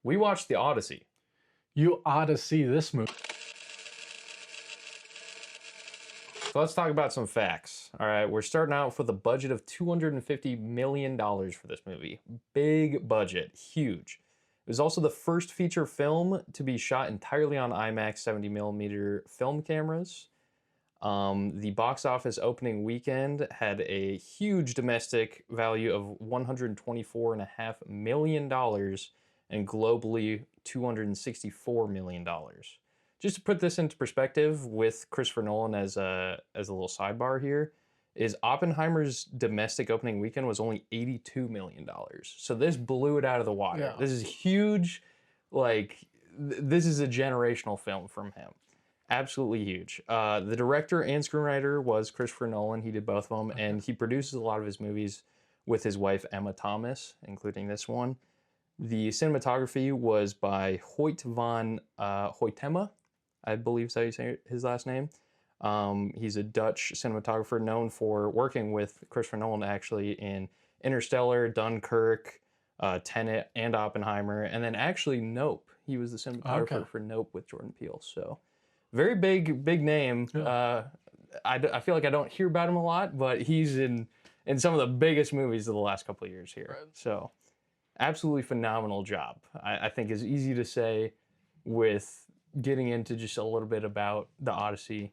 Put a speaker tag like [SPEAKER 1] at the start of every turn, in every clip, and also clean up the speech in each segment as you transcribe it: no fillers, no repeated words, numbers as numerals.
[SPEAKER 1] We watched the Odyssey.
[SPEAKER 2] You ought to see this movie.
[SPEAKER 1] So let's talk about some facts. All right, we're starting out with a budget of $250 million for this movie. Big budget, huge. It was also the first feature film to be shot entirely on IMAX 70mm film cameras. The box office opening weekend had a huge domestic value of $124.5 million and globally $264 million. Just to put this into perspective with Christopher Nolan as a little sidebar here, is Oppenheimer's domestic opening weekend was only $82 million. So this blew it out of the water.
[SPEAKER 2] Yeah.
[SPEAKER 1] This is huge. Like, this is a generational film from him. Absolutely huge. The director and screenwriter was Christopher Nolan. He did both of them, and he produces a lot of his movies with his wife Emma Thomas, including this one. The cinematography was by Hoyt van Hoytema, I believe is how you say his last name. He's a Dutch cinematographer known for working with Christopher Nolan actually in Interstellar, Dunkirk, Tenet, and Oppenheimer, and then actually Nope. He was the cinematographer for Nope with Jordan Peele. So very big name.
[SPEAKER 2] Yeah.
[SPEAKER 1] I feel like I don't hear about him a lot, but he's in some of the biggest movies of the last couple of years here.
[SPEAKER 2] Right.
[SPEAKER 1] So absolutely phenomenal job. I think is easy to say with getting into just a little bit about the Odyssey.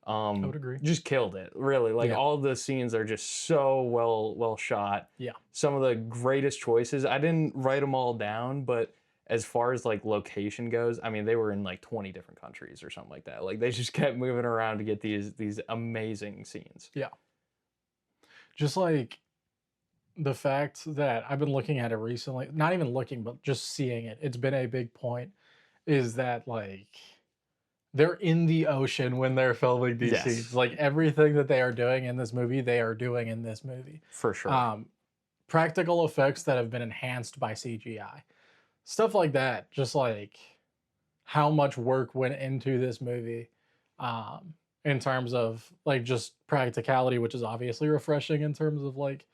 [SPEAKER 2] I would agree.
[SPEAKER 1] Just killed it, really. Like,
[SPEAKER 2] Yeah.
[SPEAKER 1] all the scenes are just so well shot.
[SPEAKER 2] Yeah.
[SPEAKER 1] Some of the greatest choices. I didn't write them all down, but as far as like location goes, I mean, they were in like 20 different countries or something like that. Like, they just kept moving around to get these amazing scenes.
[SPEAKER 2] Yeah. Just like the fact that I've been looking at it recently, not even looking, but just seeing it, it's been a big point, is that like they're in the ocean when they're filming these
[SPEAKER 1] Yes.
[SPEAKER 2] scenes. Like everything that they are doing in this movie, they are doing in this movie.
[SPEAKER 1] For sure.
[SPEAKER 2] Practical effects that have been enhanced by CGI. Stuff like that. Just like how much work went into this movie. In terms of like just practicality, which is obviously refreshing in terms of like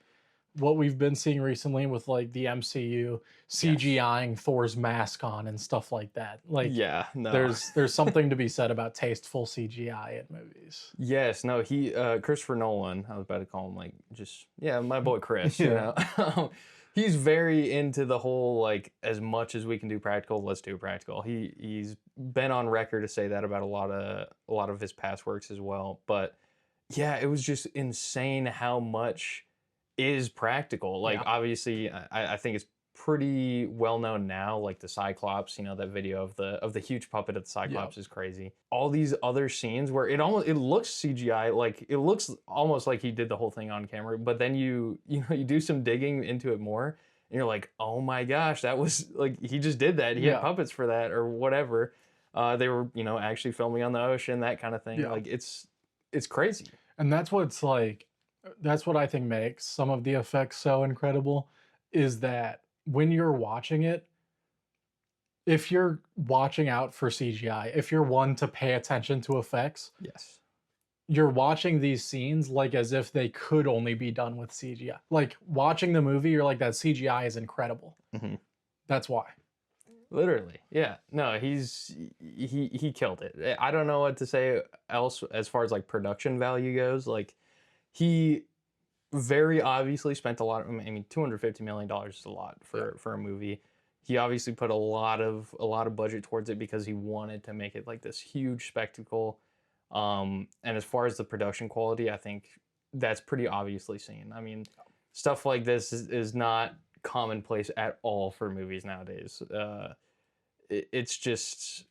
[SPEAKER 2] what we've been seeing recently with like the MCU CGIing Thor's mask on and stuff like that. Like,
[SPEAKER 1] Yeah, no.
[SPEAKER 2] there's something to be said about tasteful CGI in movies.
[SPEAKER 1] Yes, no, he Christopher Nolan, I was about to call him like just my boy Chris, you
[SPEAKER 2] Yeah.
[SPEAKER 1] know. He's very into the whole like as much as we can do practical, let's do practical. He's been on record to say that about a lot of his past works as well. But yeah, it was just insane how much is practical. Like,
[SPEAKER 2] Yeah.
[SPEAKER 1] obviously, I think it's pretty well known now. Like the Cyclops, you know, that video of the huge puppet of the Cyclops is crazy. All these other scenes where it looks CGI, like it looks almost like he did the whole thing on camera. But then you do some digging into it more, and you're like, oh my gosh, that was like he just did that. He had puppets for that or whatever. They were actually filming on the ocean, that kind of thing.
[SPEAKER 2] Yeah.
[SPEAKER 1] Like it's crazy.
[SPEAKER 2] And that's what I think makes some of the effects so incredible, is that when you're watching it, if you're watching out for CGI, if you're one to pay attention to effects,
[SPEAKER 1] Yes.
[SPEAKER 2] you're watching these scenes like as if they could only be done with CGI. Like watching the movie, you're like, that CGI is incredible.
[SPEAKER 1] Mm-hmm.
[SPEAKER 2] That's why.
[SPEAKER 1] Literally, yeah. No, he killed it. I don't know what to say else as far as like production value goes. Like, he very obviously spent a lot. I mean, $250 million is a lot for a movie. He obviously put a lot of budget towards it because he wanted to make it like this huge spectacle. And as far as the production quality, I think that's pretty obviously seen. I mean, stuff like this is not commonplace at all for movies nowadays. It's just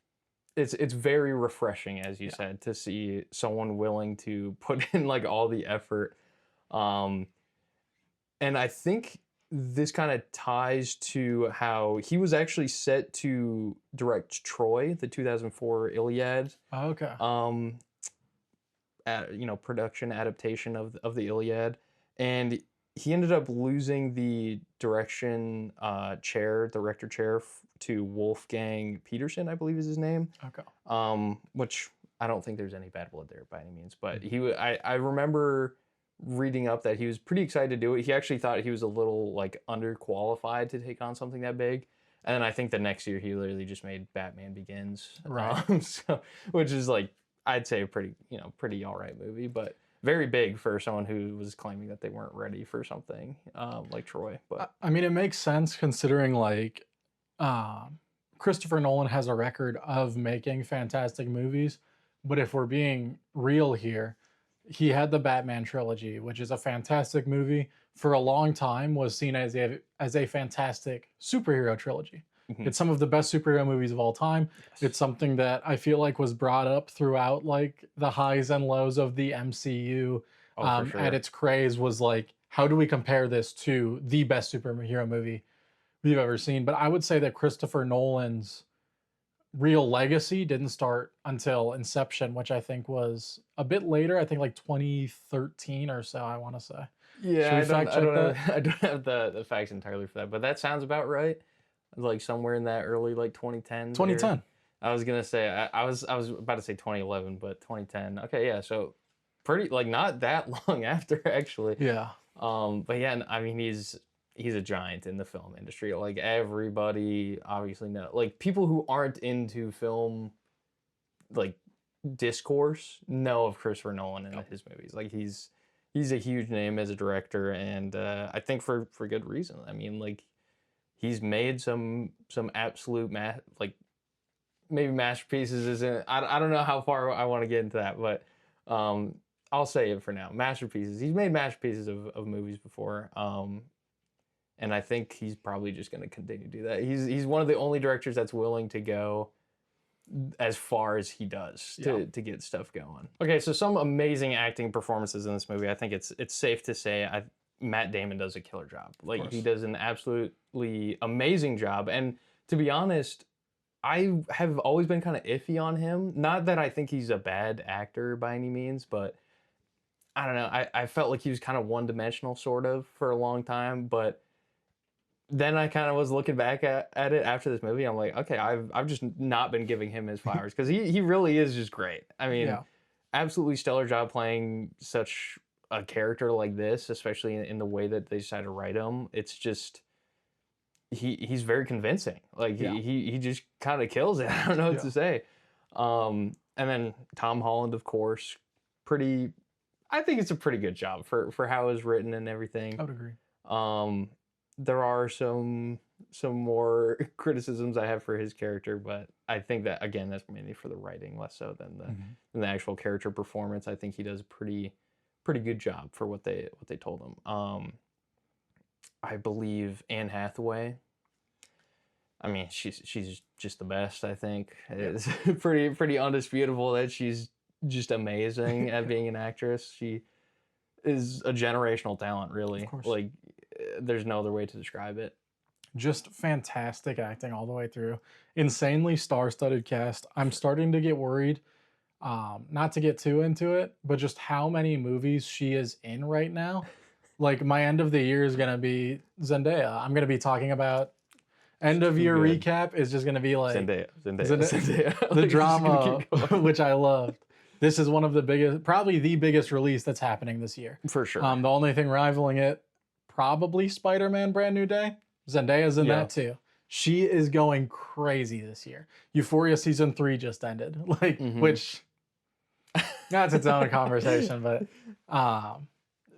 [SPEAKER 1] it's very refreshing, as you said, to see someone willing to put in like all the effort. And I think this kind of ties to how he was actually set to direct Troy, the 2004 Iliad.
[SPEAKER 2] Okay.
[SPEAKER 1] Production adaptation of the Iliad, and he ended up losing the director chair to Wolfgang Peterson, I believe is his name.
[SPEAKER 2] Okay.
[SPEAKER 1] Which I don't think there's any bad blood there by any means, but I remember reading up that he was pretty excited to do it. He actually thought he was a little like underqualified to take on something that big. And then I think the next year he literally just made Batman Begins,
[SPEAKER 2] Right.
[SPEAKER 1] so which is like I'd say a pretty pretty all right movie, but very big for someone who was claiming that they weren't ready for something like Troy. But
[SPEAKER 2] I mean, it makes sense considering like um, Christopher Nolan has a record of making fantastic movies, but if we're being real here, he had the Batman trilogy, which is a fantastic movie. For a long time, was seen as a fantastic superhero trilogy.
[SPEAKER 1] mhm,
[SPEAKER 2] It's some of the best superhero movies of all time. It's
[SPEAKER 1] yes,
[SPEAKER 2] something that I feel like was brought up throughout like the highs and lows of the MCU.
[SPEAKER 1] oh for
[SPEAKER 2] At
[SPEAKER 1] sure,
[SPEAKER 2] its craze was like, how do we compare this to the best superhero movie we've ever seen? But I would say that Christopher Nolan's real legacy didn't start until Inception, which I think was a bit later. I think like 2013 or so, I want to say. Should
[SPEAKER 1] yeah.
[SPEAKER 2] we fact
[SPEAKER 1] I
[SPEAKER 2] check
[SPEAKER 1] don't
[SPEAKER 2] that?
[SPEAKER 1] have I don't have the facts entirely for that, but that sounds about right. Like somewhere in that early like 2010s era.
[SPEAKER 2] 2010.
[SPEAKER 1] I was gonna say I was about to say 2011, but 2010. Okay, yeah, so pretty like not that long after actually.
[SPEAKER 2] Yeah.
[SPEAKER 1] But yeah, I mean he's a giant in the film industry. Like everybody obviously know. Like people who aren't into film like discourse know of Christopher Nolan and
[SPEAKER 2] Yep.
[SPEAKER 1] his movies. Like he's a huge name as a director, and I think for good reason. I mean, like he's made some absolute like maybe masterpieces isn't I don't know how far I want to get into that, but um I'll say it for now. Masterpieces. He's made masterpieces of movies before. And I think he's probably just going to continue to do that. He's one of the only directors that's willing to go as far as he does
[SPEAKER 2] Yeah.
[SPEAKER 1] to get stuff going. Okay, so some amazing acting performances in this movie. I think it's safe to say Matt Damon does a killer job.
[SPEAKER 2] Of
[SPEAKER 1] Like he
[SPEAKER 2] course.
[SPEAKER 1] does an absolutely amazing job. And to be honest, I have always been kind of iffy on him. Not that I think he's a bad actor by any means, but I don't know. I felt like he was kind of one dimensional sort of for a long time, but then I kind of was looking back at it after this movie. I'm like, okay, I've just not been giving him his flowers because he really is just great. I mean,
[SPEAKER 2] Yeah.
[SPEAKER 1] absolutely stellar job playing such a character like this, especially in the way that they decided to write him. It's just he's very convincing. Like
[SPEAKER 2] Yeah.
[SPEAKER 1] he just kind of kills it. I don't know what
[SPEAKER 2] Yeah.
[SPEAKER 1] to say. And then Tom Holland, of course, pretty. I think it's a pretty good job for how it was written and everything.
[SPEAKER 2] I would agree.
[SPEAKER 1] Um, there are some more criticisms I have for his character, but I think that again that's mainly for the writing less so
[SPEAKER 2] Mhm.
[SPEAKER 1] than the actual character performance. I think he does a pretty good job for what they told him. I believe Anne Hathaway. I mean, she's just the best. I think
[SPEAKER 2] Yeah.
[SPEAKER 1] it's pretty undisputable that she's just amazing at being an actress. She is a generational talent,
[SPEAKER 2] Of
[SPEAKER 1] really.
[SPEAKER 2] course.
[SPEAKER 1] Like, there's no other way to describe it.
[SPEAKER 2] Just fantastic acting all the way through. Insanely star-studded cast. I'm starting to get worried. Not to get too into it, but just how many movies she is in right now. Like my end of the year is gonna be Zendaya. I'm gonna be talking about end of
[SPEAKER 1] Too
[SPEAKER 2] year
[SPEAKER 1] good.
[SPEAKER 2] recap is just gonna be like Zendaya-
[SPEAKER 1] Zendaya.
[SPEAKER 2] the
[SPEAKER 1] Like, just gonna
[SPEAKER 2] drama,
[SPEAKER 1] keep going.
[SPEAKER 2] which I loved. This is one of the biggest, probably the biggest release that's happening this year.
[SPEAKER 1] For sure.
[SPEAKER 2] The only thing rivaling it, probably Spider-Man: Brand New Day. Zendaya's in
[SPEAKER 1] Yeah.
[SPEAKER 2] that too. She is going crazy this year. Euphoria season 3 just ended, like
[SPEAKER 1] Mhm.
[SPEAKER 2] which that's its own conversation, but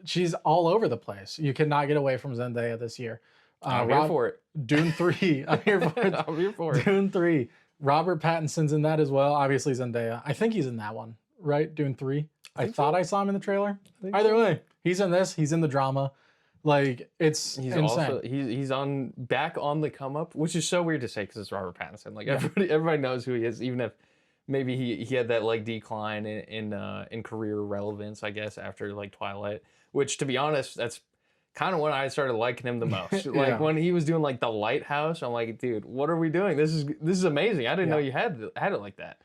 [SPEAKER 2] she's all over the place. You cannot get away from Zendaya this year.
[SPEAKER 1] I'm here for it.
[SPEAKER 2] Dune 3. I'm here for it.
[SPEAKER 1] I'm here for it.
[SPEAKER 2] Dune 3. Robert Pattinson's in that as well. Obviously Zendaya. I think he's in that one, right? Dune 3. I
[SPEAKER 1] think
[SPEAKER 2] thought
[SPEAKER 1] so.
[SPEAKER 2] I saw him in the trailer.
[SPEAKER 1] think
[SPEAKER 2] Either
[SPEAKER 1] so.
[SPEAKER 2] way, he's in this. He's in the drama. Like it's
[SPEAKER 1] He's
[SPEAKER 2] insane.
[SPEAKER 1] also he's on back on the come up, which is so weird to say because it's Robert Pattinson. Like
[SPEAKER 2] Yeah.
[SPEAKER 1] everybody knows who he is, even if maybe he had that like decline in career relevance, I guess, after like Twilight. Which to be honest, that's kind of when I started liking him the most. Like
[SPEAKER 2] Yeah.
[SPEAKER 1] when he was doing like The Lighthouse, I'm like, dude, what are we doing? This is amazing. I didn't know
[SPEAKER 2] Yeah.
[SPEAKER 1] you had it like that.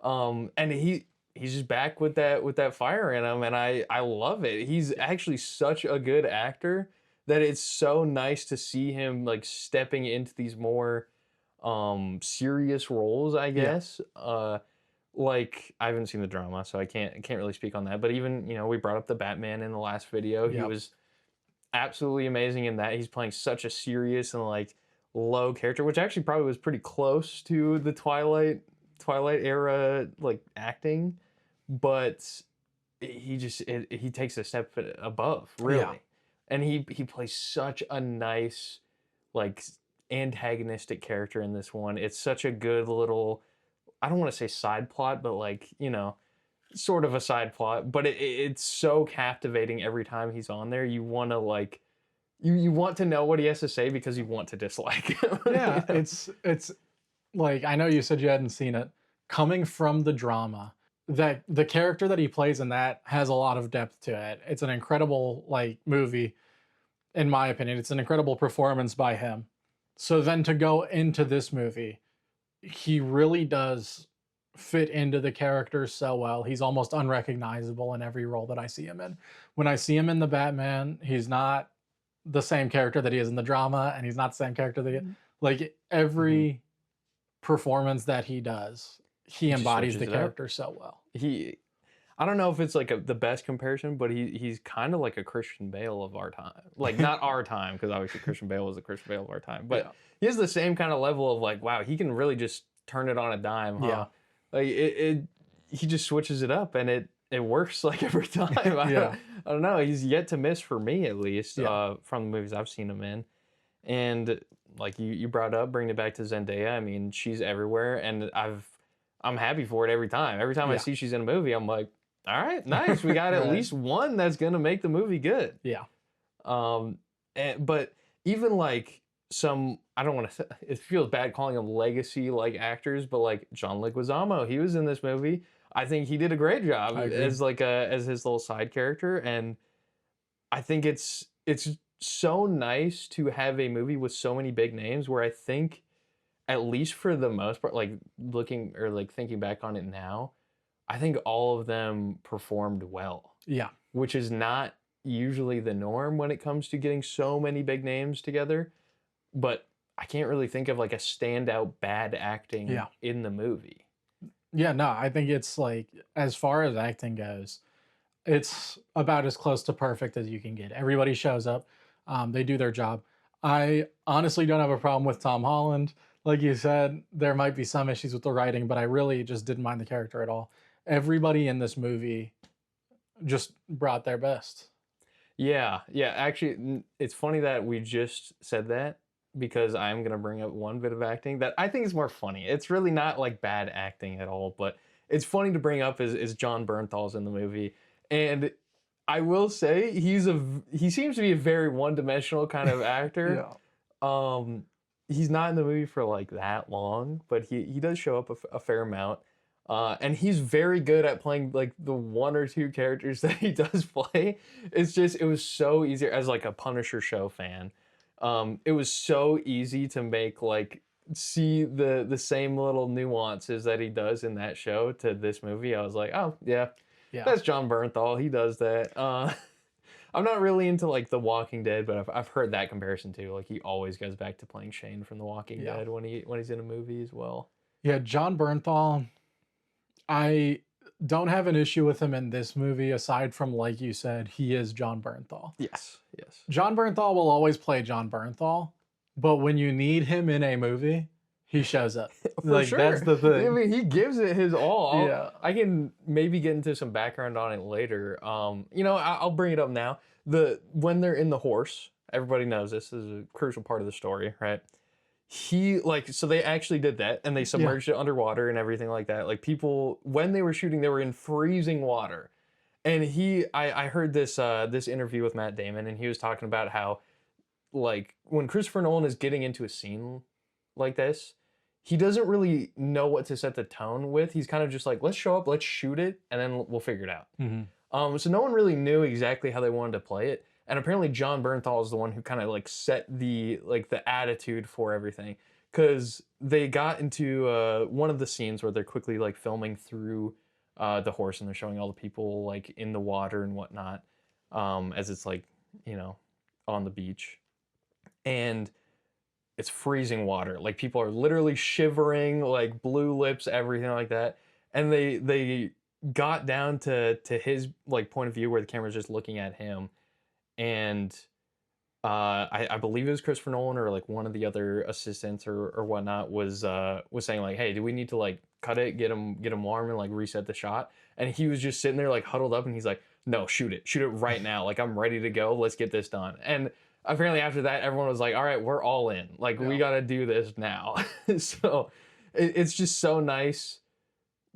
[SPEAKER 1] And he's just back with that fire in him, and I love it. He's actually such a good actor that it's so nice to see him like stepping into these more serious roles, I guess. Like I haven't seen the drama, so I can't really speak on that. But even we brought up the Batman in the last video. He
[SPEAKER 2] Yep.
[SPEAKER 1] was absolutely amazing in that. He's playing such a serious and like low character, which actually probably was pretty close to the Twilight era like acting, but he takes a step above,
[SPEAKER 2] Yeah.
[SPEAKER 1] really. And he plays such a nice like antagonistic character in this one. It's such a good little, I don't want to say side plot, but like, sort of a side plot, but it's so captivating every time he's on there. You want to like you want to know what he has to say because you want to dislike him.
[SPEAKER 2] Yeah, it's like, I know you said you hadn't seen it. Coming from the drama, that the character that he plays in that has a lot of depth to it. It's an incredible like movie, in my opinion. It's an incredible performance by him. So then to go into this movie, he really does fit into the character so well. He's almost unrecognizable in every role that I see him in. When I see him in the Batman, he's not the same character that he is in the drama, and he's not the same character that like
[SPEAKER 1] Mhm.
[SPEAKER 2] every performance that he does, he
[SPEAKER 1] He just
[SPEAKER 2] embodies
[SPEAKER 1] switches
[SPEAKER 2] the
[SPEAKER 1] it up.
[SPEAKER 2] character so well.
[SPEAKER 1] He I don't know if it's like the best comparison, but he's kind of like a Christian Bale of our time. Like not our time, because obviously Christian Bale was the Christian Bale of our time, but
[SPEAKER 2] Yeah.
[SPEAKER 1] he has the same kind of level of like, wow, he can really just turn it on a dime, huh?
[SPEAKER 2] Yeah.
[SPEAKER 1] Like he just switches it up and it works like every time.
[SPEAKER 2] Yeah.
[SPEAKER 1] I don't know. He's yet to miss for me at least,
[SPEAKER 2] Yeah.
[SPEAKER 1] from the movies I've seen him in. And like you brought up, bringing it back to Zendaya. I mean, she's everywhere, and I'm happy for it every time. Every time I
[SPEAKER 2] Yeah.
[SPEAKER 1] see she's in a movie, I'm like, all right, nice. We got at
[SPEAKER 2] Right.
[SPEAKER 1] least one that's gonna make the movie good.
[SPEAKER 2] Yeah.
[SPEAKER 1] But even like some, I don't want to. It feels bad calling them legacy like actors, but like John Leguizamo, he was in this movie. I think he did a great job
[SPEAKER 2] I agree.
[SPEAKER 1] as like as his little side character, and I think it's so nice to have a movie with so many big names where I think, at least for the most part, like looking or like thinking back on it now, I think all of them performed well,
[SPEAKER 2] Yeah.
[SPEAKER 1] which is not usually the norm when it comes to getting so many big names together. But I can't really think of like a standout bad acting
[SPEAKER 2] Yeah.
[SPEAKER 1] in the movie.
[SPEAKER 2] Yeah, no, I think it's like, as far as acting goes, it's about as close to perfect as you can get. Everybody shows up, they do their job. I honestly don't have a problem with Tom Holland. Like you said, there might be some issues with the writing, but I really just didn't mind the character at all. Everybody in this movie just brought their best.
[SPEAKER 1] Yeah, yeah. Actually, it's funny that we just said that because I'm gonna bring up one bit of acting that I think is more funny. It's really not like bad acting at all, but it's funny to bring up is John Bernthal's in the movie, and I will say he seems to be a very one-dimensional kind of actor.
[SPEAKER 2] Yeah.
[SPEAKER 1] Um, he's not in the movie for like that long, but he does show up a fair amount. And he's very good at playing like the one or two characters that he does play. It was so easy as like a Punisher show fan. It was so easy to make like see the same little nuances that he does in that show to this movie. I was like, oh yeah,
[SPEAKER 2] Yeah.
[SPEAKER 1] that's John Bernthal. He does that. I'm not really into like The Walking Dead, but I've heard that comparison too. Like he always goes back to playing Shane from The Walking
[SPEAKER 2] Yeah.
[SPEAKER 1] Dead when he's in a movie as well.
[SPEAKER 2] Yeah, John Bernthal, I don't have an issue with him in this movie, aside from, like you said, he is John Bernthal.
[SPEAKER 1] Yes, yes.
[SPEAKER 2] John Bernthal will always play John Bernthal, but when you need him in a movie, he shows up.
[SPEAKER 1] For
[SPEAKER 2] Like,
[SPEAKER 1] sure.
[SPEAKER 2] that's the
[SPEAKER 1] I
[SPEAKER 2] thing.
[SPEAKER 1] mean, he gives it his all.
[SPEAKER 2] Yeah.
[SPEAKER 1] I can maybe get into some background on it later. I'll bring it up now. When they're in the horse, everybody knows this is a crucial part of the story, right? So they actually did that and they submerged it underwater and everything like that. Like people, when they were shooting, they were in freezing water. And I heard this interview with Matt Damon, and he was talking about how like when Christopher Nolan is getting into a scene like this, he doesn't really know what to set the tone with. He's kind of just like, let's show up, let's shoot it, and then we'll figure it out.
[SPEAKER 2] Mhm.
[SPEAKER 1] So no one really knew exactly how they wanted to play it. And apparently John Bernthal is the one who kind of like set the attitude for everything. Cause they got into one of the scenes where they're quickly like filming through the horse, and they're showing all the people like in the water and whatnot, as it's like, you know, on the beach. And it's freezing water. Like people are literally shivering, like blue lips, everything like that. And they got down to his like point of view where the camera's just looking at him, and I believe it was Christopher Nolan or like one of the other assistants or whatnot was saying like, hey, do we need to like cut it, get him warm and like reset the shot? And he was just sitting there like huddled up and he's like, no, shoot it right now. Like I'm ready to go. Let's get this done. And apparently after that, everyone was like, all right, we're all in. Like we
[SPEAKER 2] Yeah.
[SPEAKER 1] got to do this now. So it's just so nice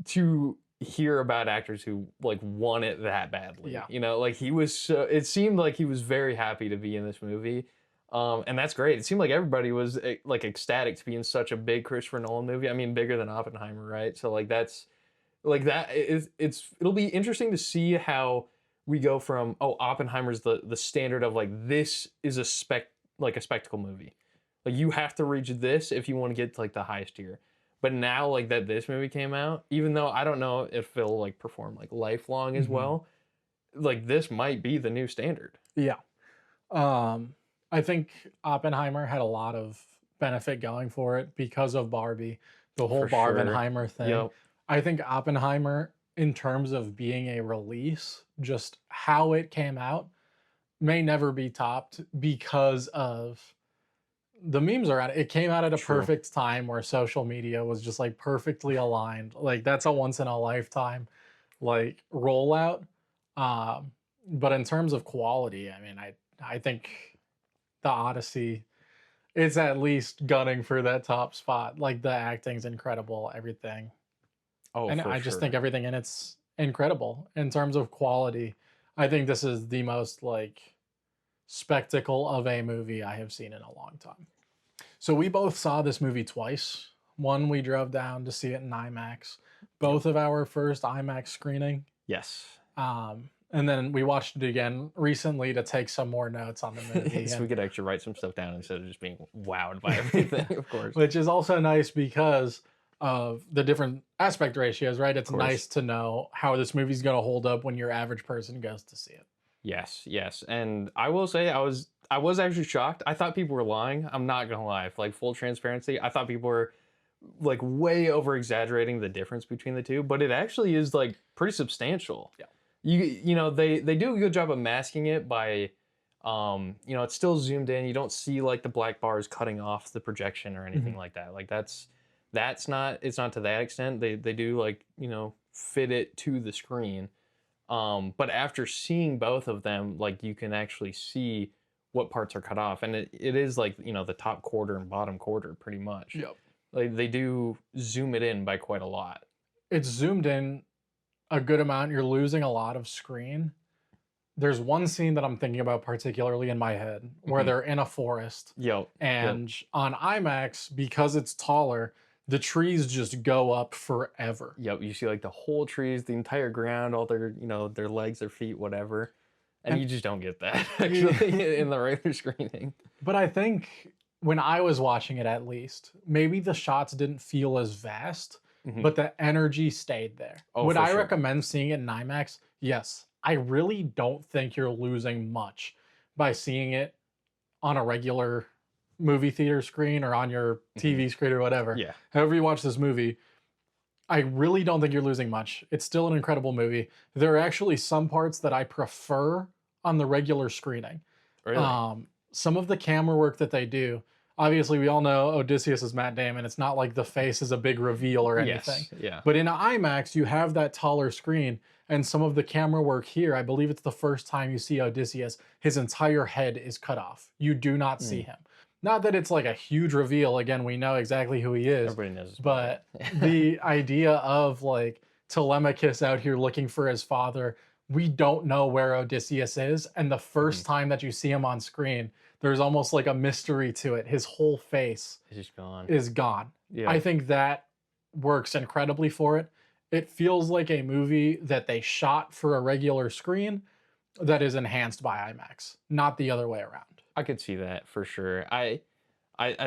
[SPEAKER 1] to hear about actors who like want it that badly.
[SPEAKER 2] Yeah.
[SPEAKER 1] You know, like he was so it seemed like he was very happy to be in this movie. And that's great. It seemed like everybody was like ecstatic to be in such a big Christopher Nolan movie. I mean, bigger than Oppenheimer, right? So like that's like that is it'll be interesting to see how we go from oh Oppenheimer's the standard of like this is a spectacle movie. Like you have to reach this if you want to get to like the highest tier. But now like that this movie came out, even though I don't know if it'll like perform like lifelong as
[SPEAKER 2] Mhm.
[SPEAKER 1] well, like this might be the new standard.
[SPEAKER 2] Yeah. Um, I think Oppenheimer had a lot of benefit going for it because of Barbie, the whole
[SPEAKER 1] For sure.
[SPEAKER 2] Barbenheimer thing.
[SPEAKER 1] Yep.
[SPEAKER 2] I think Oppenheimer, in terms of being a release, just how it came out, may never be topped because of the memes around it. It came out at a
[SPEAKER 1] True.
[SPEAKER 2] perfect time where social media was just like perfectly aligned. Like that's a once in a lifetime like rollout. Um, but in terms of quality, I mean, I think the Odyssey is at least gunning for that top spot. Like the acting's incredible, everything,
[SPEAKER 1] Oh,
[SPEAKER 2] and
[SPEAKER 1] for
[SPEAKER 2] I just think
[SPEAKER 1] sure.
[SPEAKER 2] everything in it's incredible in terms of quality. I think this is the most like spectacle of a movie I have seen in a long time. So we both saw this movie twice. One we drove down to see it in IMAX.
[SPEAKER 1] Yep.
[SPEAKER 2] Both of our first IMAX screening.
[SPEAKER 1] Yes.
[SPEAKER 2] And then we watched it again recently to take some more notes on the movie,
[SPEAKER 1] So we
[SPEAKER 2] and
[SPEAKER 1] could actually write some stuff down instead of just being wowed by everything, of course.
[SPEAKER 2] which is also nice because of the different aspect ratios, right?
[SPEAKER 1] Of
[SPEAKER 2] It's
[SPEAKER 1] course.
[SPEAKER 2] nice to know how this movie's going to hold up when your average person goes to see it.
[SPEAKER 1] Yes, yes. And I will say I was actually shocked. I thought people were lying. I'm not gonna lie. For like full transparency, I thought people were like way over exaggerating the difference between the two, but it actually is like pretty substantial.
[SPEAKER 2] Yeah.
[SPEAKER 1] You know, they do a good job of masking it by you know, it's still zoomed in. You don't see like the black bars cutting off the projection or anything
[SPEAKER 2] Mhm.
[SPEAKER 1] like that. Like that's not it's not to that extent. They do like, you know, fit it to the screen. But after seeing both of them, like you can actually see what parts are cut off. And it is like, you know, the top quarter and bottom quarter pretty much.
[SPEAKER 2] Yep.
[SPEAKER 1] Like they do zoom it in by quite a lot.
[SPEAKER 2] It's zoomed in a good amount. You're losing a lot of screen. There's one scene that I'm thinking about particularly in my head where
[SPEAKER 1] Mhm.
[SPEAKER 2] they're in a forest,
[SPEAKER 1] Yep. Yep.
[SPEAKER 2] and on IMAX, because it's taller, the trees just go up forever.
[SPEAKER 1] Yep. You see like the whole trees, the entire ground, all their, you know, their legs, their feet, whatever. And
[SPEAKER 2] And
[SPEAKER 1] you just don't get that actually in the regular screening.
[SPEAKER 2] but I think when I was watching it at least, maybe the shots didn't feel as vast,
[SPEAKER 1] Mhm.
[SPEAKER 2] but the energy stayed there.
[SPEAKER 1] Oh,
[SPEAKER 2] Would
[SPEAKER 1] for
[SPEAKER 2] I
[SPEAKER 1] sure.
[SPEAKER 2] recommend seeing it in IMAX? Yes. I really don't think you're losing much by seeing it on a regular movie theater screen or on your
[SPEAKER 1] Mhm.
[SPEAKER 2] TV screen or whatever.
[SPEAKER 1] Yeah.
[SPEAKER 2] However you watch this movie, I really don't think you're losing much. It's still an incredible movie. There are actually some parts that I prefer on the regular screening.
[SPEAKER 1] Really.
[SPEAKER 2] Some of the camera work that they do, obviously we all know Odysseus is Matt Damon. It's not like the face is a big reveal or anything.
[SPEAKER 1] Yes. Yeah.
[SPEAKER 2] But in IMAX, you have that taller screen, and some of the camera work here, I believe it's the first time you see Odysseus, his entire head is cut off. You do not see
[SPEAKER 1] Mm.
[SPEAKER 2] him. Not that it's like a huge reveal. Again, we know exactly who he is,
[SPEAKER 1] Everybody knows about
[SPEAKER 2] but
[SPEAKER 1] it.
[SPEAKER 2] the idea of like Telemachus out here looking for his father, we don't know where Odysseus is. And the
[SPEAKER 1] Mhm.
[SPEAKER 2] first time that you see him on screen, there's almost like a mystery to it. His whole face
[SPEAKER 1] It's just gone.
[SPEAKER 2] is gone. I
[SPEAKER 1] Yeah.
[SPEAKER 2] think that works incredibly for it. It feels like a movie that they shot for a regular screen that is enhanced by IMAX, not the other way around.
[SPEAKER 1] I could see that for sure. I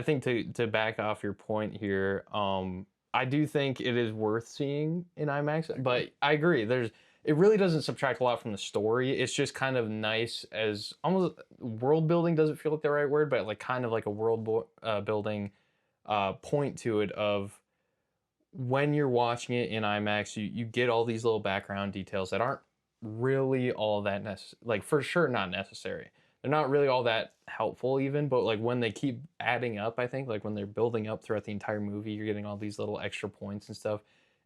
[SPEAKER 1] think to back off your point here, I do think it is worth seeing in IMAX, but I agree. It really doesn't subtract a lot from the story. It's just kind of nice as almost world building doesn't feel like the right word, but like kind of like a building point to it of when you're watching it in IMAX, you get all these little background details that aren't really all that necessary. Like for sure, not necessary. they're not really all that helpful even, but like when they keep adding up, I think like when they're building up throughout the entire movie, you're getting all these little extra points and stuff.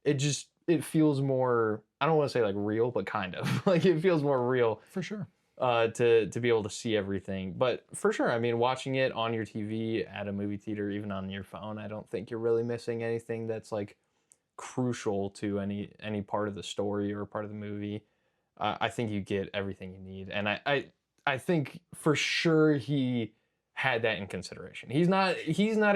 [SPEAKER 1] It feels more, I don't want to say like real, but kind of like it feels more real
[SPEAKER 2] For sure.
[SPEAKER 1] to be able to see everything. But for sure, I mean, watching it on your TV at a movie theater, even on your phone, I don't think you're really missing anything that's like crucial to any part of the story or part of the movie. I think you get everything you need, and I think for sure he had that in consideration. He's not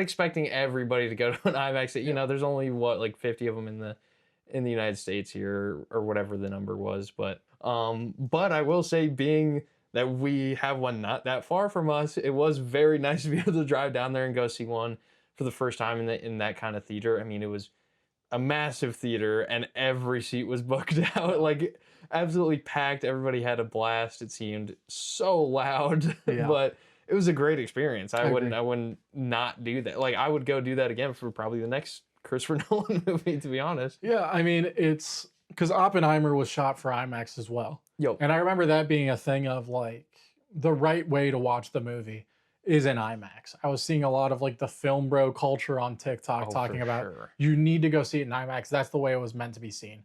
[SPEAKER 1] expecting everybody to go to an IMAX. You know, there's only what like 50 of them in the United States here or whatever the number was, but I will say, being that we have one not that far from us, it was very nice to be able to drive down there and go see one for the first time in that kind of theater. I mean, it was a massive theater and every seat was booked out, like absolutely packed. Everybody had a blast. It seemed so loud,
[SPEAKER 2] Yeah,
[SPEAKER 1] but it was a great experience.
[SPEAKER 2] I agree.
[SPEAKER 1] I wouldn't not do that. Like I would go do that again for probably the next Christopher Nolan movie, to be honest.
[SPEAKER 2] Yeah, I mean, it's because Oppenheimer was shot for IMAX as well.
[SPEAKER 1] Yo,
[SPEAKER 2] And I remember that being a thing of like the right way to watch the movie is in IMAX. I was seeing a lot of like the film bro culture on TikTok
[SPEAKER 1] oh,
[SPEAKER 2] talking
[SPEAKER 1] for
[SPEAKER 2] about
[SPEAKER 1] sure.
[SPEAKER 2] you need to go see it in IMAX. That's the way it was meant to be seen.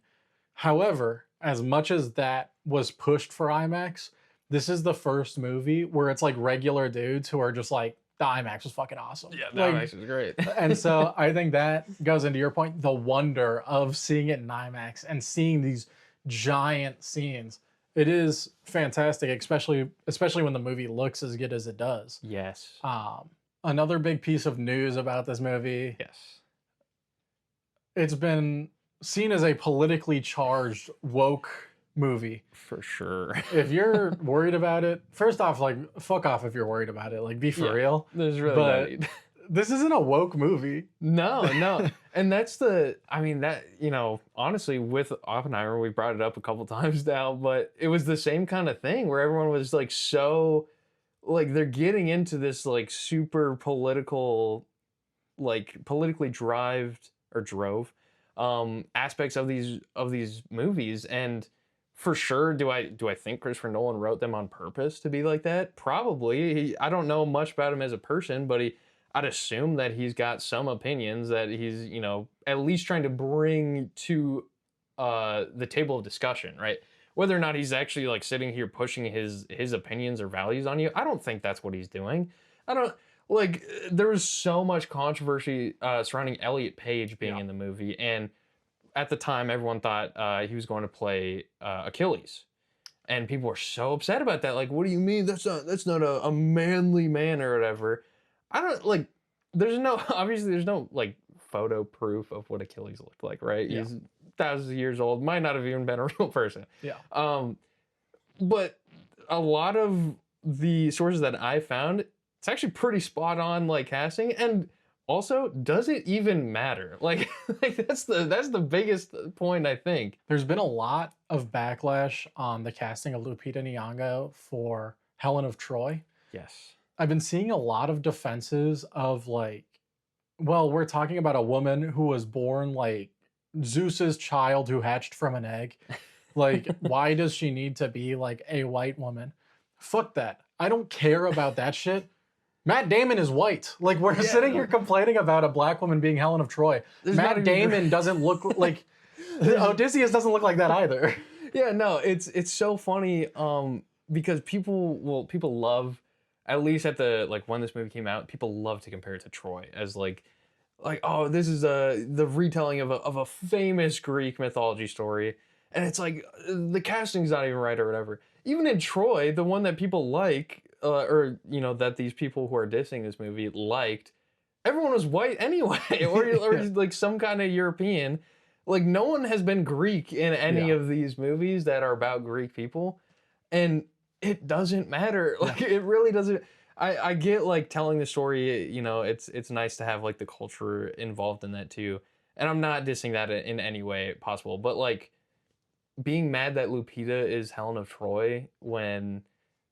[SPEAKER 2] However, as much as that was pushed for IMAX, this is the first movie where it's like regular dudes who are just like, the IMAX was fucking awesome.
[SPEAKER 1] Yeah, that
[SPEAKER 2] Like,
[SPEAKER 1] actually was great.
[SPEAKER 2] and so I think that goes into your point, the wonder of seeing it in IMAX and seeing these giant scenes. It is fantastic, especially when the movie looks as good as it does.
[SPEAKER 1] Yes.
[SPEAKER 2] Another big piece of news about this movie,
[SPEAKER 1] Yes.
[SPEAKER 2] it's been seen as a politically charged woke movie.
[SPEAKER 1] For sure.
[SPEAKER 2] If you're worried about it, first off, like fuck off if you're worried about it. Like be for
[SPEAKER 1] Yeah.
[SPEAKER 2] real.
[SPEAKER 1] There's really
[SPEAKER 2] But
[SPEAKER 1] no need.
[SPEAKER 2] this isn't a woke movie.
[SPEAKER 1] No. And that's I mean, that, you know, honestly, with Oppenheimer, we brought it up a couple times now, but it was the same kind of thing where everyone was like so, like, they're getting into this like super political, like politically drove aspects of these movies. And for sure, do I think Christopher Nolan wrote them on purpose to be like that? Probably. I don't know much about him as a person, but I'd assume that he's got some opinions that he's, you know, at least trying to bring to the table of discussion, right? Whether or not he's actually like sitting here pushing his opinions or values on you, I don't think that's what he's doing. I don't like. There was so much controversy surrounding Elliot Page being in the movie, and at the time, everyone thought he was going to play Achilles, and people were so upset about that. Like, what do you mean? That's not a manly man or whatever. I don't like. There's no obviously there's no like photo proof of what Achilles looked like, right?
[SPEAKER 2] Yeah.
[SPEAKER 1] He's thousands of years old. Might not have even been a real person.
[SPEAKER 2] Yeah.
[SPEAKER 1] But a lot of the sources that I found, it's actually pretty spot on, like casting. And also, does it even matter? Like, like that's the biggest point, I think.
[SPEAKER 2] There's been a lot of backlash on the casting of Lupita Nyong'o for Helen of Troy.
[SPEAKER 1] Yes.
[SPEAKER 2] I've been seeing a lot of defenses of like, well, we're talking about a woman who was born like Zeus's child who hatched from an egg. Like, why does she need to be like a white woman? Fuck that. I don't care about that shit. Matt Damon is white. Like, we're sitting here complaining about a black woman being Helen of Troy. Matt Damon doesn't look like Odysseus doesn't look like that either.
[SPEAKER 1] Yeah, no, it's so funny because people love, at least at the like when this movie came out, people love to compare it to Troy as like oh, this is the retelling of a famous Greek mythology story, and it's like the casting's not even right or whatever. Even in Troy, the one that people like, or you know that these people who are dissing this movie liked, everyone was white anyway, or like some kind of European. Like no one has been Greek in any of these movies that are about Greek people, and it doesn't matter. Like it really doesn't. I get like telling the story, you know, it's nice to have like the culture involved in that too. And I'm not dissing that in any way possible, but like being mad that Lupita is Helen of Troy when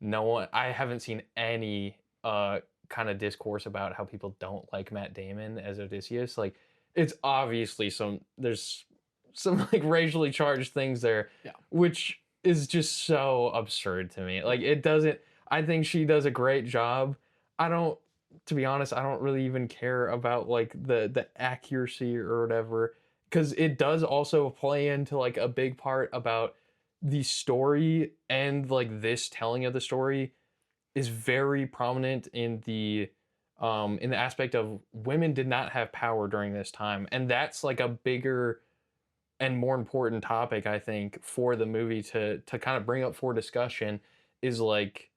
[SPEAKER 1] I haven't seen any kind of discourse about how people don't like Matt Damon as Odysseus. Like it's obviously there's some like racially charged things there, which is just so absurd to me. Like it doesn't. I think she does a great job. I don't, to be honest, I don't really even care about like the accuracy or whatever, because it does also play into like a big part about the story, and like this telling of the story is very prominent in the aspect of women did not have power during this time, and that's like a bigger and more important topic, I think, for the movie to kind of bring up for discussion. Is like,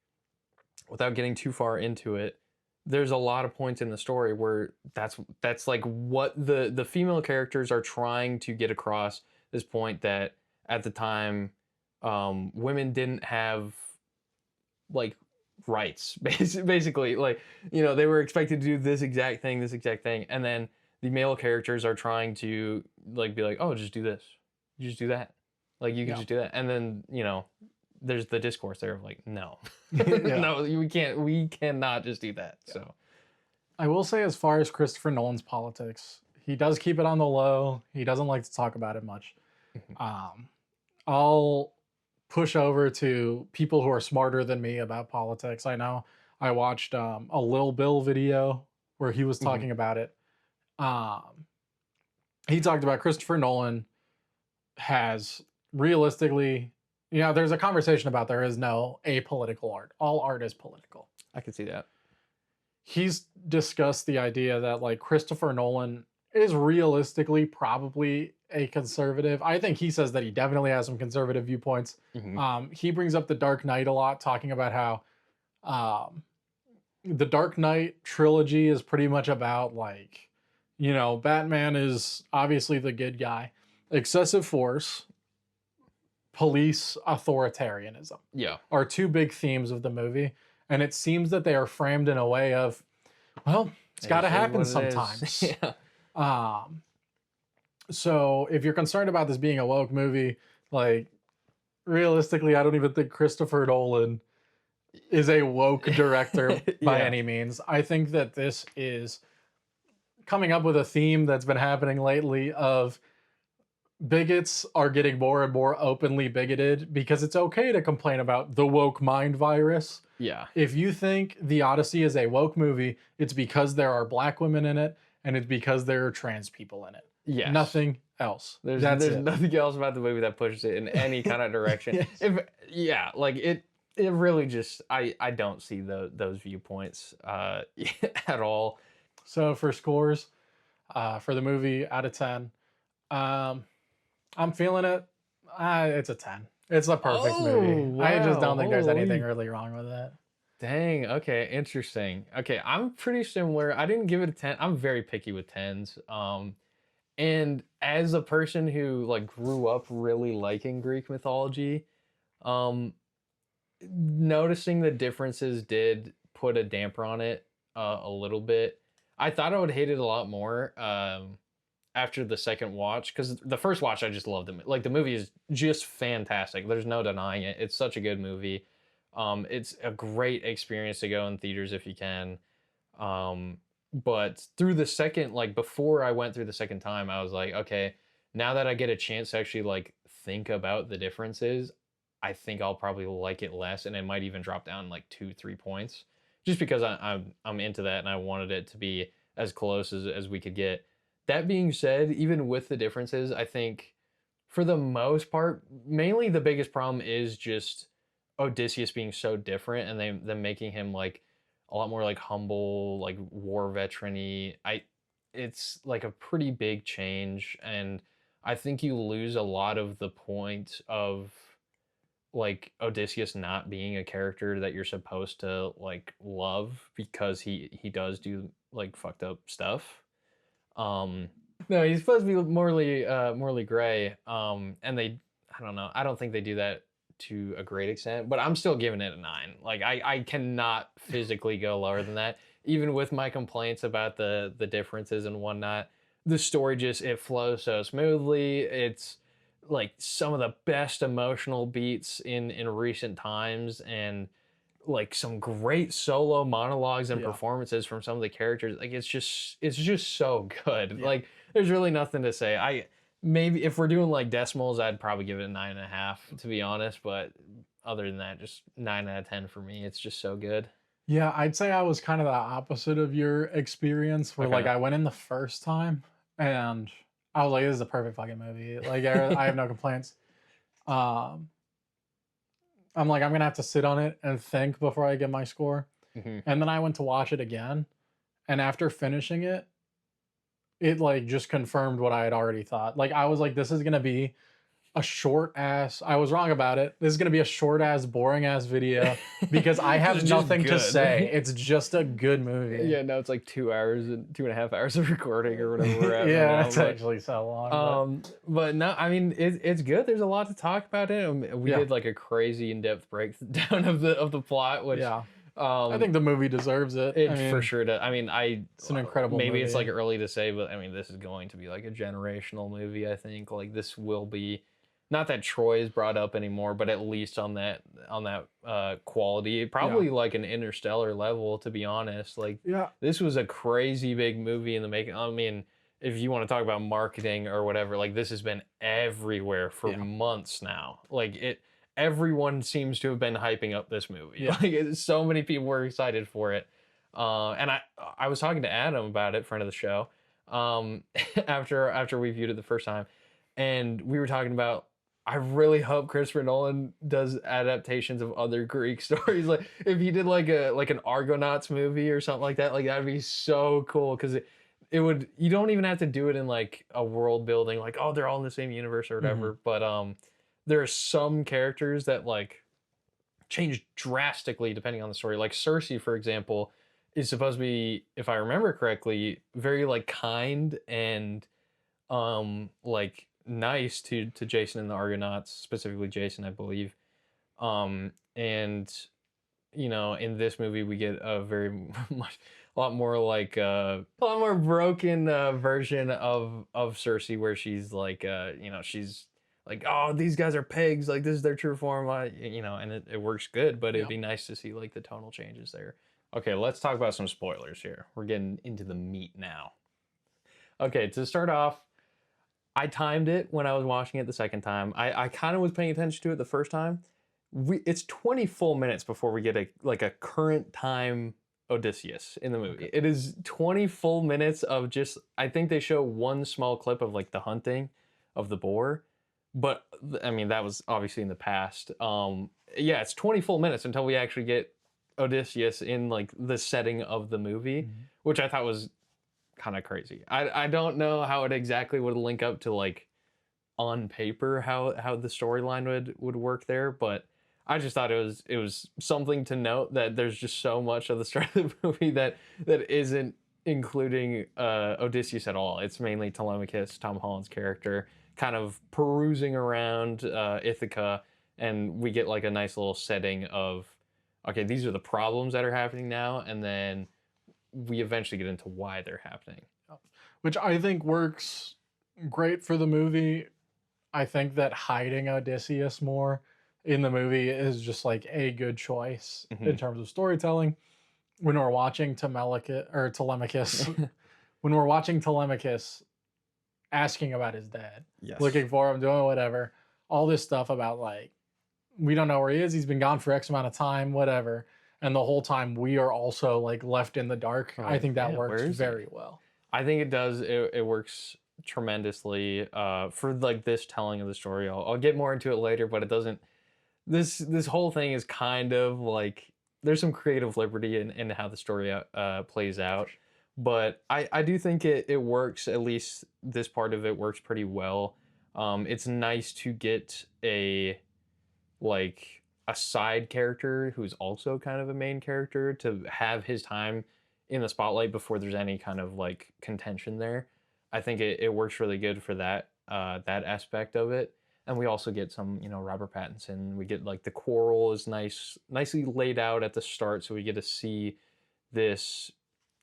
[SPEAKER 1] without getting too far into it, there's a lot of points in the story where that's like what the female characters are trying to get across, this point that at the time, women didn't have like rights, basically. Like, they were expected to do this exact thing, and then the male characters are trying to like be like, oh, just do this, you just do that, like you can
[SPEAKER 2] Yeah.
[SPEAKER 1] just do that, and then there's the discourse there of like, no,
[SPEAKER 2] Yeah.
[SPEAKER 1] no, we cannot just do that.
[SPEAKER 2] Yeah.
[SPEAKER 1] So
[SPEAKER 2] I will say, as far as Christopher Nolan's politics, he does keep it on the low. He doesn't like to talk about it much. Um, I'll push over to people who are smarter than me about politics. I know I watched a Lil Bill video where he was
[SPEAKER 1] mhm,
[SPEAKER 2] talking about it. Um, he talked about Christopher Nolan has realistically, there's a conversation about there is no apolitical art. All art is political.
[SPEAKER 1] I can see that.
[SPEAKER 2] He's discussed the idea that like Christopher Nolan is realistically probably a conservative. I think he says that he definitely has some conservative viewpoints.
[SPEAKER 1] Hmm.
[SPEAKER 2] He brings up the Dark Knight a lot, talking about how um, the Dark Knight trilogy is pretty much about like, Batman is obviously the good guy, excessive force, police authoritarianism
[SPEAKER 1] Yeah.
[SPEAKER 2] are two big themes of the movie. And it seems that they are framed in a way of, well, it's
[SPEAKER 1] It
[SPEAKER 2] got to
[SPEAKER 1] just is
[SPEAKER 2] happen
[SPEAKER 1] what it is.
[SPEAKER 2] sometimes.
[SPEAKER 1] Yeah.
[SPEAKER 2] Um, so if you're concerned about this being a woke movie, like realistically, I don't even think Christopher Nolan is a woke director by
[SPEAKER 1] Yeah.
[SPEAKER 2] any means. I think that this is coming up with a theme that's been happening lately of bigots are getting more and more openly bigoted because it's okay to complain about the woke mind virus.
[SPEAKER 1] Yeah.
[SPEAKER 2] If you think The Odyssey is a woke movie, it's because there are black women in it and it's because there are trans people in it.
[SPEAKER 1] Yes.
[SPEAKER 2] Nothing else.
[SPEAKER 1] There's
[SPEAKER 2] That's
[SPEAKER 1] there's
[SPEAKER 2] it.
[SPEAKER 1] nothing else about the movie that pushes it in any kind of direction.
[SPEAKER 2] Yes.
[SPEAKER 1] If Yeah, like it really just, I don't see those viewpoints at all.
[SPEAKER 2] So for scores, for the movie out of 10, um, I'm feeling it. It's a 10. It's a perfect
[SPEAKER 1] Oh,
[SPEAKER 2] movie. I just
[SPEAKER 1] wow.
[SPEAKER 2] don't think there's anything
[SPEAKER 1] Holy
[SPEAKER 2] really wrong with it.
[SPEAKER 1] dang. Okay, interesting. Okay, I'm pretty similar. I didn't give it a 10. I'm very picky with 10s. And as a person who like grew up really liking Greek mythology, um noticing the differences did put a damper on it, a little bit. I thought I would hate it a lot more after the second watch, because the first watch I just loved it. Like, the movie is just fantastic. There's no denying it. It's such a good movie. It's a great experience to go in theaters if you can. But through the second, like before I went through the second time, I was like, okay, now that I get a chance to actually like think about the differences, I think I'll probably like it less, and it might even drop down like 2, 3 points, just because I'm into that and I wanted it to be as close as we could get. That being said, even with the differences, I think for the most part, mainly the biggest problem is just Odysseus being so different, and them making him like a lot more like humble, like war veteran-y. It's like a pretty big change, and I think you lose a lot of the point of like Odysseus not being a character that you're supposed to like love, because he does do like fucked up stuff. Um no, he's supposed to be morally gray. And I don't know. I don't think they do that to a great extent, but I'm still giving it a 9. Like, I cannot physically go lower than that. Even with my complaints about the differences and whatnot, the story just, it flows so smoothly. It's like some of the best emotional beats in recent times, and like some great solo monologues and
[SPEAKER 2] Yeah.
[SPEAKER 1] performances from some of the characters. Like, it's just so good.
[SPEAKER 2] Yeah.
[SPEAKER 1] Like, there's really nothing to say. Maybe if we're doing like decimals, I'd probably give it a 9.5, to be honest. But other than that, just 9 out of 10 for me. It's just so good.
[SPEAKER 2] Yeah, I'd say I was kind of the opposite of your experience where like
[SPEAKER 1] Okay.
[SPEAKER 2] I went in the first time and I was like, this is a perfect fucking movie. Like I have no complaints. Um I'm like, I'm gonna have to sit on it and think before I get my score.
[SPEAKER 1] Hmm.
[SPEAKER 2] And then I went to watch it again. And after finishing it, it like just confirmed what I had already thought. Like I was like, this is gonna be a short ass. I was wrong about it. This is gonna be a short ass, boring ass video because I have
[SPEAKER 1] It's just
[SPEAKER 2] nothing to say.
[SPEAKER 1] good.
[SPEAKER 2] It's just a good movie.
[SPEAKER 1] Yeah, no, it's like 2 hours and 2.5 hours of recording or whatever we're at right
[SPEAKER 2] Yeah,
[SPEAKER 1] now.
[SPEAKER 2] it's actually so long,
[SPEAKER 1] But no, I mean it's good. There's a lot to talk about it. We
[SPEAKER 2] yeah,
[SPEAKER 1] did like a crazy in-depth breakdown of the plot, which
[SPEAKER 2] yeah. I
[SPEAKER 1] um
[SPEAKER 2] think the movie deserves it. I
[SPEAKER 1] it for
[SPEAKER 2] mean,
[SPEAKER 1] sure does. I mean,
[SPEAKER 2] it's an incredible
[SPEAKER 1] maybe it's
[SPEAKER 2] movie.
[SPEAKER 1] like early to say, but I mean, this is going to be like a generational movie. I think like this will be not that Troy is brought up anymore, but at least on that quality,
[SPEAKER 2] Yeah,
[SPEAKER 1] probably like an Interstellar level. To be honest, like
[SPEAKER 2] yeah,
[SPEAKER 1] this was a crazy big movie in the making. I mean, if you want to talk about marketing or whatever, like this has been everywhere for
[SPEAKER 2] yeah,
[SPEAKER 1] months now. Like it everyone seems to have been hyping up this movie.
[SPEAKER 2] yeah.
[SPEAKER 1] So many people were excited for it. And I was talking to Adam about it, friend of the show, after we viewed it the first time, and we were talking about. I really hope Christopher Nolan does adaptations of other Greek stories. Like if he did like an Argonauts movie or something like that'd be so cool because it would you don't even have to do it in like a world building like oh they're all in the same universe or
[SPEAKER 2] Hmm.
[SPEAKER 1] whatever. But there are some characters that like change drastically depending on the story. Like Cersei, for example, is supposed to be, if I remember correctly, very like kind and like nice to Jason and the Argonauts, specifically Jason, I believe. And you know, in this movie we get a very much a lot more like a lot more broken version of Cersei where she's like you know, she's like, oh, these guys are pigs, like this is their true form, you know, and it works good, but it'd
[SPEAKER 2] Yeah.
[SPEAKER 1] be nice to see like the tonal changes there. Okay, let's talk about some spoilers here. We're getting into the meat now. Okay, to start off, I timed it when I was watching it the second time. I kind of was paying attention to it the first time. It's 20 full minutes before we get a like a current time Odysseus in the
[SPEAKER 2] Okay.
[SPEAKER 1] movie. It is 20 full minutes of just I think they show one small clip of like the hunting of the boar, but I mean that was obviously in the past. Yeah, it's 20 full minutes until we actually get Odysseus in like the setting of the movie,
[SPEAKER 2] Mhm.
[SPEAKER 1] which I thought was kind of crazy. I don't know how it exactly would link up to like on paper how the storyline would work there, but I just thought it was something to note that there's just so much of the start of the movie that isn't including Odysseus at all. It's mainly Telemachus, Tom Holland's character, kind of perusing around Ithaca, and we get like a nice little setting of okay, these are the problems that are happening now, and then we eventually get into why they're happening.
[SPEAKER 2] Yeah. Which I think works great for the movie. I think that hiding Odysseus more in the movie is just like a good choice in
[SPEAKER 1] Hmm.
[SPEAKER 2] terms of storytelling. When we're watching Telemachus, when we're watching Telemachus asking about his dad,
[SPEAKER 1] Yes.
[SPEAKER 2] looking for him, doing whatever, all this stuff about like we don't know where he is. He's been gone for X amount of time, whatever. And the whole time we are also like left in the dark. I
[SPEAKER 1] Like,
[SPEAKER 2] think that
[SPEAKER 1] yeah,
[SPEAKER 2] works
[SPEAKER 1] where is he?
[SPEAKER 2] very well.
[SPEAKER 1] I think it does. It works tremendously for like this telling of the story. I'll get more into it later, but it doesn't. This whole thing is kind of like there's some creative liberty in how the story plays out, but I do think it works. At least this part of it works pretty well. It's nice to get a like a side character who's also kind of a main character to have his time in the spotlight before there's any kind of like contention there. I think it works really good for that that aspect of it. And we also get some, you know, Robert Pattinson. We get like the quarrel is nicely laid out at the start, so we get to see this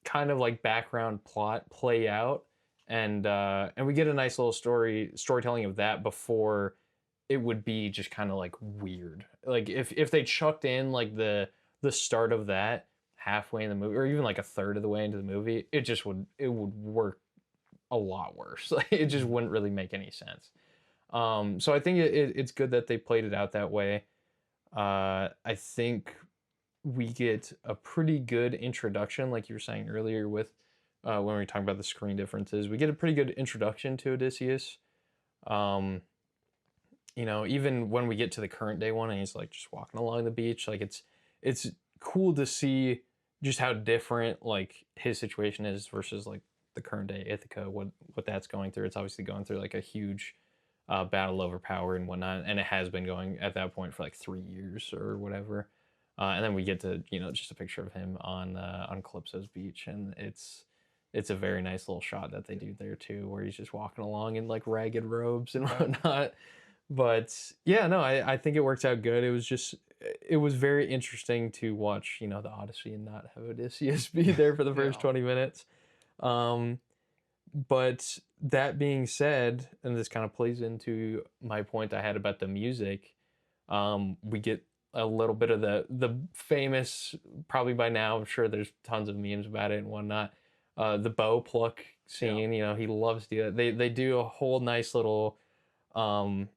[SPEAKER 1] kind of like background plot play out, and we get a nice little storytelling of that before it would be just kind of like weird. Like if they chucked in like the start of that halfway in the movie or even like a third of the way into the movie, it would work a lot worse. Like it just
[SPEAKER 2] Mhm.
[SPEAKER 1] wouldn't really make any sense. So I think it's good that they played it out that way. I think we get a pretty good introduction, like you were saying earlier, with when we were talking about the screen differences. We get a pretty good introduction to Odysseus. Um, even when we get to the current day one, and he's like just walking along the beach, like it's cool to see just how different like his situation is versus like the current day Ithaca, what that's going through. It's obviously going through like a huge battle over power and whatnot, and it has been going at that point for like 3 years or whatever. And then we get to just a picture of him on Calypso's beach, and it's a very nice little shot that they do there too, where he's just walking along in like ragged robes and
[SPEAKER 2] Right.
[SPEAKER 1] whatnot. But yeah, no, I think it worked out good. It was very interesting to watch, the Odyssey and not have Odysseus be there for the first
[SPEAKER 2] Yeah.
[SPEAKER 1] 20 minutes. Um, but that being said, and this kind of plays into my point I had about the music, we get a little bit of the famous, probably by now, I'm sure there's tons of memes about it and whatnot. The bow pluck
[SPEAKER 2] Yeah.
[SPEAKER 1] scene, he loves to do that. They do a whole nice little um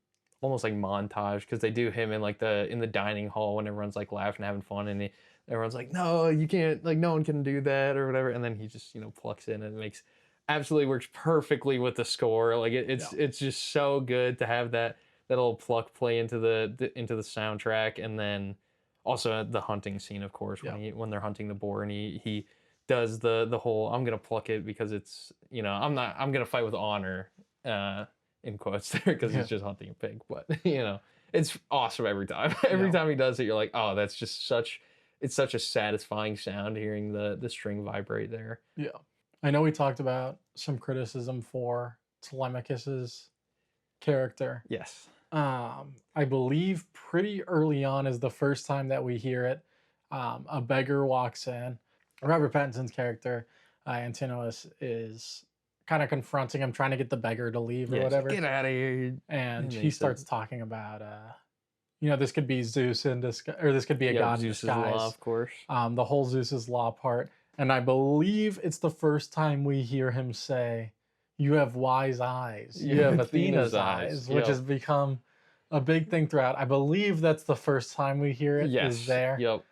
[SPEAKER 1] almost like montage because they do him in like the dining hall when everyone's like laughing having fun, and everyone's like, no, you can't, like no one can do that or whatever, and then he just plucks in, and it makes absolutely works perfectly with the score. Like
[SPEAKER 2] Yeah.
[SPEAKER 1] it's just so good to have that little pluck play into into the soundtrack. And then also the hunting scene, of course,
[SPEAKER 2] Yeah.
[SPEAKER 1] when they're hunting the boar, and he does the whole I'm gonna pluck it because it's I'm gonna fight with honor, uh in quotes there, because
[SPEAKER 2] Yeah.
[SPEAKER 1] he's just hunting a pig. But it's awesome every time. Every
[SPEAKER 2] Yeah.
[SPEAKER 1] time he does it, you're like, oh, that's just such a satisfying sound, hearing the string vibrate there.
[SPEAKER 2] Yeah. I know we talked about some criticism for Telemachus's character.
[SPEAKER 1] Yes.
[SPEAKER 2] I believe pretty early on is the first time that we hear it. A beggar walks in. Robert Pattinson's character, Antinous, is kind of confronting him, trying to get the beggar to leave or
[SPEAKER 1] Yes.
[SPEAKER 2] whatever.
[SPEAKER 1] Get out of here.
[SPEAKER 2] And
[SPEAKER 1] And
[SPEAKER 2] he
[SPEAKER 1] he
[SPEAKER 2] starts
[SPEAKER 1] says,
[SPEAKER 2] talking about, this could be Zeus in disguise, or this could be a
[SPEAKER 1] yep,
[SPEAKER 2] god in
[SPEAKER 1] Zeus's law,
[SPEAKER 2] disguise.
[SPEAKER 1] of course.
[SPEAKER 2] The whole Zeus's law part. And I believe it's the first time we hear him say, "You have wise eyes.
[SPEAKER 1] You
[SPEAKER 2] You
[SPEAKER 1] have
[SPEAKER 2] have
[SPEAKER 1] Athena's
[SPEAKER 2] Athena's
[SPEAKER 1] eyes.
[SPEAKER 2] eyes," which
[SPEAKER 1] Yep.
[SPEAKER 2] has become a big thing throughout. I believe that's the first time we hear it is
[SPEAKER 1] Yes.
[SPEAKER 2] there.
[SPEAKER 1] Yep.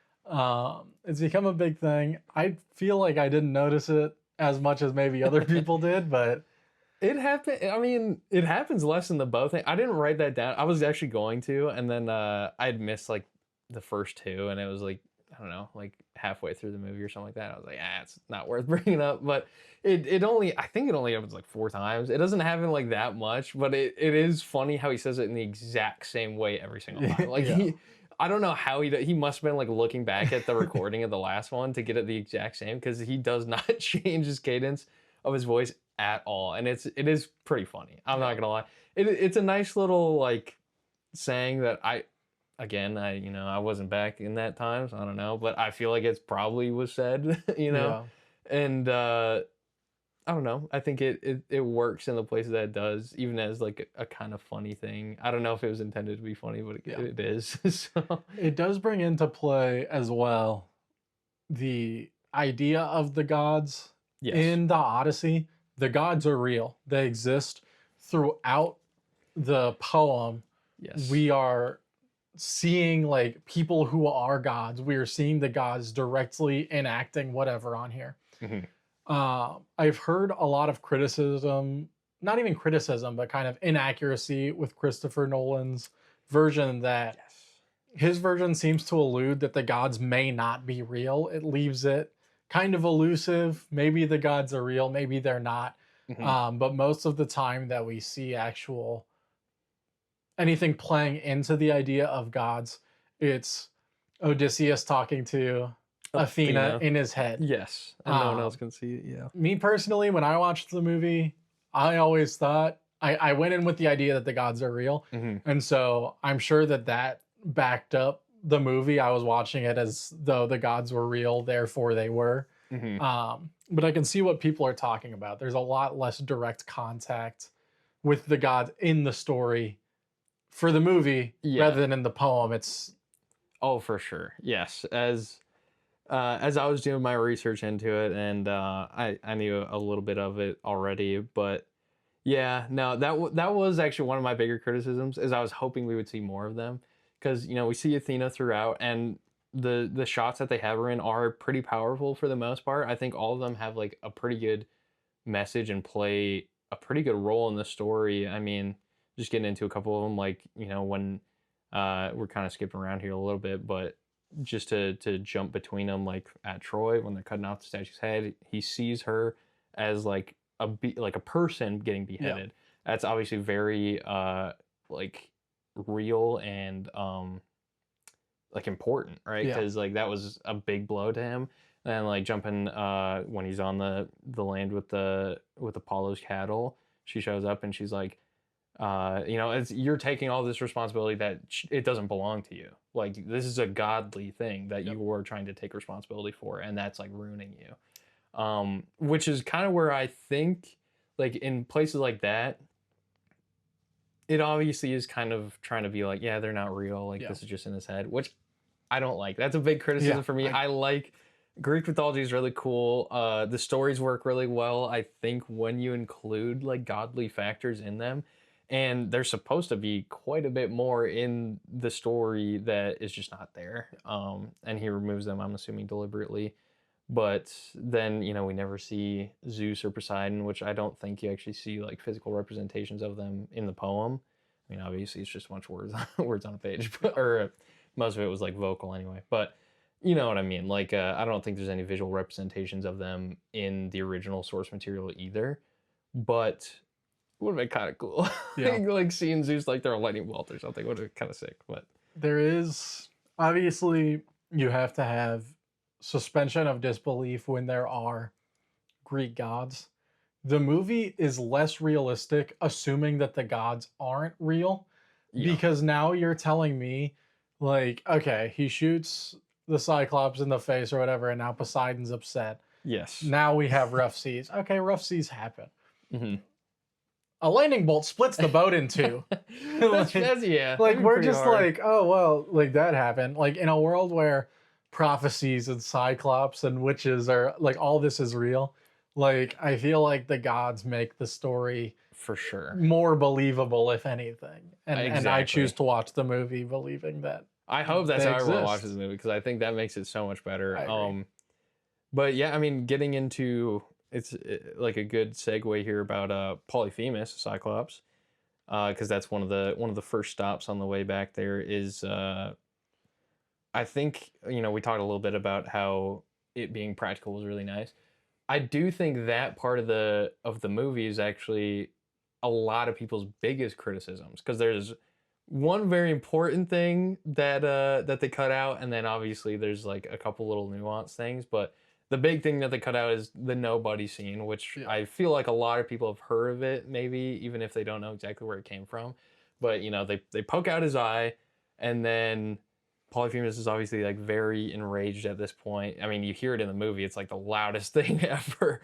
[SPEAKER 2] It's become a big thing. I feel like I didn't notice it as much as maybe other people did, but
[SPEAKER 1] It happened. I mean, it happens less in the bow thing. I didn't write that down. I was actually going to, and then I'd missed like the first two, and it was like, I don't know, like halfway through the movie or something like that. I was like, it's not worth bringing up. But it only, I think it only happens like 4 times. It doesn't happen like that much, but it is funny how he says it in the exact same way every single time. Like
[SPEAKER 2] yeah,
[SPEAKER 1] I don't know how he must have been like looking back at the recording of the last one to get it the exact same, because he does not change his cadence of his voice at all, and it is pretty funny. I'm not
[SPEAKER 2] yeah,
[SPEAKER 1] gonna lie. It's a nice little like saying that I wasn't back in that time, so I don't know, but I feel like it's probably was said,
[SPEAKER 2] yeah,
[SPEAKER 1] and I don't know. I think it works in the places that it does, even as like a kind of funny thing. I don't know if it was intended to be funny, but
[SPEAKER 2] yeah.
[SPEAKER 1] it is. So
[SPEAKER 2] It does bring into play as well the idea of the gods
[SPEAKER 1] yes,
[SPEAKER 2] in the Odyssey. The gods are real. They exist throughout the poem.
[SPEAKER 1] yes,
[SPEAKER 2] We are seeing like people who are gods. We are seeing the gods directly enacting whatever on here.
[SPEAKER 1] hmm
[SPEAKER 2] I've heard a lot of criticism, not even criticism, but kind of inaccuracy with Christopher Nolan's version, that
[SPEAKER 1] yes,
[SPEAKER 2] his version seems to allude that the gods may not be real. It leaves it kind of elusive. Maybe the gods are real, maybe they're not.
[SPEAKER 1] hmm
[SPEAKER 2] But most of the time that we see actual anything playing into the idea of gods, it's Odysseus talking to Athena
[SPEAKER 1] Athena.
[SPEAKER 2] in his head.
[SPEAKER 1] Yes, and no one else
[SPEAKER 2] Um,
[SPEAKER 1] can see it. Yeah.
[SPEAKER 2] Me personally, when I watched the movie, I always thought I went in with the idea that the gods are real,
[SPEAKER 1] hmm
[SPEAKER 2] and so I'm sure that that backed up the movie. I was watching it as though the gods were real, therefore they were.
[SPEAKER 1] hmm
[SPEAKER 2] But I can see what people are talking about. There's a lot less direct contact with the gods in the story for the movie
[SPEAKER 1] Yeah.
[SPEAKER 2] rather than in the poem. It's
[SPEAKER 1] Oh, for sure. Yes. As I was doing my research into it, and I knew a little bit of it already, but yeah, no, that was actually one of my bigger criticisms. Is I was hoping we would see more of them, because we see Athena throughout, and the shots that they have her in are pretty powerful for the most part. I think all of them have like a pretty good message and play a pretty good role in the story. I mean, just getting into a couple of them, like when we're kind of skipping around here a little bit, but just to jump between them, like at Troy when they're cutting off the statue's head, he sees her as like like a person getting
[SPEAKER 2] Yeah.
[SPEAKER 1] beheaded. That's obviously very like real and like important, right?
[SPEAKER 2] Yeah.
[SPEAKER 1] Because like that was a big blow to him. And like jumping when he's on the land with Apollo's cattle, she shows up and she's like, it's you're taking all this responsibility that it doesn't belong to you. Like this is a godly thing that
[SPEAKER 2] Yep.
[SPEAKER 1] you were trying to take responsibility for, and that's like ruining you. Which is kind of where I think, like in places like that, it obviously is kind of trying to be like, yeah, they're not real. Like
[SPEAKER 2] Yeah.
[SPEAKER 1] this is just in his head, which I don't like. That's a big criticism
[SPEAKER 2] Yeah.
[SPEAKER 1] for me. I like Greek mythology is really cool. The stories work really well. I think when you include like godly factors in them, and there's supposed to be quite a bit more in the story that is just not there. And he removes them, I'm assuming deliberately. But then we never see Zeus or Poseidon, which I don't think you actually see like physical representations of them in the poem. I mean, obviously it's just a bunch of words words on a page,
[SPEAKER 2] Yeah.
[SPEAKER 1] or most of it was like vocal anyway. But you know what I mean. Like I don't think there's any visual representations of them in the original source material either. But it would have been kind of cool.
[SPEAKER 2] Yeah.
[SPEAKER 1] Like seeing Zeus like they're a lightning bolt or something would have been kind of sick. But
[SPEAKER 2] There is obviously you have to have suspension of disbelief when there are Greek gods. The movie is less realistic, assuming that the gods aren't real,
[SPEAKER 1] yeah,
[SPEAKER 2] because now you're telling me, like, okay, he shoots the Cyclops in the face or whatever, and now Poseidon's upset.
[SPEAKER 1] yes,
[SPEAKER 2] Now we have rough seas. Okay, rough seas happen.
[SPEAKER 1] hmm
[SPEAKER 2] A lightning bolt splits the boat in two.
[SPEAKER 1] that's yeah.
[SPEAKER 2] Like
[SPEAKER 1] That'd be
[SPEAKER 2] we're
[SPEAKER 1] pretty
[SPEAKER 2] just
[SPEAKER 1] hard.
[SPEAKER 2] like, oh well, like that happened. Like in a world where prophecies and cyclops and witches are like all this is real. Like I feel like the gods make the story
[SPEAKER 1] For sure.
[SPEAKER 2] more believable, if anything. And I choose
[SPEAKER 1] Exactly.
[SPEAKER 2] to watch the movie believing that
[SPEAKER 1] I hope that's
[SPEAKER 2] they
[SPEAKER 1] how everyone watches
[SPEAKER 2] exist.
[SPEAKER 1] the movie because I think that makes it so much better.
[SPEAKER 2] I agree.
[SPEAKER 1] But yeah, I mean, getting into it's like a good segue here about Polyphemus, Cyclops, because that's one of the first stops on the way back there is I think we talked a little bit about how it being practical was really nice. I do think that part of the movie is actually a lot of people's biggest criticisms because there's one very important thing that they cut out, and then obviously there's like a couple little nuance things, but the big thing that they cut out is the nobody scene, which
[SPEAKER 2] Yeah.
[SPEAKER 1] I feel like a lot of people have heard of it, maybe even if they don't know exactly where it came from. But they poke out his eye, and then Polyphemus is obviously like very enraged at this point. I mean, you hear it in the movie; it's like the loudest thing ever.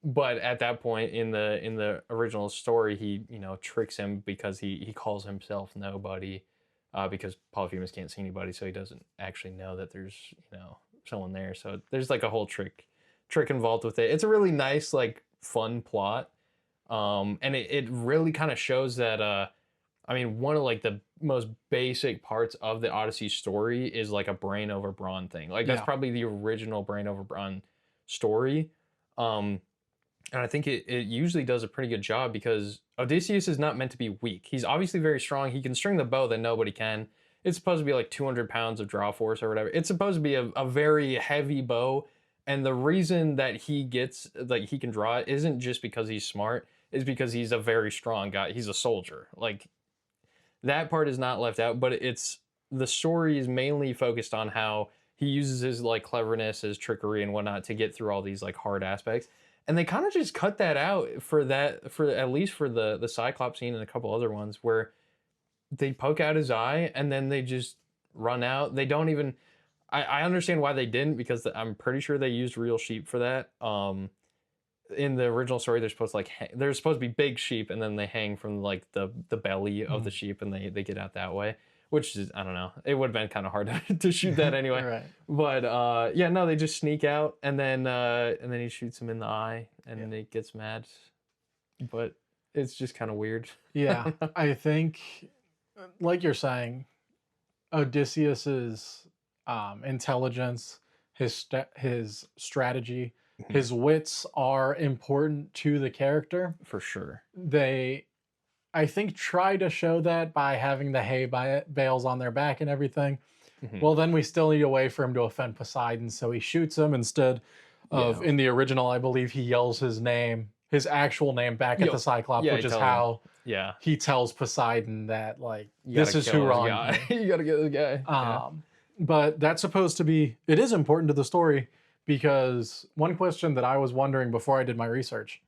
[SPEAKER 1] But at that point in the original story, he tricks him because he calls himself nobody, because Polyphemus can't see anybody, so he doesn't actually know that there's someone there. So there's like a whole trick involved with it. It's a really nice like fun plot, and it really kind of shows that I mean, one of like the most basic parts of the Odyssey story is like a brain over brawn thing. Like that's
[SPEAKER 2] Yeah.
[SPEAKER 1] probably the original brain over brawn story. Um, and I think it usually does a pretty good job because Odysseus is not meant to be weak. He's obviously very strong. He can string the bow that nobody can. It's supposed to be like 200 pounds of draw force or whatever. It's supposed to be a very heavy bow. And the reason that he gets, like, he can draw it isn't just because he's smart, is because he's a very strong guy. He's a soldier. Like, that part is not left out, but it's the story is mainly focused on how he uses his like cleverness, his trickery and whatnot to get through all these like hard aspects. And they kind of just cut that out for at least for the Cyclops scene and a couple other ones where they poke out his eye and then they just run out. They don't even I understand why they didn't because I'm pretty sure they used real sheep for that. In the original story they're supposed to like they're supposed to be big sheep and then they hang from like the belly of the
[SPEAKER 2] Mhm.
[SPEAKER 1] sheep and they get out that way, which is I don't know, it would have been kind of hard to shoot that anyway.
[SPEAKER 2] Right.
[SPEAKER 1] But yeah, no, they just sneak out and then he shoots him in the eye
[SPEAKER 2] Yeah.
[SPEAKER 1] and it gets mad, but it's just kind of weird.
[SPEAKER 2] Yeah. I think like you're saying, Odysseus's intelligence, his strategy,
[SPEAKER 1] Mhm.
[SPEAKER 2] his wits are important to the character.
[SPEAKER 1] For sure.
[SPEAKER 2] They, I think, try to show that by having the bales on their back and everything.
[SPEAKER 1] Mhm.
[SPEAKER 2] Well, then we still need a way for him to offend Poseidon, so he shoots him instead of,
[SPEAKER 1] Yeah.
[SPEAKER 2] in the original, I believe he yells his name, his actual name, back at the
[SPEAKER 1] Yep.
[SPEAKER 2] Cyclops,
[SPEAKER 1] Yeah,
[SPEAKER 2] which
[SPEAKER 1] he
[SPEAKER 2] is
[SPEAKER 1] tells him.
[SPEAKER 2] how
[SPEAKER 1] Yeah.
[SPEAKER 2] he tells Poseidon that, like,
[SPEAKER 1] You gotta
[SPEAKER 2] this is who
[SPEAKER 1] kill this
[SPEAKER 2] wronged
[SPEAKER 1] guy.
[SPEAKER 2] me.
[SPEAKER 1] You gotta kill this guy. Yeah.
[SPEAKER 2] Um, but that's supposed to be, it is important to the story because one question that I was wondering before I did my research,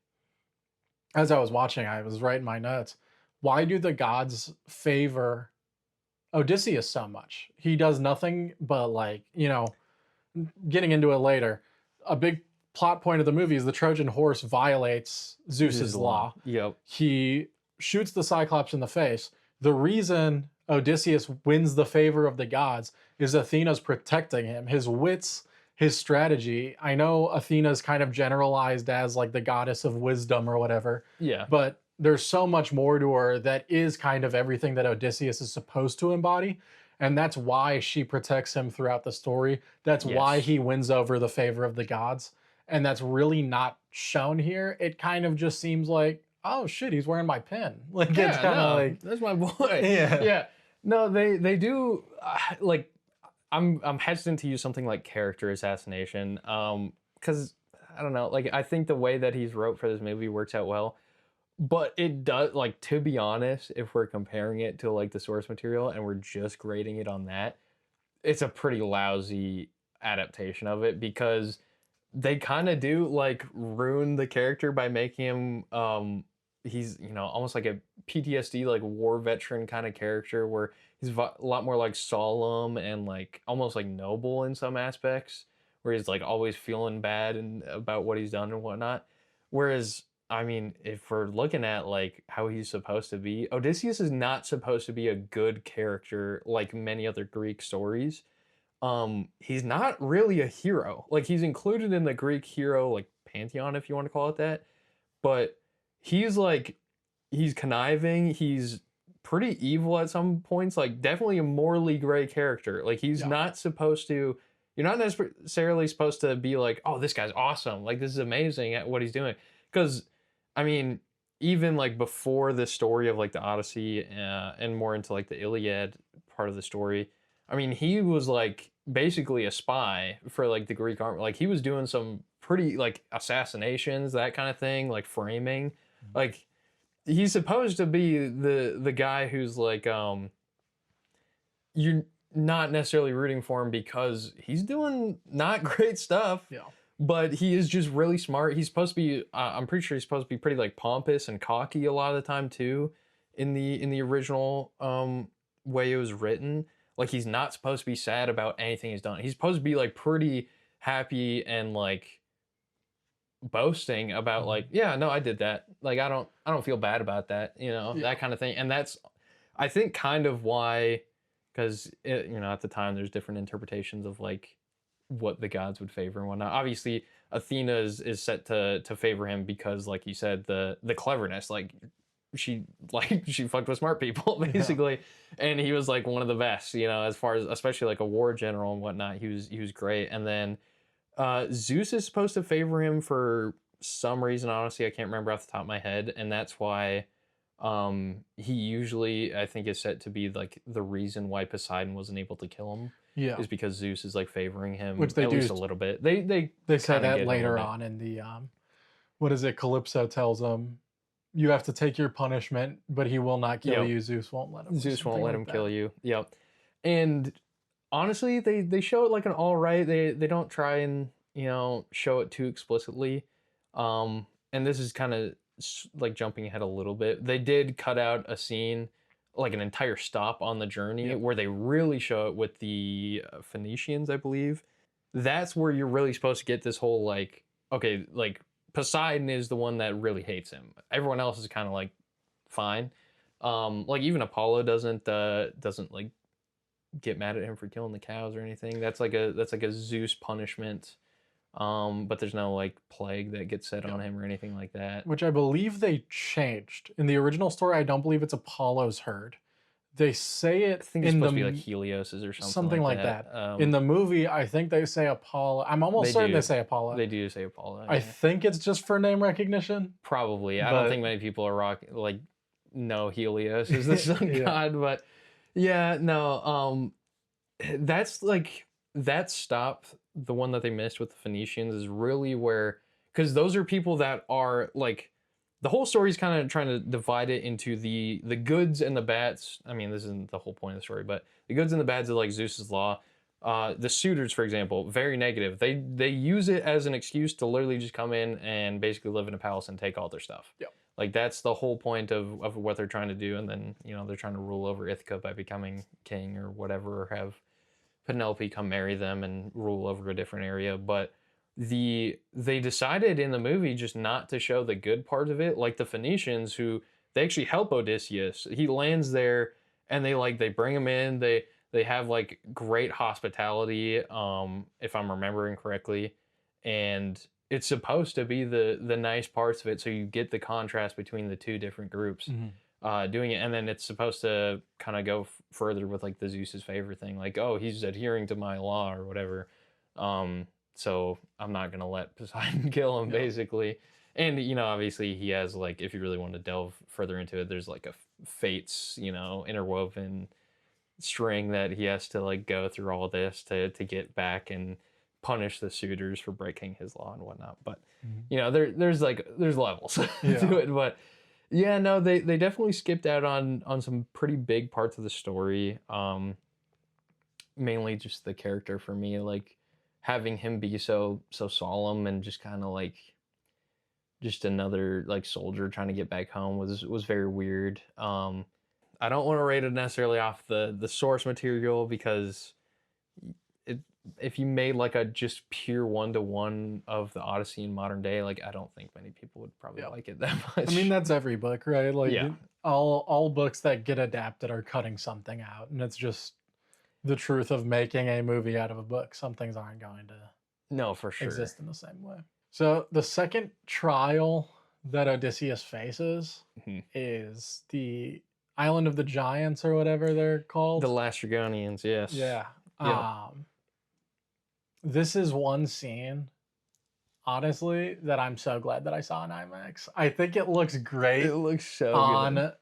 [SPEAKER 2] as I was watching, I was writing my notes. Why do the gods favor Odysseus so much? He does nothing but, like, getting into it later. A big plot point of the movie is the Trojan horse violates
[SPEAKER 1] This is
[SPEAKER 2] Zeus's
[SPEAKER 1] the law.
[SPEAKER 2] law.
[SPEAKER 1] Yep.
[SPEAKER 2] He shoots the Cyclops in the face. The reason Odysseus wins the favor of the gods is Athena's protecting him. His wits, his strategy. I know Athena's kind of generalized as like the goddess of wisdom or whatever,
[SPEAKER 1] Yeah.
[SPEAKER 2] but there's so much more to her that is kind of everything that Odysseus is supposed to embody. And that's why she protects him throughout the story. That's why
[SPEAKER 1] Yes.
[SPEAKER 2] he wins over the favor of the gods. And that's really not shown here. It kind of just seems like, oh shit, he's wearing my pin. Like it's
[SPEAKER 1] Yeah,
[SPEAKER 2] kind of
[SPEAKER 1] no,
[SPEAKER 2] like,
[SPEAKER 1] that's my boy.
[SPEAKER 2] yeah,
[SPEAKER 1] Yeah. No, they do like I'm hesitant to use something like character assassination cuz I don't know, like I think the way that he's wrote for this movie works out well. But it does, like, to be honest, if we're comparing it to like the source material and we're just grading it on that, it's a pretty lousy adaptation of it because they kind of do like ruin the character by making him he's almost like a PTSD like war veteran kind of character where he's a lot more like solemn and like almost like noble in some aspects where he's like always feeling bad and about what he's done and whatnot. Whereas I mean, if we're looking at like how he's supposed to be, Odysseus is not supposed to be a good character like many other Greek stories. He's not really a hero. Like he's included in the Greek hero like pantheon if you want to call it that, but he's like he's conniving, he's pretty evil at some points, like definitely a morally gray character. Like he's
[SPEAKER 2] yeah,
[SPEAKER 1] not supposed to you're not necessarily supposed to be like, "Oh, this guy's awesome. Like this is amazing at what he's doing." Cuz I mean, even like before the story of like the Odyssey and more into like the Iliad part of the story, I mean, he was like basically a spy for like the Greek army. Like he was doing some pretty like assassinations, that kind of thing, like framing. Like he's supposed to be the guy who's like you're not necessarily rooting for him because he's doing not great stuff,
[SPEAKER 2] yeah,
[SPEAKER 1] but he is just really smart. He's supposed to be I'm pretty sure he's supposed to be pretty like pompous and cocky a lot of the time too in the original way it was written. Like he's not supposed to be sad about anything he's done. He's supposed to be like pretty happy and like boasting about like,
[SPEAKER 2] mhm,
[SPEAKER 1] yeah, no, I did that. Like I don't feel bad about that,
[SPEAKER 2] yeah,
[SPEAKER 1] that kind of thing. And that's I think kind of why because at the time there's different interpretations of like what the gods would favor and whatnot. Obviously, Athena is set to favor him because, like you said, the cleverness. Like she like she fucked with smart people
[SPEAKER 2] yeah,
[SPEAKER 1] basically, and he was like one of the best. As far as especially like a war general and whatnot, he was great. And then Zeus is supposed to favor him for some reason. Honestly, I can't remember off the top of my head, and that's why he usually I think is set to be like the reason why Poseidon wasn't able to kill him
[SPEAKER 2] yeah.
[SPEAKER 1] is because Zeus is like favoring
[SPEAKER 2] Which
[SPEAKER 1] him
[SPEAKER 2] they
[SPEAKER 1] at
[SPEAKER 2] do.
[SPEAKER 1] least a little bit. They
[SPEAKER 2] They say
[SPEAKER 1] kind of
[SPEAKER 2] that
[SPEAKER 1] get it a little
[SPEAKER 2] later
[SPEAKER 1] bit.
[SPEAKER 2] on in the what is it? Calypso tells him, "You have to take your punishment, but he will not kill
[SPEAKER 1] Yep.
[SPEAKER 2] you. Zeus won't let him," or
[SPEAKER 1] Zeus won't
[SPEAKER 2] something
[SPEAKER 1] let
[SPEAKER 2] like
[SPEAKER 1] him
[SPEAKER 2] that.
[SPEAKER 1] kill you. Yep. And honestly, they show it like an all right. They don't try and show it too explicitly. And this is kind of like jumping ahead a little bit. They did cut out a scene, like an entire stop on the journey,
[SPEAKER 2] Yep.
[SPEAKER 1] where they really show it with the Phoenicians, I believe. That's where you're really supposed to get this whole like, okay, like Poseidon is the one that really hates him. Everyone else is kind of like fine. Like even Apollo doesn't like get mad at him for killing the cows or anything. That's like a Zeus punishment. But there's no like plague that gets set
[SPEAKER 2] Yep.
[SPEAKER 1] on him or anything like that.
[SPEAKER 2] Which I believe they changed in the original story. I don't believe it's Apollo's herd. They say
[SPEAKER 1] I
[SPEAKER 2] it
[SPEAKER 1] think it's
[SPEAKER 2] in
[SPEAKER 1] supposed
[SPEAKER 2] the
[SPEAKER 1] to be like Helios's or something
[SPEAKER 2] something
[SPEAKER 1] like
[SPEAKER 2] like
[SPEAKER 1] that.
[SPEAKER 2] that. In the movie, I think they say Apollo. I'm almost
[SPEAKER 1] They
[SPEAKER 2] certain they
[SPEAKER 1] do.
[SPEAKER 2] say Apollo.
[SPEAKER 1] They do say Apollo.
[SPEAKER 2] I
[SPEAKER 1] Yeah,
[SPEAKER 2] think it's just for name recognition,
[SPEAKER 1] probably. I don't
[SPEAKER 2] but
[SPEAKER 1] think many people are like know Helios is the sun
[SPEAKER 2] yeah.
[SPEAKER 1] god, but yeah, no. That's like that stop, the one that they missed with the Phoenicians, is really where, because those are people that are like, the whole story is kind of trying to divide it into the goods and the bads. I mean, this isn't the whole point of the story, but the goods and the bads of like Zeus's law. The suitors, for example, very negative. They use it as an excuse to literally just come in and basically live in a palace and take all their stuff.
[SPEAKER 2] Yep.
[SPEAKER 1] Like that's the whole point of what they're trying to do, and then they're trying to rule over Ithaca by becoming king or whatever, or have Penelope come marry them and rule over a different area. But they decided in the movie just not to show the good part of it, like the Phoenicians, who they actually help Odysseus. He lands there and they bring him in. They have like great hospitality, if I'm remembering correctly, and it's supposed to be the nice parts of it, so you get the contrast between the two different groups
[SPEAKER 2] Mhm.
[SPEAKER 1] doing it, and then it's supposed to kind of go further with like the Zeus's favor thing, like, oh, he's adhering to my law or whatever, so I'm not gonna let Poseidon kill him,
[SPEAKER 2] Yeah.
[SPEAKER 1] basically. And obviously he has, like, if you really want to delve further into it, there's like a fates, interwoven string that he has to like go through all this to get back and punish the suitors for breaking his law and whatnot. But
[SPEAKER 2] Mhm.
[SPEAKER 1] there's levels
[SPEAKER 2] Yeah.
[SPEAKER 1] to it. But yeah, no, they definitely skipped out on some pretty big parts of the story. Mainly just the character for me, like having him be so solemn and just kind of like just another like soldier trying to get back home was very weird. I don't want to rate it necessarily off the source material, because it if you made like a just pure one-to-one of the Odyssey in modern day, like I don't think many people would probably
[SPEAKER 2] Yeah.
[SPEAKER 1] like it that
[SPEAKER 2] I mean,
[SPEAKER 1] much.
[SPEAKER 2] that's every book, right? Like
[SPEAKER 1] Yeah.
[SPEAKER 2] all books that get adapted are cutting something out, and it's just the truth of making a movie out of a book. Some things aren't going to
[SPEAKER 1] No, for sure.
[SPEAKER 2] exist in the same way. So the second trial that Odysseus faces
[SPEAKER 1] Mhm.
[SPEAKER 2] is the Island of the Giants or whatever they're called.
[SPEAKER 1] The Lastrygonians, yes.
[SPEAKER 2] Yeah.
[SPEAKER 1] Yep.
[SPEAKER 2] This is one scene, honestly, that I'm so glad that I saw in IMAX. I think it looks
[SPEAKER 1] It
[SPEAKER 2] great
[SPEAKER 1] looks so
[SPEAKER 2] on
[SPEAKER 1] good.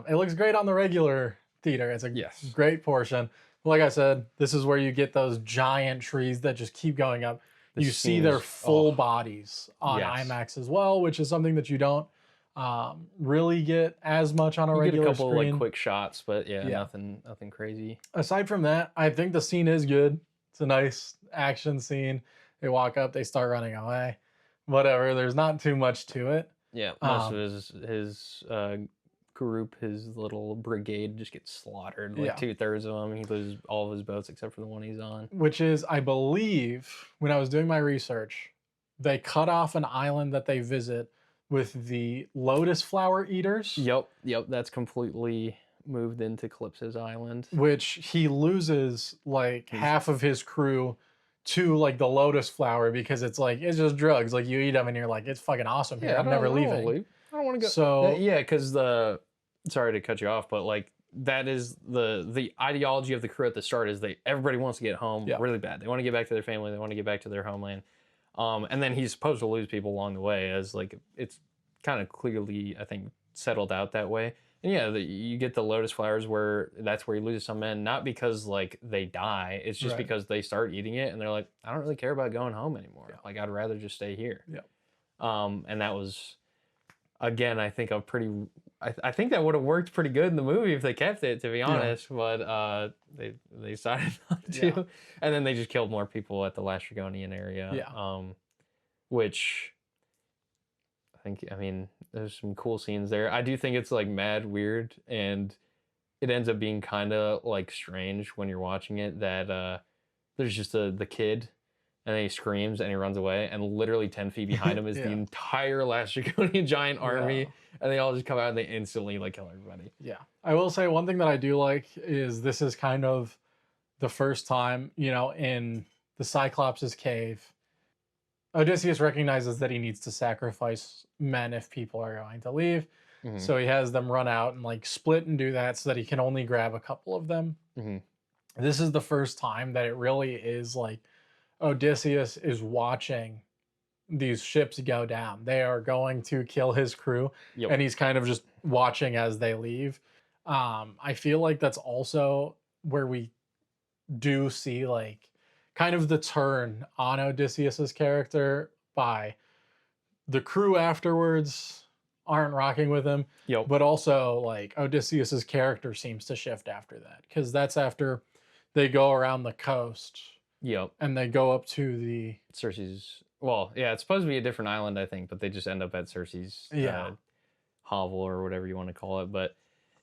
[SPEAKER 2] it looks great on the regular theater. It's a
[SPEAKER 1] Yes.
[SPEAKER 2] great portion. Like I said, this is where you get those giant trees that just keep going up.
[SPEAKER 1] The
[SPEAKER 2] You see
[SPEAKER 1] scene
[SPEAKER 2] their
[SPEAKER 1] is, oh,
[SPEAKER 2] full bodies on
[SPEAKER 1] yes.
[SPEAKER 2] IMAX as well, which is something that you don't really get as much on a
[SPEAKER 1] You get a
[SPEAKER 2] regular
[SPEAKER 1] couple like
[SPEAKER 2] screen.
[SPEAKER 1] quick shots, but yeah,
[SPEAKER 2] Yeah.
[SPEAKER 1] nothing crazy.
[SPEAKER 2] Aside from that, I think the scene is good. It's a nice action scene. They walk up, they start running away. Whatever. There's not too much to it.
[SPEAKER 1] Yeah, most of his group, his little brigade, just gets slaughtered. Like
[SPEAKER 2] Yeah.
[SPEAKER 1] 2/3 of them. He loses all of his boats except for the one he's on.
[SPEAKER 2] Which is, I believe, when I was doing my research, they cut off an island that they visit with the lotus flower eaters,
[SPEAKER 1] Yep, that's completely moved into Calypso's island.
[SPEAKER 2] which he loses like
[SPEAKER 1] He's
[SPEAKER 2] half of his crew to like the lotus flower because it's like it's just drugs. Like you eat them and you're like, it's fucking awesome here.
[SPEAKER 1] yeah,
[SPEAKER 2] I'm never
[SPEAKER 1] I don't wanna
[SPEAKER 2] leaving.
[SPEAKER 1] leave. I don't want to go.
[SPEAKER 2] So
[SPEAKER 1] Yeah, because sorry to cut you off, but like that is the ideology of the crew at the start, is everybody wants to get home
[SPEAKER 2] yeah,
[SPEAKER 1] really bad. They want to get back to their family. They want to get back to their homeland. And then he's supposed to lose people along the way, as like it's kind of clearly, I think, settled out that way. And yeah, you get the lotus flowers where that's where he loses some men, not because like they die. It's just
[SPEAKER 2] right,
[SPEAKER 1] because they start eating it and they're like, I don't really care about going home anymore.
[SPEAKER 2] yeah,
[SPEAKER 1] Like I'd rather just stay here.
[SPEAKER 2] yeah,
[SPEAKER 1] And that was, again, I think a pretty. I think that would have worked pretty good in the movie if they kept it, to be honest. But they decided not to,
[SPEAKER 2] yeah,
[SPEAKER 1] and then they just killed more people at the Lastrygonian area.
[SPEAKER 2] yeah,
[SPEAKER 1] Which I think, I mean, there's some cool scenes there. I do think it's like mad weird, and it ends up being kind of like strange when you're watching it, that there's just the kid, and then he screams and he runs away, and literally 10 feet behind him is the
[SPEAKER 2] yeah,
[SPEAKER 1] entire Lastrygonian giant
[SPEAKER 2] yeah.
[SPEAKER 1] army, and they all just come out and they instantly like kill everybody.
[SPEAKER 2] Yeah. I will say one thing that I do like is this is kind of the first time, in the Cyclops' cave, Odysseus recognizes that he needs to sacrifice men if people are going to leave.
[SPEAKER 1] Hmm.
[SPEAKER 2] So he has them run out and like split and do that so that he can only grab a couple of them.
[SPEAKER 1] Hmm.
[SPEAKER 2] This is the first time that it really is like Odysseus is watching these ships go down. They are going to kill his crew,
[SPEAKER 1] Yep.
[SPEAKER 2] and he's kind of just watching as they leave. I feel like that's also where we do see like kind of the turn on Odysseus's character by the crew afterwards aren't rocking with him,
[SPEAKER 1] Yep.
[SPEAKER 2] but also like Odysseus's character seems to shift after that because that's after they go around the coast
[SPEAKER 1] Yep.
[SPEAKER 2] and they go up to the
[SPEAKER 1] Cersei's. Well, yeah, it's supposed to be a different island, I think, but they just end up at Cersei's
[SPEAKER 2] yeah
[SPEAKER 1] hovel or whatever you want to call it. But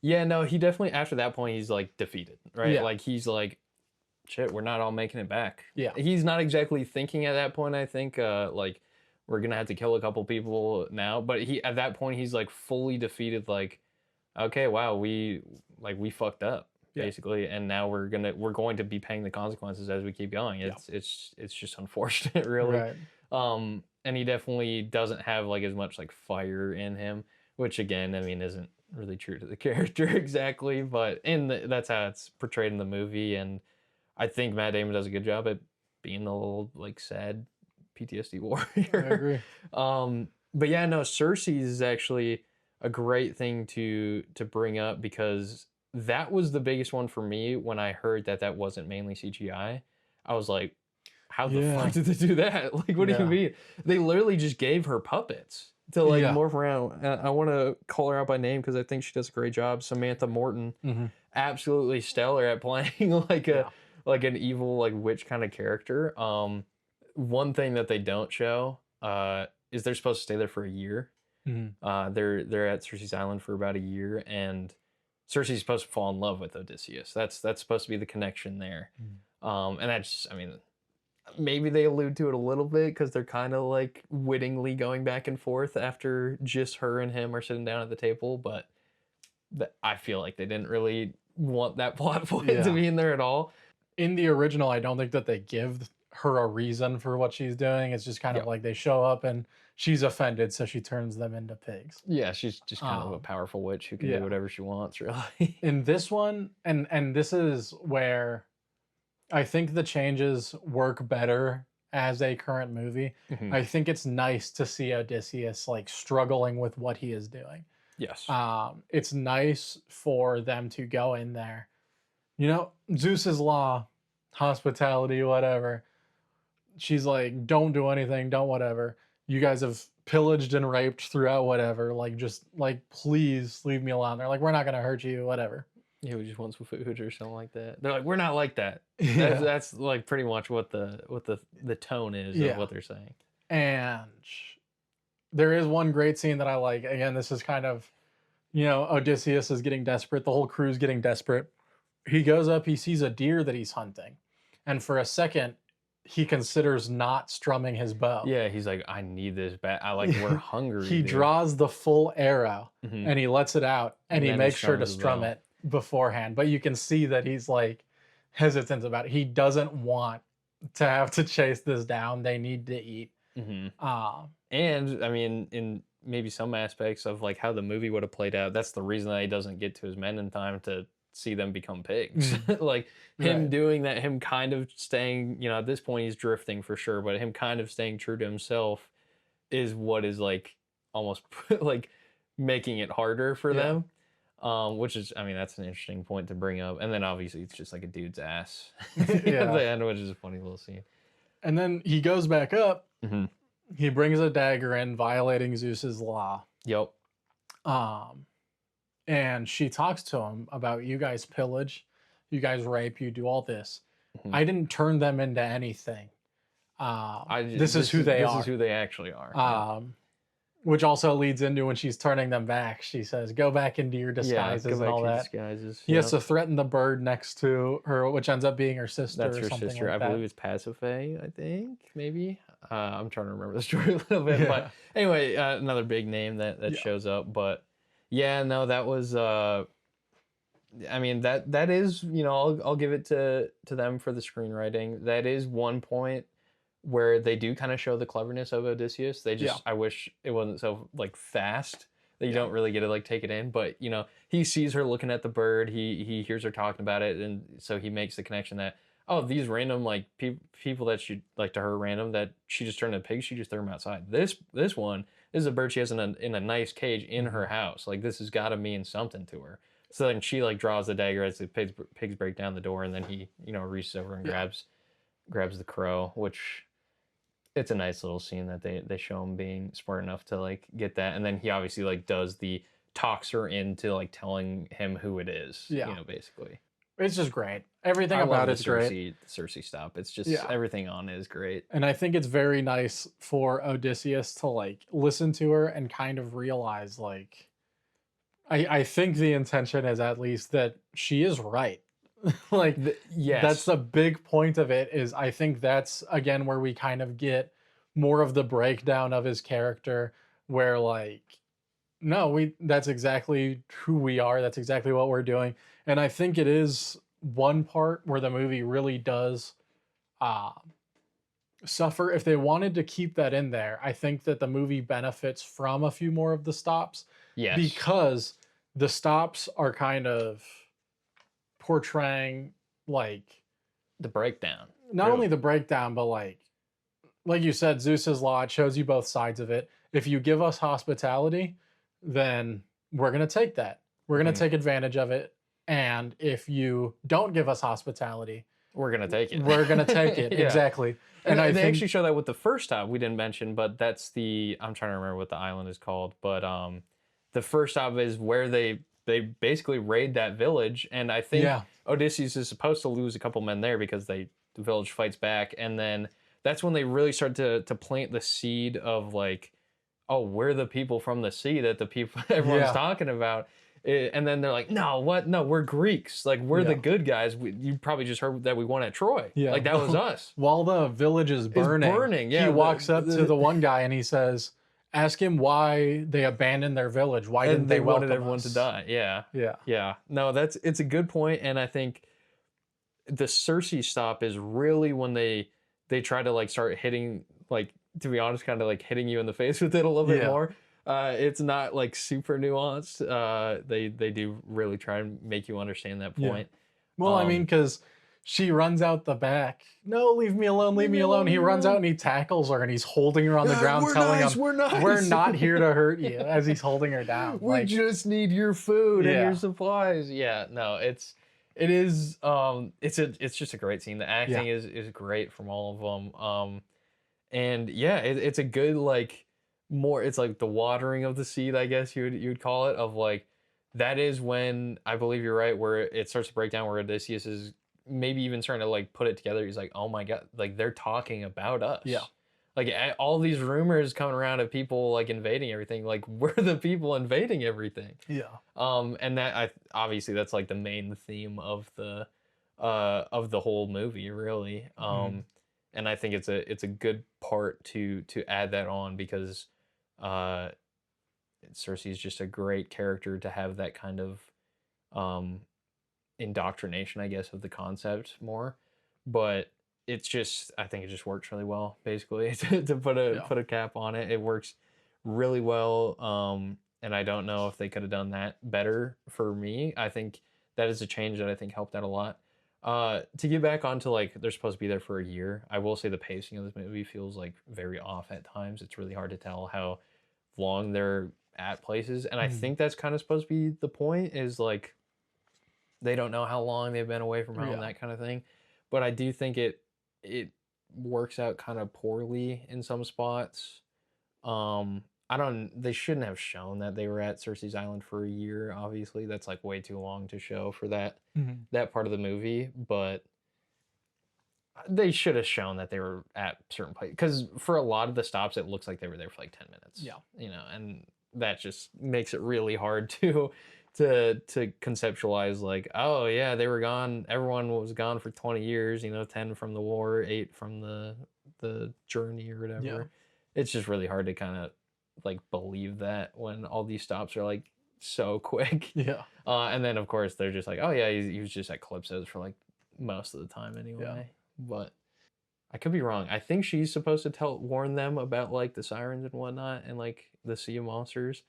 [SPEAKER 1] yeah, no, he definitely after that point he's like defeated, right?
[SPEAKER 2] yeah
[SPEAKER 1] Like he's like, shit, we're not all making it back.
[SPEAKER 2] yeah
[SPEAKER 1] He's not exactly thinking at that point. I think like we're gonna have to kill a couple people now, but he at that point he's like fully defeated. Like, okay, wow, we fucked up
[SPEAKER 2] yeah
[SPEAKER 1] basically, and now we're going to be paying the consequences as we keep going.
[SPEAKER 2] yeah
[SPEAKER 1] It's just unfortunate, really.
[SPEAKER 2] right
[SPEAKER 1] And he definitely doesn't have like as much like fire in him, which again, I mean, isn't really true to the character exactly, but that's how it's portrayed in the movie, and I think Matt Damon does a good job at being the little like sad PTSD
[SPEAKER 2] I
[SPEAKER 1] warrior.
[SPEAKER 2] agree
[SPEAKER 1] But yeah, no, Cersei is actually a great thing to bring up because that was the biggest one for me when I heard that that wasn't mainly CGI. I was like, how the
[SPEAKER 2] yeah
[SPEAKER 1] fuck did they do that? Like, what do you
[SPEAKER 2] yeah
[SPEAKER 1] mean? They literally just gave her puppets to like
[SPEAKER 2] yeah
[SPEAKER 1] morph around. I want to call her out by name because I think she does a great job. Samantha Morton,
[SPEAKER 2] hmm
[SPEAKER 1] absolutely stellar at playing like a
[SPEAKER 2] yeah
[SPEAKER 1] like an evil like witch kind of character. One thing that they don't show is they're supposed to stay there for a year.
[SPEAKER 2] hmm
[SPEAKER 1] They're at Cersei's Island for about a year, and Cersei's supposed to fall in love with Odysseus. That's supposed to be the connection there. And that's, I mean, maybe they allude to it a little bit because they're kind of like wittingly going back and forth after just her and him are sitting down at the table, but I feel like they didn't really want that plot point to
[SPEAKER 2] yeah
[SPEAKER 1] be in there at all.
[SPEAKER 2] in the original, I don't think that they give her a reason for what she's doing. It's just kind of
[SPEAKER 1] Yep.
[SPEAKER 2] like they show up and she's offended, so she turns them into pigs.
[SPEAKER 1] Yeah, she's just kind of a
[SPEAKER 2] Um,
[SPEAKER 1] powerful witch who can do
[SPEAKER 2] yeah.
[SPEAKER 1] whatever she wants, really.
[SPEAKER 2] In this one, and this is where I think the changes work better as a current movie.
[SPEAKER 1] Mhm.
[SPEAKER 2] I think it's nice to see Odysseus like struggling with what he is doing.
[SPEAKER 1] Yes.
[SPEAKER 2] It's nice for them to go in there. You know, Zeus's law, hospitality, whatever. She's like, don't do anything, don't whatever. You guys have pillaged and raped throughout whatever. Like, just like, please leave me alone. They're like, we're not gonna hurt you, whatever.
[SPEAKER 1] Yeah, we just want some food or something like that. They're like, we're not like that.
[SPEAKER 2] Yeah.
[SPEAKER 1] That's like pretty much what the tone is
[SPEAKER 2] Yeah.
[SPEAKER 1] of what they're saying.
[SPEAKER 2] And there is one great scene that I like. Again, this is kind of, Odysseus is getting desperate. The whole crew's getting desperate. He goes up, he sees a deer that he's hunting. And for a second, he considers not strumming his bow.
[SPEAKER 1] Yeah, he's like, I need this back. We're hungry.
[SPEAKER 2] He
[SPEAKER 1] dude.
[SPEAKER 2] draws the full arrow
[SPEAKER 1] Mhm.
[SPEAKER 2] and he lets it out and he
[SPEAKER 1] then he
[SPEAKER 2] makes sure to
[SPEAKER 1] strums the
[SPEAKER 2] strum
[SPEAKER 1] bow.
[SPEAKER 2] it beforehand. But you can see that he's like hesitant about it. He doesn't want to have to chase this down. They need to eat.
[SPEAKER 1] Mhm.
[SPEAKER 2] Uh,
[SPEAKER 1] And I mean, in maybe some aspects of like how the movie would have played out, that's the reason that he doesn't get to his men in time to see them become pigs. Like him
[SPEAKER 2] Right.
[SPEAKER 1] doing that, him kind of staying, at this point he's drifting for sure, but him kind of staying true to himself is what is like almost like making it harder for
[SPEAKER 2] Yeah.
[SPEAKER 1] them. Which is, I mean, that's an interesting point to bring up. And then obviously it's just like a dude's ass at
[SPEAKER 2] Yeah.
[SPEAKER 1] the end, which is a funny little scene.
[SPEAKER 2] and then he goes back up.
[SPEAKER 1] Mhm.
[SPEAKER 2] He brings a dagger in, violating Zeus's law.
[SPEAKER 1] Yep.
[SPEAKER 2] And she talks to him about you guys pillage, you guys rape, you do all this.
[SPEAKER 1] Mhm.
[SPEAKER 2] I didn't turn them into anything. This is who they
[SPEAKER 1] This
[SPEAKER 2] are.
[SPEAKER 1] is who they actually are.
[SPEAKER 2] Which also leads into when she's turning them back. She says, "Go back into your disguises
[SPEAKER 1] go
[SPEAKER 2] and
[SPEAKER 1] back
[SPEAKER 2] all
[SPEAKER 1] to your
[SPEAKER 2] that."
[SPEAKER 1] disguises.
[SPEAKER 2] He has
[SPEAKER 1] Yep.
[SPEAKER 2] to threaten the bird next to her, which ends up being her sister
[SPEAKER 1] That's
[SPEAKER 2] or
[SPEAKER 1] her
[SPEAKER 2] something
[SPEAKER 1] sister.
[SPEAKER 2] like
[SPEAKER 1] I
[SPEAKER 2] that.
[SPEAKER 1] believe it's Pasiphae, I think, maybe. I'm trying to remember the story a little bit.
[SPEAKER 2] Yeah.
[SPEAKER 1] But anyway, another big name that
[SPEAKER 2] Yeah.
[SPEAKER 1] shows up. But yeah, no, that was I mean that is, I'll give it to them for the screenwriting. That is one point where they do kind of show the cleverness of Odysseus. They just
[SPEAKER 2] Yeah.
[SPEAKER 1] I wish it wasn't so like fast that you
[SPEAKER 2] Yeah.
[SPEAKER 1] don't really get to like take it in. But you know, he sees her looking at the bird. He hears her talking about it, and so he makes the connection that, oh, these random like people that she like to her random that she just turned into pigs. She just threw them outside. This one is a bird she has in a nice cage in her house. Like this has got to mean something to her. So then she like draws the dagger as the pigs break down the door, and then he, you know, reaches over and
[SPEAKER 2] Yeah.
[SPEAKER 1] grabs the crow, which it's a nice little scene that they show him being smart enough to like get that, and then he obviously like does the talks her into like telling him who it is, you
[SPEAKER 2] Yeah.
[SPEAKER 1] know, basically.
[SPEAKER 2] It's just great. Everything
[SPEAKER 1] I love
[SPEAKER 2] about
[SPEAKER 1] the
[SPEAKER 2] it's great.
[SPEAKER 1] Cersei stop. It's just
[SPEAKER 2] Yeah.
[SPEAKER 1] everything on it is great.
[SPEAKER 2] And I think it's very nice for Odysseus to like listen to her and kind of realize like I think the intention is at least that she is right. Like that's
[SPEAKER 1] Yes,
[SPEAKER 2] the big point of it is I think that's again where we kind of get more of the breakdown of his character where like no, we that's exactly who we are. That's exactly what we're doing. And I think it is one part where the movie really does uh suffer. If they wanted to keep that in there, I think that the movie benefits from a few more of the stops
[SPEAKER 1] yes,
[SPEAKER 2] because the stops are kind of portraying like
[SPEAKER 1] the breakdown.
[SPEAKER 2] not
[SPEAKER 1] Really.
[SPEAKER 2] only the breakdown, but like you said, Zeus's law, it shows you both sides of it. If you give us hospitality, then we're gonna take that. We're gonna
[SPEAKER 1] Mhm.
[SPEAKER 2] take advantage of it. And if you don't give us hospitality,
[SPEAKER 1] We're gonna take it.
[SPEAKER 2] we're gonna take it.
[SPEAKER 1] Yeah.
[SPEAKER 2] Exactly.
[SPEAKER 1] And
[SPEAKER 2] And I
[SPEAKER 1] they
[SPEAKER 2] think
[SPEAKER 1] actually show that with the first stop we didn't mention, but that's the I'm trying to remember what the island is called, but the first stop is where they basically raid that village, and I think
[SPEAKER 2] yeah,
[SPEAKER 1] Odysseus is supposed to lose a couple men there because the village fights back, and then that's when they really start to plant the seed of like, oh, we're the people from the sea that the people everyone's
[SPEAKER 2] yeah,
[SPEAKER 1] talking about. And then they're like, no, what? No, we're Greeks. Like, we're the
[SPEAKER 2] yeah.
[SPEAKER 1] good guys. You probably just heard that we won at Troy.
[SPEAKER 2] Yeah.
[SPEAKER 1] Like, that was us.
[SPEAKER 2] While the village is
[SPEAKER 1] It's
[SPEAKER 2] burning,
[SPEAKER 1] burning.
[SPEAKER 2] he
[SPEAKER 1] Yeah.
[SPEAKER 2] walks up to the one guy and he says, ask him why they abandoned their village. Why didn't
[SPEAKER 1] And
[SPEAKER 2] they
[SPEAKER 1] they wanted
[SPEAKER 2] welcome
[SPEAKER 1] everyone to
[SPEAKER 2] us?
[SPEAKER 1] die. Yeah.
[SPEAKER 2] Yeah.
[SPEAKER 1] Yeah. No, it's a good point, and I think the Cersei stop is really when they try to like start hitting, like, to be honest, kind of like hitting you in the face with it a little bit
[SPEAKER 2] Yeah.
[SPEAKER 1] more. It's not like super nuanced. They do really try and make you understand that
[SPEAKER 2] Yeah.
[SPEAKER 1] point.
[SPEAKER 2] Well, I mean,
[SPEAKER 1] Um,
[SPEAKER 2] because she runs out the back. No, leave me alone, leave
[SPEAKER 1] leave
[SPEAKER 2] me
[SPEAKER 1] me
[SPEAKER 2] alone.
[SPEAKER 1] alone,
[SPEAKER 2] He
[SPEAKER 1] leave me
[SPEAKER 2] runs out
[SPEAKER 1] alone.
[SPEAKER 2] and he tackles her and he's holding her on the ground,
[SPEAKER 1] We're
[SPEAKER 2] telling
[SPEAKER 1] nice.
[SPEAKER 2] him,
[SPEAKER 1] We're nice.
[SPEAKER 2] we're not here to hurt you as he's holding her down.
[SPEAKER 1] We
[SPEAKER 2] Like,
[SPEAKER 1] just need your food and
[SPEAKER 2] yeah,
[SPEAKER 1] your supplies. Yeah, no, it is it's just a great scene. The
[SPEAKER 2] yeah,
[SPEAKER 1] acting is great from all of them. And yeah, it's a good like more it's like the watering of the seed, I guess you would call it, of like that is when I believe you're right, where it starts to break down, where Odysseus is maybe even starting to like put it together. He's like, oh my god, like they're talking about
[SPEAKER 2] yeah,
[SPEAKER 1] us. Like all these rumors coming around of people like invading everything, like we're the people invading everything.
[SPEAKER 2] yeah,
[SPEAKER 1] And that I obviously that's like the main theme of the whole movie, really.
[SPEAKER 2] mhm,
[SPEAKER 1] And I think it's a good part to add that on because uh Cersei is just a great character to have that kind of um indoctrination, I guess, of the concept more. But it's just I think it just works really well, basically, to
[SPEAKER 2] yeah,
[SPEAKER 1] put a cap on it. It works really well. And I don't know if they could have done that better for me. I think that is a change that I think helped out a lot. To get back onto like they're supposed to be there for a year, I will say the pacing of this movie feels like very off at times. It's really hard to tell how long they're at places, and I
[SPEAKER 2] mhm,
[SPEAKER 1] think that's kind of supposed to be the point. Is like they don't know how long they've been away from home,
[SPEAKER 2] yeah,
[SPEAKER 1] that kind of thing. But I do think it works out kind of poorly in some spots. I don't they shouldn't have shown that they were at Cersei's Island for a year, obviously. That's like way too long to show for
[SPEAKER 2] mhm,
[SPEAKER 1] that part of the movie, but they should have shown that they were at certain places because for a lot of the stops it looks like they were there for like 10 minutes,
[SPEAKER 2] yeah,
[SPEAKER 1] you know, and that just makes it really hard to conceptualize like, oh yeah, they were gone, everyone was gone for 20 years, you know, 10 from the war, 8 from the journey or
[SPEAKER 2] yeah,
[SPEAKER 1] whatever. It's just really hard to kind of like believe that when all these stops are like so quick.
[SPEAKER 2] yeah,
[SPEAKER 1] And then of course they're just like, oh yeah, he was just at Calypso's for like most of the time
[SPEAKER 2] yeah.
[SPEAKER 1] anyway. But I could be wrong. I think she's supposed to warn them about like the sirens and whatnot and like the sea of monsters.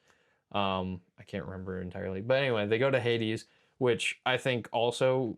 [SPEAKER 1] I can't remember entirely, but anyway, they go to Hades, which I think also,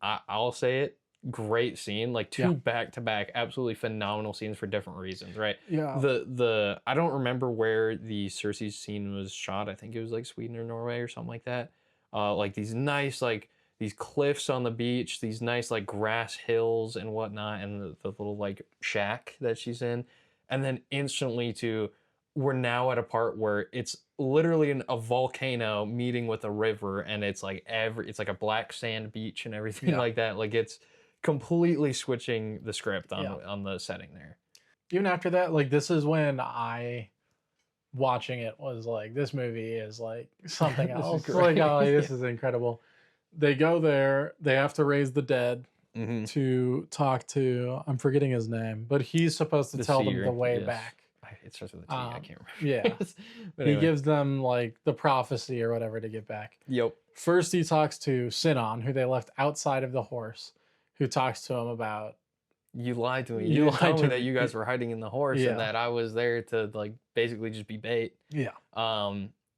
[SPEAKER 1] I'll say it, great scene, like
[SPEAKER 2] Yeah.
[SPEAKER 1] two back to back, absolutely phenomenal scenes for different reasons, right?
[SPEAKER 2] Yeah.
[SPEAKER 1] The I don't remember where the Cersei scene was shot. I think it was like Sweden or Norway or something like that. Like these nice like these cliffs on the beach, these nice like grass hills and whatnot, and the little like shack that she's in, and then instantly to we're now at a part where it's literally a volcano meeting with a river, and it's like it's like a black sand beach and everything
[SPEAKER 2] Yeah.
[SPEAKER 1] like that. Like it's completely switching the script
[SPEAKER 2] Yeah.
[SPEAKER 1] on the setting there.
[SPEAKER 2] Even after that, like this is when I watching it was like, this movie is like something
[SPEAKER 1] This is
[SPEAKER 2] else. Like,
[SPEAKER 1] great.
[SPEAKER 2] oh,
[SPEAKER 1] Yeah.
[SPEAKER 2] this is incredible. They go there, they have to raise the dead
[SPEAKER 1] Hmm.
[SPEAKER 2] to talk to, I'm forgetting his name, but he's supposed to
[SPEAKER 1] The
[SPEAKER 2] tell them the
[SPEAKER 1] seer,
[SPEAKER 2] way
[SPEAKER 1] yes.
[SPEAKER 2] back.
[SPEAKER 1] It starts with a T. I can't
[SPEAKER 2] Yeah.
[SPEAKER 1] remember. But
[SPEAKER 2] He
[SPEAKER 1] anyway.
[SPEAKER 2] gives them like the prophecy or whatever to get back.
[SPEAKER 1] Yep.
[SPEAKER 2] First, he talks to Sinon, who they left outside of the horse, who talks to him about,
[SPEAKER 1] You lied to me.
[SPEAKER 2] you
[SPEAKER 1] You didn't tell
[SPEAKER 2] lied
[SPEAKER 1] me
[SPEAKER 2] to
[SPEAKER 1] that
[SPEAKER 2] me.
[SPEAKER 1] you guys were hiding in the horse and
[SPEAKER 2] Yeah.
[SPEAKER 1] that I was there to like basically just be bait.
[SPEAKER 2] Yeah.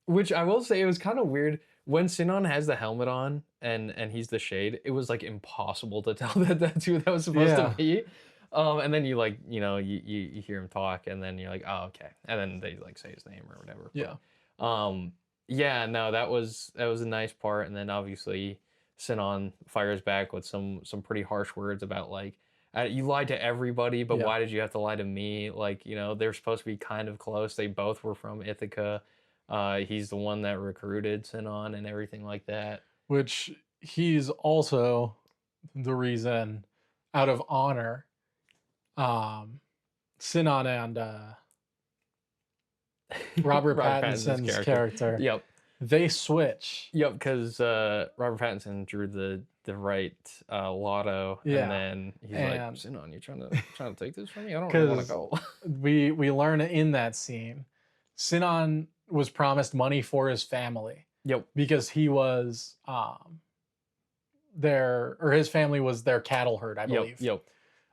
[SPEAKER 1] Which I will say it was kind of weird when Sinon has the helmet on and he's the shade. It was like impossible to tell that that's who that was supposed to
[SPEAKER 2] Yeah.
[SPEAKER 1] be. And then you like you hear him talk and then you're like, oh, okay, and then they like say his name or whatever.
[SPEAKER 2] Yeah.
[SPEAKER 1] But, yeah, no, that was a nice part, and then obviously Sinon fires back with some pretty harsh words about like, you lied to everybody, but
[SPEAKER 2] Yeah.
[SPEAKER 1] why did you have to lie to me? Like, they're supposed to be kind of close. They both were from Ithaca. He's the one that recruited Sinon and everything like that.
[SPEAKER 2] Which he's also the reason, out of honor, Sinon and Robert Pattinson's character,
[SPEAKER 1] Yep.
[SPEAKER 2] they switch.
[SPEAKER 1] Yep, because Robert Pattinson drew the right lotto,
[SPEAKER 2] Yeah.
[SPEAKER 1] and then he's like,
[SPEAKER 2] And
[SPEAKER 1] Sinon, you trying to take this from me? I don't really want to
[SPEAKER 2] 'cause
[SPEAKER 1] go.
[SPEAKER 2] we learn in that scene, Sinon was promised money for his family
[SPEAKER 1] Yep.
[SPEAKER 2] because he was his family was their cattle herd, I believe.
[SPEAKER 1] Yep.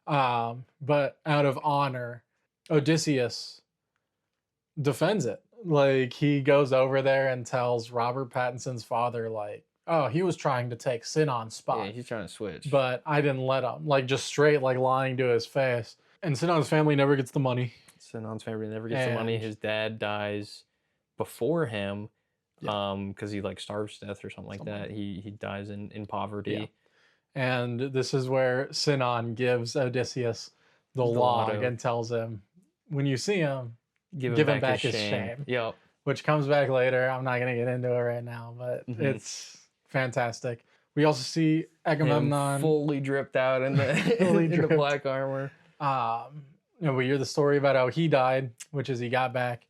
[SPEAKER 2] But out of honor, Odysseus defends it. Like, he goes over there and tells Robert Pattinson's father, like, oh, he was trying to take Sinon's spot.
[SPEAKER 1] Yeah, he's trying to switch.
[SPEAKER 2] But I didn't let him. Like, just straight, like, lying to his face. And Sinon's family never gets the money.
[SPEAKER 1] Sinon's family never gets the money.
[SPEAKER 2] And
[SPEAKER 1] His dad dies before him,
[SPEAKER 2] Yeah.
[SPEAKER 1] because he like starves to death or something like that. He dies in poverty.
[SPEAKER 2] Yeah. And this is where Sinon gives Odysseus the log
[SPEAKER 1] lotto.
[SPEAKER 2] and tells him, when you see him,
[SPEAKER 1] Give
[SPEAKER 2] Give
[SPEAKER 1] him
[SPEAKER 2] him
[SPEAKER 1] back
[SPEAKER 2] back
[SPEAKER 1] his
[SPEAKER 2] his
[SPEAKER 1] shame.
[SPEAKER 2] shame.
[SPEAKER 1] Yep.
[SPEAKER 2] which comes back later. I'm not going to get into it right now, but
[SPEAKER 1] Mhm.
[SPEAKER 2] it's fantastic. We also see
[SPEAKER 1] Him
[SPEAKER 2] Agamemnon.
[SPEAKER 1] fully dripped out in the
[SPEAKER 2] Fully
[SPEAKER 1] in the
[SPEAKER 2] dripped.
[SPEAKER 1] black armor.
[SPEAKER 2] We hear the story about how he died, which is he got back.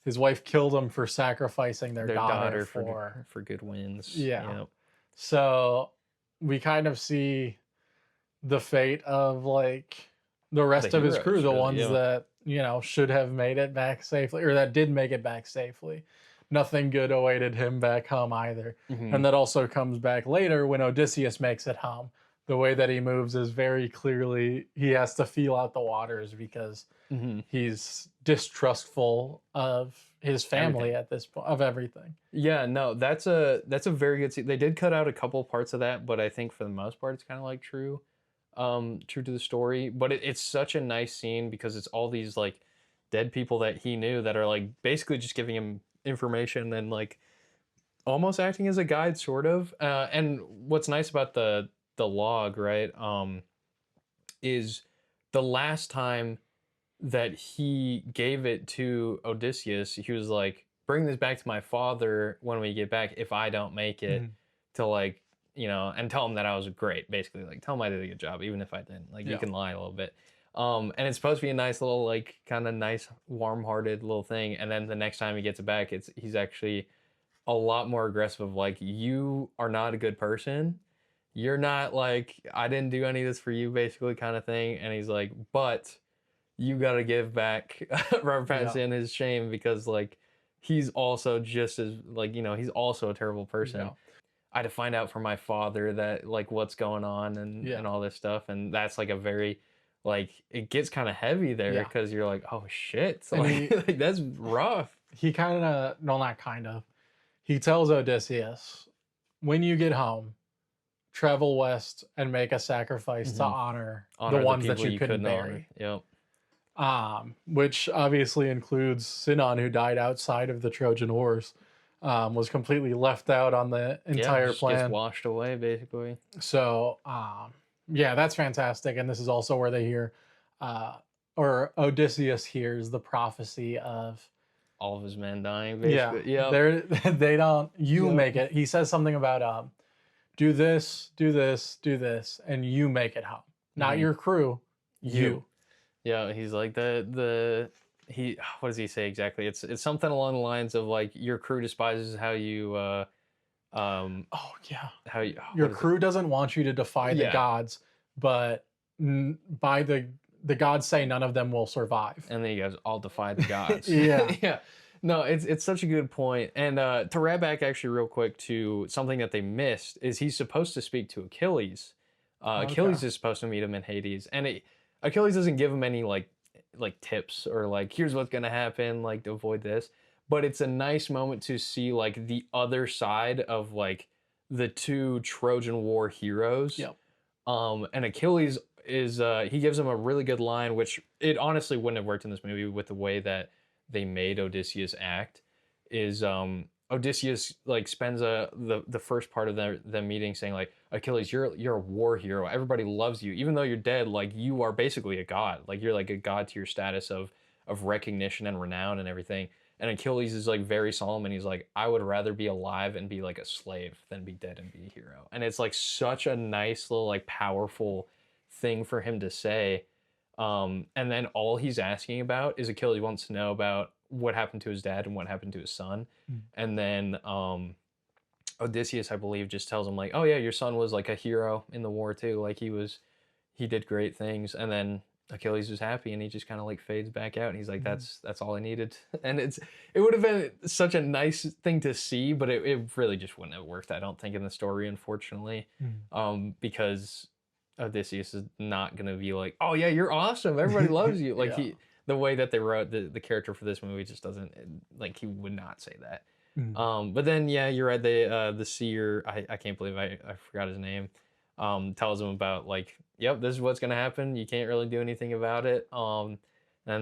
[SPEAKER 2] His wife killed him for sacrificing their daughter
[SPEAKER 1] for good wins.
[SPEAKER 2] Yeah.
[SPEAKER 1] Yep.
[SPEAKER 2] So we kind of see the fate of like the rest of his
[SPEAKER 1] heroes,
[SPEAKER 2] crew, the
[SPEAKER 1] really,
[SPEAKER 2] ones
[SPEAKER 1] yeah.
[SPEAKER 2] that, should have made it back safely, or that did make it back safely. Nothing good awaited him back home either.
[SPEAKER 1] Mhm.
[SPEAKER 2] And that also comes back later when Odysseus makes it home. The way that he moves is very clearly he has to feel out the waters because
[SPEAKER 1] Mhm.
[SPEAKER 2] he's distrustful of his family
[SPEAKER 1] Everything.
[SPEAKER 2] at this point, of everything.
[SPEAKER 1] Yeah, no, that's a very good scene. They did cut out a couple parts of that, but I think for the most part it's kind of like true to the story. But it's such a nice scene because it's all these like dead people that he knew that are like basically just giving him information and like almost acting as a guide sort of. And what's nice about the log, right, is the last time that he gave it to Odysseus, he was like, bring this back to my father when we get back if I don't make it, to like, and tell him that I was great, basically. Like, tell him I did a good job, even if I didn't. Like, you
[SPEAKER 2] Yeah.
[SPEAKER 1] can lie a little bit. And it's supposed to be a nice little, like, kind of nice, warm-hearted little thing. And then the next time he gets it back, he's actually a lot more aggressive of like, you are not a good person. You're not like, I didn't do any of this for you, basically, kind of thing. And he's like, but you got to give back Robert Pattinson his shame because like he's also just as like he's also a terrible person.
[SPEAKER 2] Yeah.
[SPEAKER 1] I had to find out from my father that like what's going on and all this stuff, and that's like a very like it gets kind of heavy there
[SPEAKER 2] Yeah.
[SPEAKER 1] because you're like, oh shit,
[SPEAKER 2] And
[SPEAKER 1] like, like that's rough.
[SPEAKER 2] he kind of, no, not kind of. He tells Odysseus, when you get home, travel west and make a sacrifice to
[SPEAKER 1] Hmm.
[SPEAKER 2] honor the
[SPEAKER 1] Honor the
[SPEAKER 2] ones that
[SPEAKER 1] people
[SPEAKER 2] you
[SPEAKER 1] you
[SPEAKER 2] couldn't
[SPEAKER 1] couldn't honor.
[SPEAKER 2] bury.
[SPEAKER 1] Yep.
[SPEAKER 2] Which obviously includes Sinon, who died outside of the Trojan Wars, was completely left out on the
[SPEAKER 1] Yeah,
[SPEAKER 2] entire
[SPEAKER 1] just gets
[SPEAKER 2] plan.
[SPEAKER 1] washed away basically.
[SPEAKER 2] So, yeah, that's fantastic. And this is also where they hear, uh, or Odysseus hears the prophecy of,
[SPEAKER 1] All of his men dying
[SPEAKER 2] yeah,
[SPEAKER 1] basically. Yep.
[SPEAKER 2] they're, they don't, you
[SPEAKER 1] Yep.
[SPEAKER 2] make it. He says something about, do this, do this, do this, and you make it home. Not
[SPEAKER 1] Hmm.
[SPEAKER 2] your crew,
[SPEAKER 1] You.
[SPEAKER 2] you.
[SPEAKER 1] Yeah, he's like the he what does he say exactly? It's something along the lines of like your crew despises how you um
[SPEAKER 2] Oh, yeah.
[SPEAKER 1] how you
[SPEAKER 2] Your
[SPEAKER 1] what is it?
[SPEAKER 2] crew doesn't want you to defy the
[SPEAKER 1] Yeah.
[SPEAKER 2] gods, but by the gods say none of them will survive.
[SPEAKER 1] And then he goes, I'll defy the gods.
[SPEAKER 2] Yeah.
[SPEAKER 1] Yeah. No, it's such a good point. And to wrap back actually real quick to something that they missed is he's supposed to speak to Achilles.
[SPEAKER 2] Okay.
[SPEAKER 1] Achilles is supposed to meet him in Hades, and Achilles doesn't give him any like tips or like here's what's gonna happen, like to avoid this. But it's a nice moment to see like the other side of like the two Trojan War heroes.
[SPEAKER 2] Yep.
[SPEAKER 1] And Achilles is he gives him a really good line, which it honestly wouldn't have worked in this movie with the way that they made Odysseus act. Is Odysseus like spends the first part of the meeting saying like Achilles, you're a war hero. Everybody loves you, even though you're dead. Like you are basically a god. Like you're like a god to your status of recognition and renown and everything. And Achilles is like very solemn and he's like, I would rather be alive and be like a slave than be dead and be a hero. And it's like such a nice little like powerful thing for him to say. And then all he's asking about is Achilles wants to know about what happened to his dad and what happened to his son.
[SPEAKER 2] Mm.
[SPEAKER 1] And then Odysseus, I believe, just tells him like, "Oh yeah, your son was like a hero in the war too. Like he did great things." And then Achilles was happy, and he just kind of like fades back out, and he's like,
[SPEAKER 2] Mm.
[SPEAKER 1] "That's all I needed." And it would have been such a nice thing to see, but it really just wouldn't have worked. I don't think in the story, unfortunately,
[SPEAKER 2] Mm.
[SPEAKER 1] because Odysseus is not gonna be like, "Oh yeah, you're awesome. Everybody loves you." Like
[SPEAKER 2] Yeah.
[SPEAKER 1] the way that they wrote the character for this movie just doesn't like he would not say that.
[SPEAKER 2] Mm.
[SPEAKER 1] But then yeah, you're right. The seer, I can't believe I forgot his name. Tells him about like, yep, this is what's gonna happen. You can't really do anything about it. And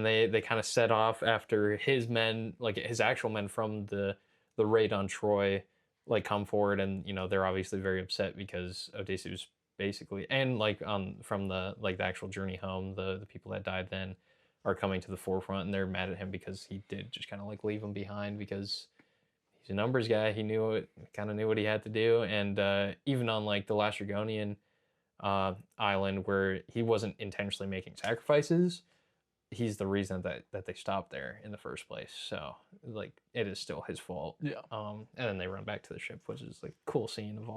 [SPEAKER 1] they kind of set off after his men, like his actual men from the raid on Troy, like come forward, and you know they're obviously very upset because Odysseus basically, and like from the like the actual journey home, the people that died then are coming to the forefront, and they're mad at him because he did just kind of like leave them behind because he's a numbers guy. He knew it, kind of knew what he had to do, and even on like the Lastragonian island where he wasn't intentionally making sacrifices, he's the reason that they stopped there in the first place. So like it is still his fault.
[SPEAKER 2] Yeah.
[SPEAKER 1] And then they run back to the ship, which is like a cool scene of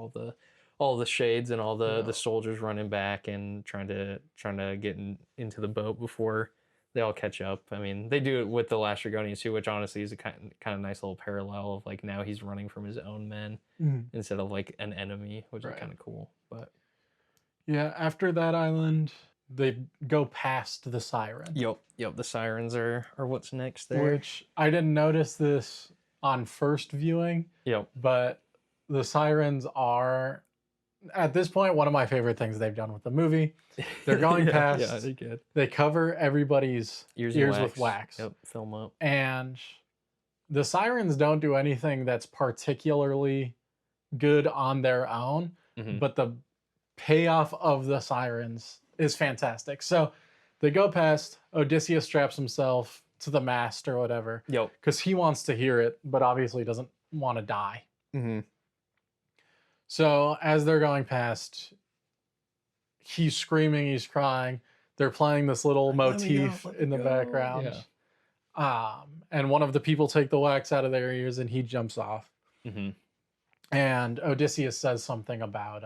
[SPEAKER 1] all the shades and all the
[SPEAKER 2] Yeah.
[SPEAKER 1] soldiers running back and trying to get into the boat before they all catch up. I mean, they do it with the Lastragonians too, which honestly is a kind of nice little parallel of like now he's running from his own men
[SPEAKER 2] Mm.
[SPEAKER 1] instead of like an enemy, which is
[SPEAKER 2] Right.
[SPEAKER 1] kind of cool. But
[SPEAKER 2] Yeah. After that island, they go past the siren.
[SPEAKER 1] yep, the sirens are what's next there.
[SPEAKER 2] Which I didn't notice this on first viewing,
[SPEAKER 1] Yep.
[SPEAKER 2] but the sirens are at this point one of my favorite things they've done with the movie. They're going past.
[SPEAKER 1] Yeah, they good.
[SPEAKER 2] They cover everybody's ears with wax.
[SPEAKER 1] Yep, film up.
[SPEAKER 2] And the sirens don't do anything that's particularly good on their own,
[SPEAKER 1] Mhm.
[SPEAKER 2] but the payoff of the sirens is fantastic. So they go past, Odysseus straps himself to the mast or whatever
[SPEAKER 1] Yep.
[SPEAKER 2] because he wants to hear it, but obviously doesn't want to die.
[SPEAKER 1] Mm-hmm.
[SPEAKER 2] So as they're going past, he's screaming, he's crying. They're playing this little motif in the background.
[SPEAKER 1] Yeah.
[SPEAKER 2] And one of the people take the wax out of their ears and he jumps off.
[SPEAKER 1] Mm-hmm.
[SPEAKER 2] And Odysseus says something about,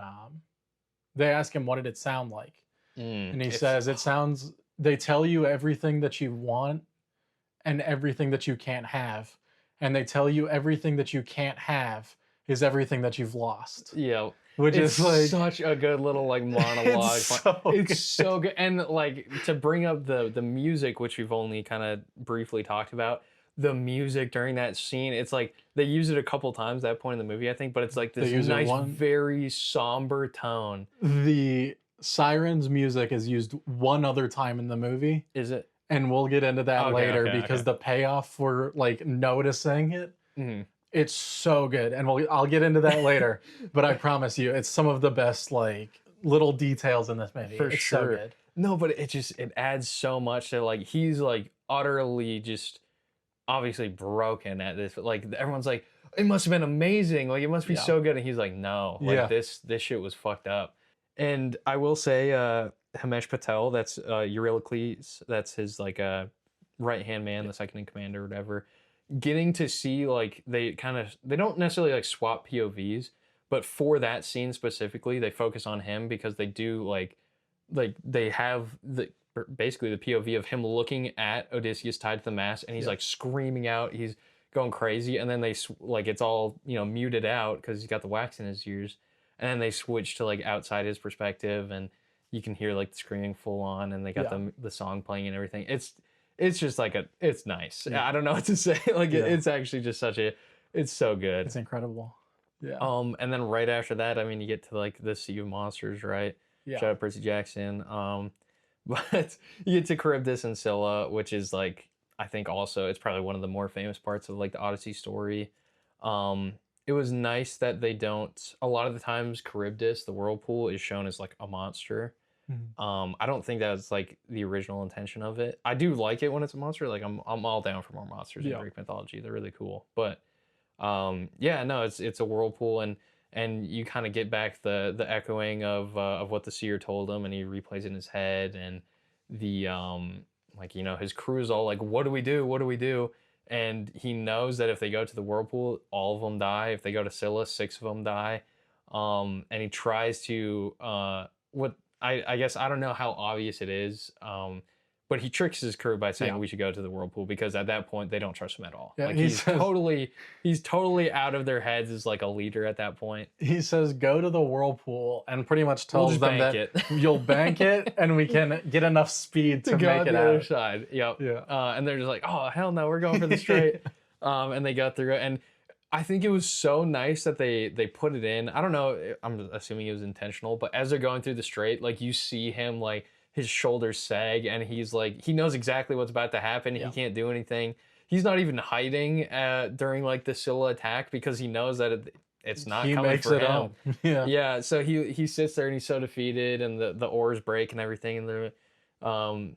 [SPEAKER 2] they ask him, what did it sound like? And he says, it sounds, they tell you everything that you want and everything that you can't have. And they tell you everything that you can't have is everything that you've lost.
[SPEAKER 1] Yeah.
[SPEAKER 2] Which
[SPEAKER 1] It's
[SPEAKER 2] is like
[SPEAKER 1] such a good little like monologue.
[SPEAKER 2] It's so good.
[SPEAKER 1] good. And like to bring up the music, which we've only kind of briefly talked about, the music during that scene, it's like they use it a couple times at that point in the movie, I think, but it's like
[SPEAKER 2] They
[SPEAKER 1] this
[SPEAKER 2] use it
[SPEAKER 1] nice,
[SPEAKER 2] one.
[SPEAKER 1] very somber tone.
[SPEAKER 2] The Sirens music is used one other time in the movie,
[SPEAKER 1] Is it?
[SPEAKER 2] and we'll get into that
[SPEAKER 1] Okay,
[SPEAKER 2] later
[SPEAKER 1] okay,
[SPEAKER 2] because
[SPEAKER 1] okay.
[SPEAKER 2] the payoff for like noticing it,
[SPEAKER 1] Mhm.
[SPEAKER 2] it's so good, and I'll get into that later. But I promise you, it's some of the best like little details in this movie.
[SPEAKER 1] For
[SPEAKER 2] It's so
[SPEAKER 1] sure.
[SPEAKER 2] good.
[SPEAKER 1] No, but it adds so much to like he's like utterly just obviously broken at this. Like everyone's like, it must have been amazing. Like it must be
[SPEAKER 2] Yeah,
[SPEAKER 1] so good. And he's like, no, like
[SPEAKER 2] yeah,
[SPEAKER 1] this shit was fucked up. And I will say, Himesh Patel, that's Eurycles, that's his like right hand man,
[SPEAKER 2] yeah,
[SPEAKER 1] the second in command or whatever. Getting to see like they don't necessarily like swap POVs, but for that scene specifically, they focus on him because they do like they have basically the POV of him looking at Odysseus tied to the mast, and he's
[SPEAKER 2] yeah,
[SPEAKER 1] like screaming out, he's going crazy, and then like it's all muted out because he's got the wax in his ears, and then they switch to like outside his perspective, and you can hear like the screaming full on, and they got
[SPEAKER 2] yeah,
[SPEAKER 1] the song playing and everything. It's just like it's nice.
[SPEAKER 2] yeah,
[SPEAKER 1] I don't know what to say. Like
[SPEAKER 2] yeah.
[SPEAKER 1] it's actually just it's so good.
[SPEAKER 2] It's incredible. Yeah,
[SPEAKER 1] And then right after that, I mean, you get to like the Sea of Monsters, right?
[SPEAKER 2] yeah,
[SPEAKER 1] Shout out Percy Jackson. But you get to Charybdis and Scylla, which is like I think also it's probably one of the more famous parts of like the Odyssey story. Um, it was nice that they don't. A lot of the times, Charybdis, the whirlpool, is shown as like a monster.
[SPEAKER 2] mhm,
[SPEAKER 1] I don't think that's like the original intention of it. I do like it when it's a monster. Like I'm all down for more monsters in
[SPEAKER 2] yeah,
[SPEAKER 1] Greek mythology. They're really cool. But yeah, no, it's a whirlpool, and you kind of get back the echoing of what the seer told him, and he replays it in his head, and the like his crew's all like, what do we do, what do we do, and he knows that if they go to the whirlpool, all of them die. If they go to Scylla, six of them die. And he tries to what I guess I don't know how obvious it is. But he tricks his crew by saying
[SPEAKER 2] yeah,
[SPEAKER 1] we should go to the whirlpool because at that point they don't trust him at all.
[SPEAKER 2] yeah.
[SPEAKER 1] Like he's totally out of their heads as like a leader at that point.
[SPEAKER 2] He says go to the whirlpool and pretty much
[SPEAKER 1] We'll
[SPEAKER 2] tells
[SPEAKER 1] just
[SPEAKER 2] them
[SPEAKER 1] bank
[SPEAKER 2] that
[SPEAKER 1] it
[SPEAKER 2] you'll bank it and we can get enough speed
[SPEAKER 1] to
[SPEAKER 2] to
[SPEAKER 1] go
[SPEAKER 2] make
[SPEAKER 1] out
[SPEAKER 2] it
[SPEAKER 1] the other
[SPEAKER 2] out.
[SPEAKER 1] side. Yep.
[SPEAKER 2] Yeah.
[SPEAKER 1] And they're just like, oh hell no, we're going for the straight. And they got through it. And I think it was so nice that they put it in. I don't know. I'm assuming it was intentional, but as they're going through the straight, like you see him like his shoulders sag, and he's like he knows exactly what's about to happen. He
[SPEAKER 2] Yeah.
[SPEAKER 1] can't do anything. He's not even hiding during like the Scylla attack because he knows that it's not
[SPEAKER 2] He
[SPEAKER 1] coming
[SPEAKER 2] makes
[SPEAKER 1] for
[SPEAKER 2] it
[SPEAKER 1] him.
[SPEAKER 2] up. Yeah.
[SPEAKER 1] Yeah, so he sits there and he's so defeated, and the oars break and everything, and um,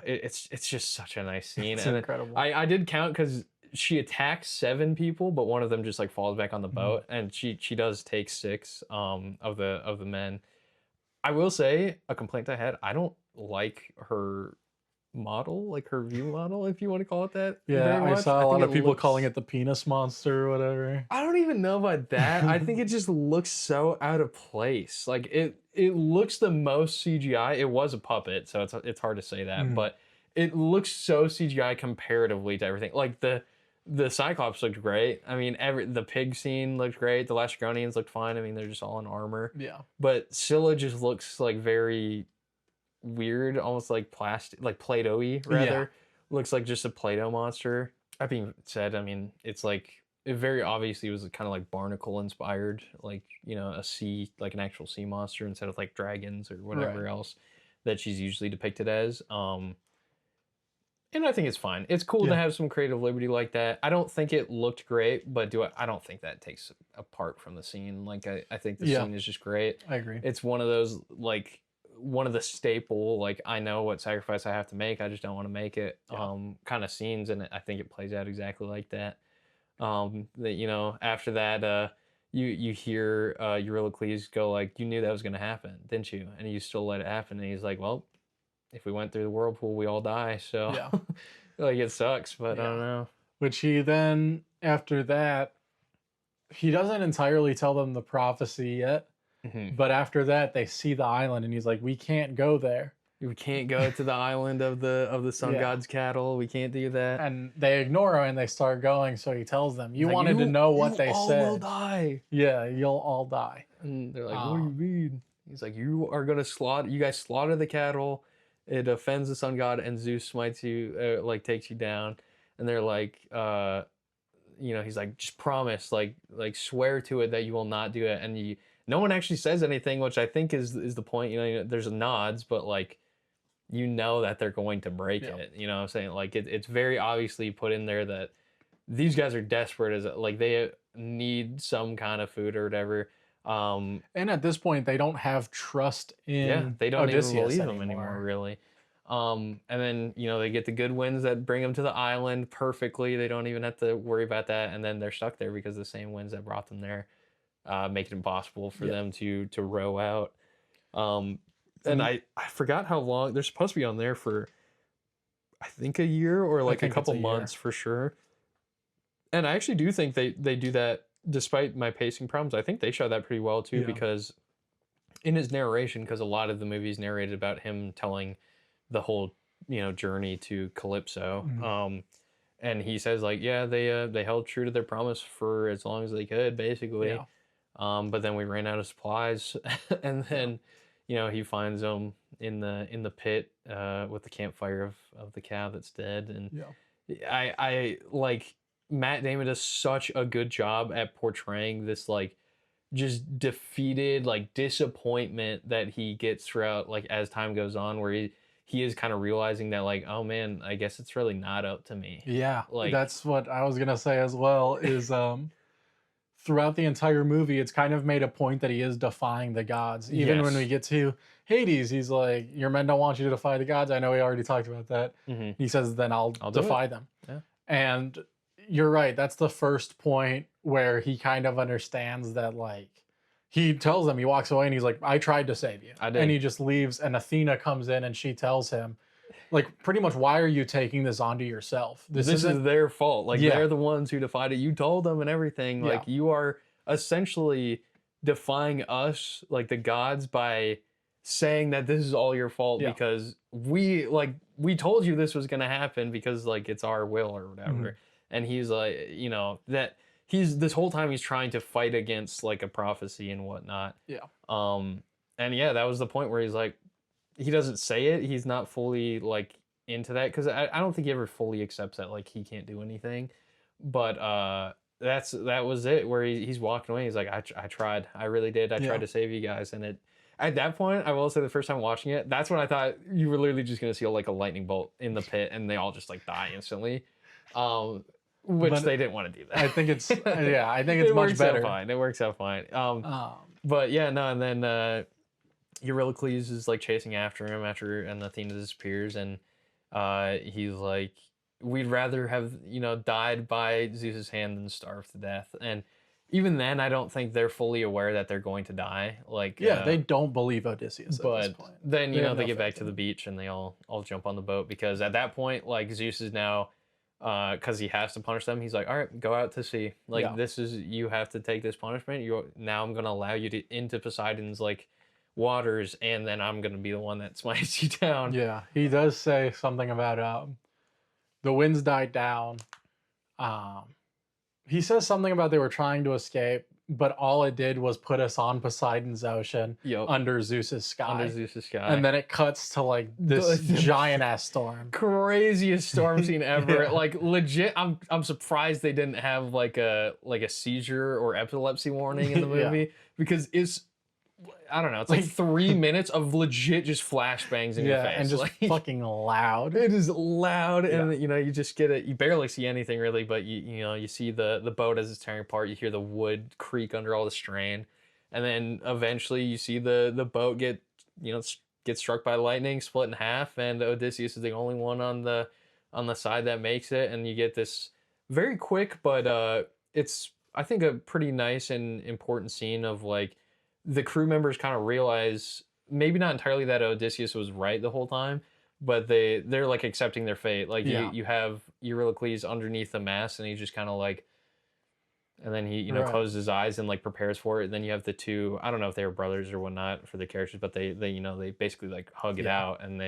[SPEAKER 1] it's just such a nice scene.
[SPEAKER 2] It's
[SPEAKER 1] And then
[SPEAKER 2] incredible.
[SPEAKER 1] I did count because she attacks seven people, but one of them just like falls back on the
[SPEAKER 2] Mhm.
[SPEAKER 1] boat, and she does take six of the men. I will say a complaint I had. I don't like her model, like her view model, if you want to call it that,
[SPEAKER 2] Yeah,
[SPEAKER 1] very
[SPEAKER 2] I
[SPEAKER 1] much.
[SPEAKER 2] saw
[SPEAKER 1] I
[SPEAKER 2] a
[SPEAKER 1] think
[SPEAKER 2] lot
[SPEAKER 1] it
[SPEAKER 2] of people calling
[SPEAKER 1] looks.
[SPEAKER 2] it the penis monster or whatever.
[SPEAKER 1] I don't even know about that. I think it just looks so out of place. Like it looks the most CGI. It was a puppet, so it's hard to say that,
[SPEAKER 2] Mhm.
[SPEAKER 1] but it looks so CGI comparatively to everything. Like the Cyclops looked great. I mean, the pig scene looked great. The Lastragonians looked fine. I mean, they're just all in armor.
[SPEAKER 2] Yeah.
[SPEAKER 1] But Scylla just looks like very weird, almost like plastic, like Play-Doh-y
[SPEAKER 2] Yeah.
[SPEAKER 1] rather. Looks like just a Play-Doh monster. That being said, I mean, it's like it very obviously was kind of like barnacle inspired, like a sea, like an actual sea monster instead of like dragons or
[SPEAKER 2] Right.
[SPEAKER 1] whatever else that she's usually depicted as. And I think it's fine. It's cool to
[SPEAKER 2] Yeah.
[SPEAKER 1] have some creative liberty like that. I don't think it looked great, but I don't think that takes apart from the scene. Like I think the
[SPEAKER 2] Yeah.
[SPEAKER 1] scene is just great.
[SPEAKER 2] I agree.
[SPEAKER 1] It's one of those like one of the staple like I know what sacrifice I have to make. I just don't want to make it
[SPEAKER 2] Yeah.
[SPEAKER 1] kind of scenes, and I think it plays out exactly like that. That after that you hear Eurycles go like, you knew that was going to happen, didn't you? And you still let it happen, and he's like, well, if we went through the whirlpool, we all die. So,
[SPEAKER 2] Yeah.
[SPEAKER 1] like, it sucks, but I don't
[SPEAKER 2] Yeah.
[SPEAKER 1] know.
[SPEAKER 2] Which he then after that he doesn't entirely tell them the prophecy yet,
[SPEAKER 1] Mhm.
[SPEAKER 2] but after that they see the island and he's like, we can't go there.
[SPEAKER 1] We can't go to the island of the sun
[SPEAKER 2] Yeah.
[SPEAKER 1] god's cattle. We can't do that.
[SPEAKER 2] And they ignore him and they start going, so he tells them,
[SPEAKER 1] He's
[SPEAKER 2] you
[SPEAKER 1] like,
[SPEAKER 2] wanted to know what
[SPEAKER 1] you
[SPEAKER 2] they
[SPEAKER 1] all will
[SPEAKER 2] said.
[SPEAKER 1] die.
[SPEAKER 2] Yeah, you'll all die.
[SPEAKER 1] And they're like, what do you
[SPEAKER 2] Um,
[SPEAKER 1] mean? He's like, you are gonna slaughter. You guys slaughter the cattle. It offends the sun god, and Zeus smites you, like takes you down. and they're like, he's like, just promise, like swear to it that you will not do it, and no one actually says anything, which I think is the point. There's nods, but like that they're going to break
[SPEAKER 2] Yeah.
[SPEAKER 1] it. You know what I'm saying? Like it's very obviously put in there that these guys are desperate, as like they need some kind of food or whatever.
[SPEAKER 2] And at this point, they don't have trust
[SPEAKER 1] Yeah,
[SPEAKER 2] in
[SPEAKER 1] they don't even
[SPEAKER 2] Odysseus
[SPEAKER 1] believe him anymore,
[SPEAKER 2] anymore.
[SPEAKER 1] really. And then they get the good winds that bring them to the island perfectly. They don't even have to worry about that, and then they're stuck there because the same winds that brought them there make it impossible for
[SPEAKER 2] Yeah.
[SPEAKER 1] them to row out. Um, and
[SPEAKER 2] And
[SPEAKER 1] I forgot how long they're supposed to be on there for. I think a year or
[SPEAKER 2] I
[SPEAKER 1] like a
[SPEAKER 2] think it's
[SPEAKER 1] couple
[SPEAKER 2] a year.
[SPEAKER 1] months for sure. And I actually do think they do that despite my pacing problems. I think they show that pretty well too,
[SPEAKER 2] Yeah.
[SPEAKER 1] because in his narration, because a lot of the movie's narrated about him telling the whole journey to Calypso.
[SPEAKER 2] Mhm.
[SPEAKER 1] And he says like, yeah, they held true to their promise for as long as they could, basically.
[SPEAKER 2] Yeah.
[SPEAKER 1] But then we ran out of supplies, and
[SPEAKER 2] Yeah.
[SPEAKER 1] then he finds them in the pit with the campfire of the cow that's dead. And
[SPEAKER 2] Yeah.
[SPEAKER 1] I like Matt Damon does such a good job at portraying this like just defeated like disappointment that he gets throughout like as time goes on, where he is kind of realizing that like, oh man, I guess it's really not up to me.
[SPEAKER 2] Yeah.
[SPEAKER 1] Like
[SPEAKER 2] That's what I was gonna say as well. Is throughout the entire movie, it's kind of made a point that he is defying the gods. Even when we
[SPEAKER 1] yes.
[SPEAKER 2] get to Hades, he's like, "Your men don't want you to defy the gods." I know we already talked about that.
[SPEAKER 1] Hmm.
[SPEAKER 2] He says, "Then I'll
[SPEAKER 1] I'll do it.
[SPEAKER 2] defy them."
[SPEAKER 1] Yeah.
[SPEAKER 2] And you're right. That's the first point where he kind of understands that, like, he tells them, he walks away and he's like, I tried to save you.
[SPEAKER 1] I
[SPEAKER 2] And
[SPEAKER 1] did.
[SPEAKER 2] he just leaves. And Athena comes in and she tells him, like, pretty much, why are you taking this onto yourself? This
[SPEAKER 1] This is
[SPEAKER 2] isn't,
[SPEAKER 1] their fault. Like
[SPEAKER 2] yeah,
[SPEAKER 1] they're the ones who defied it. You told them and everything.
[SPEAKER 2] yeah,
[SPEAKER 1] Like you are essentially defying us, like the gods, by saying that this is all your fault
[SPEAKER 2] yeah.
[SPEAKER 1] because we told you this was gonna happen because like it's our will or
[SPEAKER 2] Mhm.
[SPEAKER 1] whatever. And he's like, that he's this whole time he's trying to fight against like a prophecy and whatnot.
[SPEAKER 2] Yeah.
[SPEAKER 1] Um, and yeah, that was the point where he's like, he doesn't say it. He's not fully like into that because I don't think he ever fully accepts that like he can't do anything. But that was it where he's walking away. He's like, I tried. I really did. I tried
[SPEAKER 2] Yeah.
[SPEAKER 1] to save you guys. And it at that point, I will say the first time watching it, that's when I thought you were literally just gonna see like a lightning bolt in the pit and they all just like die instantly. Um, which
[SPEAKER 2] But
[SPEAKER 1] they didn't want to do
[SPEAKER 2] I
[SPEAKER 1] that.
[SPEAKER 2] think it's, yeah, I think it's
[SPEAKER 1] It
[SPEAKER 2] much
[SPEAKER 1] works out
[SPEAKER 2] better.
[SPEAKER 1] fine. It works out fine.
[SPEAKER 2] Um,
[SPEAKER 1] But yeah, no, and then Eurycles is like chasing after him and Athena disappears, and he's like, we'd rather have died by Zeus's hand than starve to death. And even then, I don't think they're fully aware that they're going to die. Like,
[SPEAKER 2] yeah, they don't believe Odysseus at this
[SPEAKER 1] but
[SPEAKER 2] point.
[SPEAKER 1] then
[SPEAKER 2] They have
[SPEAKER 1] they
[SPEAKER 2] no
[SPEAKER 1] get back
[SPEAKER 2] faith
[SPEAKER 1] to
[SPEAKER 2] in
[SPEAKER 1] the
[SPEAKER 2] him.
[SPEAKER 1] beach and they all jump on the boat because at that point, like Zeus is now, because he has to punish them. He's like, all right, go out to sea. Like
[SPEAKER 2] Yeah.
[SPEAKER 1] this is you have to take this punishment. You now I'm gonna allow you to into Poseidon's like waters, and then I'm gonna be the one that smites you down.
[SPEAKER 2] Yeah. He does say something about the winds died down. Um, he says something about they were trying to escape, but all it did was put us on Poseidon's ocean
[SPEAKER 1] Yep,
[SPEAKER 2] under Zeus's
[SPEAKER 1] under
[SPEAKER 2] sky.
[SPEAKER 1] Zeus's sky.
[SPEAKER 2] And then it cuts to like this
[SPEAKER 1] The
[SPEAKER 2] giant ass storm.
[SPEAKER 1] craziest storm scene ever.
[SPEAKER 2] Yeah.
[SPEAKER 1] Like legit, I'm surprised they didn't have like a seizure or epilepsy warning in the
[SPEAKER 2] Yeah.
[SPEAKER 1] movie because it's I don't know. It's like 3 minutes of legit just flashbangs in your
[SPEAKER 2] Yeah,
[SPEAKER 1] face.
[SPEAKER 2] and just
[SPEAKER 1] like,
[SPEAKER 2] fucking loud.
[SPEAKER 1] it is loud,
[SPEAKER 2] Yeah.
[SPEAKER 1] and you just get it. You barely see anything really, but you see the boat as it's tearing apart. You hear the wood creak under all the strain, and then eventually you see the boat get struck by lightning, split in half, and Odysseus is the only one on the side that makes it, and you get this very quick, but it's I think a pretty nice and important scene of like the crew members kind of realize maybe not entirely that Odysseus was right the whole time, but they're like accepting their fate. Like
[SPEAKER 2] Yeah.
[SPEAKER 1] you have Eurycles underneath the mast, and he just kind of like, and then he
[SPEAKER 2] Right.
[SPEAKER 1] closes his eyes and like prepares for it. And then you have the two. I don't know if they were brothers or whatnot for the characters, but they basically like hug it
[SPEAKER 2] Yeah.
[SPEAKER 1] out, and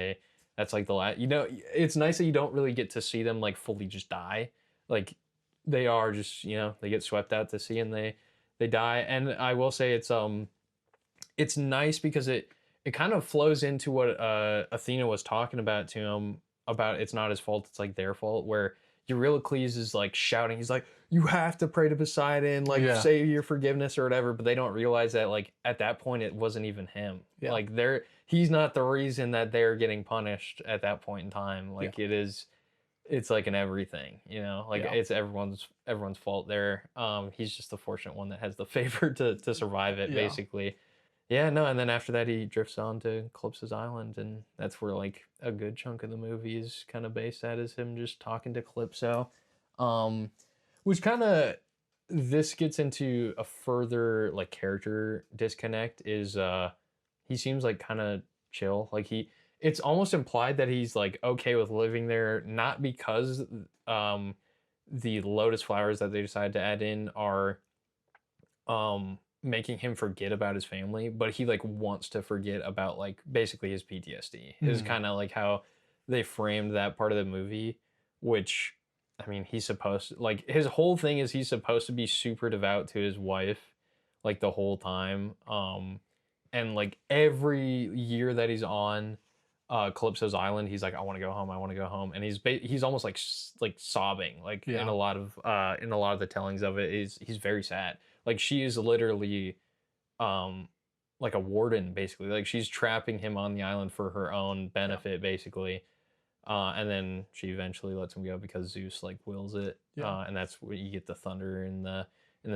[SPEAKER 1] that's like the last. It's nice that you don't really get to see them like fully just die. Like they are just they get swept out to sea and they die. And I will say it's nice because it kind of flows into what Athena was talking about to him about it's not his fault, it's like their fault, where Eurycles is like shouting. He's like, "You have to pray to Poseidon, like
[SPEAKER 2] Yeah.
[SPEAKER 1] say your forgiveness or whatever." But they don't realize that like at that point it wasn't even him.
[SPEAKER 2] Yeah.
[SPEAKER 1] Like he's not the reason that they're getting punished at that point in time.
[SPEAKER 2] Yeah.
[SPEAKER 1] Like it's like an everything, you know, like
[SPEAKER 2] Yeah.
[SPEAKER 1] it's everyone's fault there. He's just the fortunate one that has the favor to survive it,
[SPEAKER 2] Yeah.
[SPEAKER 1] basically. Yeah, no, and then after that he drifts on to Calypso's Island, and that's where like a good chunk of the movie is kind of based at, is him just talking to Calypso. Um, which kind of, this gets into a further like character disconnect, is he seems like kind of chill. Like it's almost implied that he's like okay with living there, not because um the lotus flowers that they decide to add in are making him forget about his family, but he like wants to forget about like basically his PTSD. Is
[SPEAKER 2] Mm.
[SPEAKER 1] kind of like how they framed that part of the movie, which I mean, he's supposed to, like his whole thing is he's supposed to be super devout to his wife like the whole time. And like every year that he's on Calypso's Island, he's like, I want to go home, I want to go home, and he's almost like like sobbing, like
[SPEAKER 2] Yeah.
[SPEAKER 1] in a lot of the tellings of it is he's very sad. Like she is literally um like a warden, basically. Like she's trapping him on the island for her own benefit, basically. And then she eventually lets him go because Zeus like wills it.
[SPEAKER 2] Yeah.
[SPEAKER 1] And that's where you get the thunder in the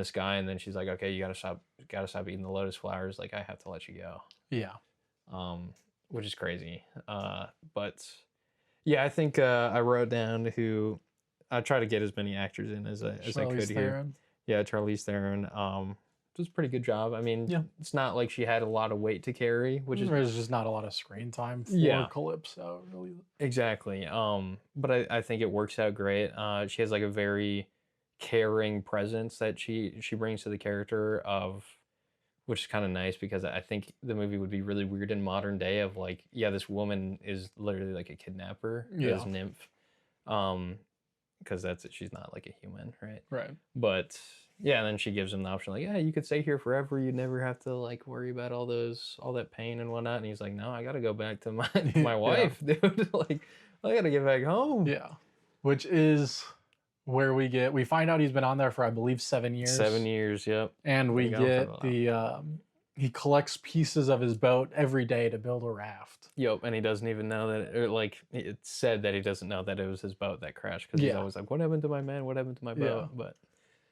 [SPEAKER 1] sky, and then she's like, okay, you gotta stop eating the lotus flowers, like I have to let you go.
[SPEAKER 2] Yeah.
[SPEAKER 1] Which is crazy. But yeah, I think I wrote down who I try to get as many actors in as I could here.
[SPEAKER 2] Theron.
[SPEAKER 1] Yeah, Charlize Theron. Does a pretty good job. I mean,
[SPEAKER 2] Yeah.
[SPEAKER 1] it's not like she had a lot of weight to carry, which is
[SPEAKER 2] There's just not a lot of screen time for
[SPEAKER 1] Yeah.
[SPEAKER 2] Calypso, really.
[SPEAKER 1] exactly. But I think it works out great. She has like a very caring presence that she brings to the character of, which is kind of nice, because I think the movie would be really weird in modern day of like, yeah, this woman is literally like a kidnapper, this
[SPEAKER 2] Yeah.
[SPEAKER 1] nymph, because that's it, she's not like a human, right?
[SPEAKER 2] Right.
[SPEAKER 1] But yeah, and then she gives him the option like, yeah, you could stay here forever, you'd never have to like worry about all that pain and whatnot. And he's like, no, I gotta go back to my
[SPEAKER 2] Yeah.
[SPEAKER 1] wife, dude. Like I gotta get back home.
[SPEAKER 2] Yeah. Which is where we find out he's been on there for, I believe, 7 years.
[SPEAKER 1] 7 years, yep.
[SPEAKER 2] And we
[SPEAKER 1] Been gone for a
[SPEAKER 2] get
[SPEAKER 1] while.
[SPEAKER 2] he collects pieces of his boat every day to build a raft.
[SPEAKER 1] Yep, and he doesn't even know that, or like it's said that he doesn't know that it was his boat that crashed, because he's
[SPEAKER 2] Yeah.
[SPEAKER 1] always like, "What happened to my man? What happened to my boat?"
[SPEAKER 2] Yeah.
[SPEAKER 1] But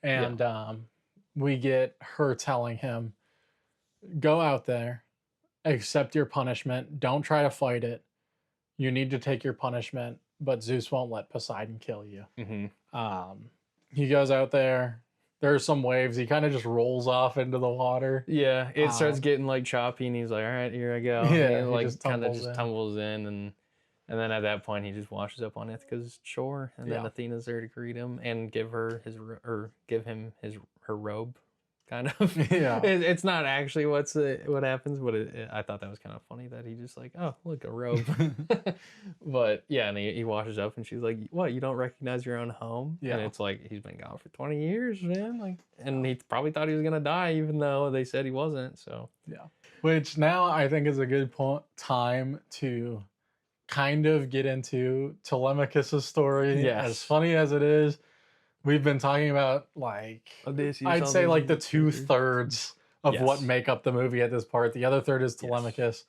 [SPEAKER 2] And we get her telling him, go out there, accept your punishment, don't try to fight it. You need to take your punishment, but Zeus won't let Poseidon kill you. He goes out there. There's some waves. He kind of just rolls off into the water.
[SPEAKER 1] yeah, it starts getting like choppy, and he's like, "All right, here I go."
[SPEAKER 2] Yeah,
[SPEAKER 1] and he
[SPEAKER 2] he
[SPEAKER 1] like
[SPEAKER 2] just
[SPEAKER 1] kind of
[SPEAKER 2] tumbles
[SPEAKER 1] just
[SPEAKER 2] in.
[SPEAKER 1] tumbles in, and then at that point he just washes up on Ithaca's shore, and then
[SPEAKER 2] Yeah.
[SPEAKER 1] Athena's there to greet him and give her give him her robe, kind of.
[SPEAKER 2] Yeah.
[SPEAKER 1] It's not actually what happens, but I thought that was kind of funny that he just like, oh, look, a robe. But yeah, and he washes up, and she's like, what, you don't recognize your own home?
[SPEAKER 2] Yeah.
[SPEAKER 1] And it's like, he's been gone for 20 years, man. Like, and he probably thought he was gonna die, even though they said he wasn't. So
[SPEAKER 2] Yeah. Which now I think is a good time to kind of get into Telemachus's story.
[SPEAKER 1] Yes.
[SPEAKER 2] As funny as it is, we've been talking about like
[SPEAKER 1] Odyssey,
[SPEAKER 2] I'd say like the 2/3 of what
[SPEAKER 1] Yes.
[SPEAKER 2] make up the movie at this part. The other third is
[SPEAKER 1] Yes.
[SPEAKER 2] Telemachus.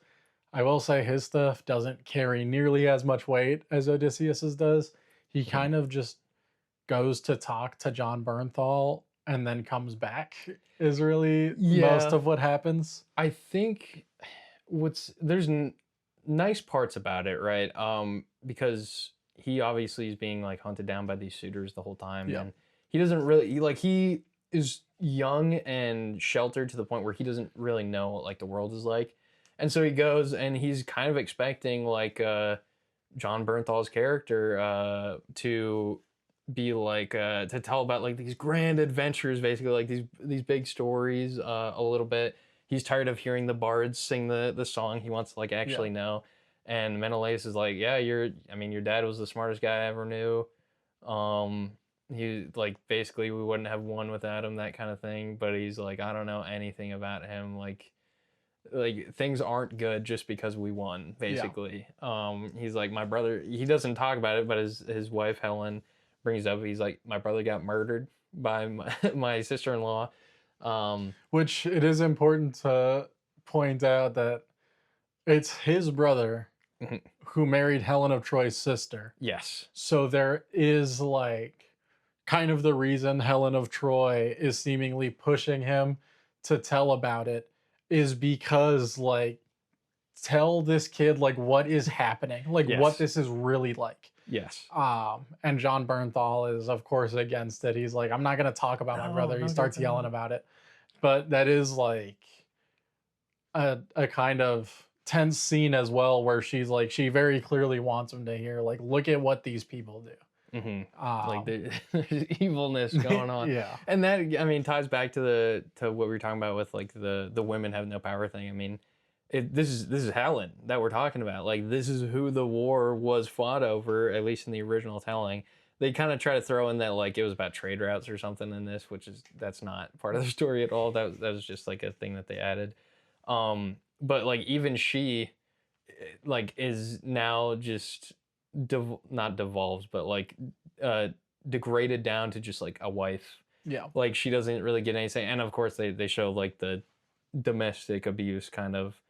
[SPEAKER 2] I will say his stuff doesn't carry nearly as much weight as Odysseus's does. He kind of just goes to talk to John Bernthal and then comes back is really most
[SPEAKER 1] Yeah.
[SPEAKER 2] of what happens.
[SPEAKER 1] I think there's nice parts about it, right? Because he obviously is being like hunted down by these suitors the whole time,
[SPEAKER 2] Yeah.
[SPEAKER 1] and he doesn't really he is young and sheltered to the point where he doesn't really know what like the world is like, and so he goes and he's kind of expecting like John Bernthal's character to be like to tell about like these grand adventures, basically like these big stories a little bit. He's tired of hearing the bards sing the song. He wants to like actually know. And Menelaus is like, yeah, your dad was the smartest guy I ever knew. He like basically we wouldn't have won without him, that kind of thing. But he's like, I don't know anything about him. Like things aren't good just because we won, basically. He's like, my brother, he doesn't talk about it, but his wife Helen brings up, he's like, my brother got murdered by my sister-in-law.
[SPEAKER 2] Which it is important to point out that it's his brother
[SPEAKER 1] Mhm.
[SPEAKER 2] who married Helen of Troy's sister.
[SPEAKER 1] Yes.
[SPEAKER 2] So there is like kind of the reason Helen of Troy is seemingly pushing him to tell about it is because like tell this kid like what is happening, like what
[SPEAKER 1] Yes.
[SPEAKER 2] this is really like.
[SPEAKER 1] Yes.
[SPEAKER 2] And John Bernthal is of course against it. He's like, I'm not gonna talk about my
[SPEAKER 1] No,
[SPEAKER 2] brother. He
[SPEAKER 1] no,
[SPEAKER 2] starts
[SPEAKER 1] don't.
[SPEAKER 2] yelling about it. But that is like a kind of tense scene as well where she's like she very clearly wants him to hear like look at what these people do.
[SPEAKER 1] Like
[SPEAKER 2] Um
[SPEAKER 1] there's evilness going on,
[SPEAKER 2] yeah.
[SPEAKER 1] and that, I mean, ties back to what we were talking about with like the women have no power thing. I mean, this is Helen that we're talking about. Like this is who the war was fought over, at least in the original telling. They kind of try to throw in that like it was about trade routes or something in this, which is that's not part of the story at all. That was just like a thing that they added. But like even she like is now just not devolves, but like uh degraded down to just like a wife.
[SPEAKER 2] Yeah.
[SPEAKER 1] Like she doesn't really get anything, and of course they show like the domestic abuse kind of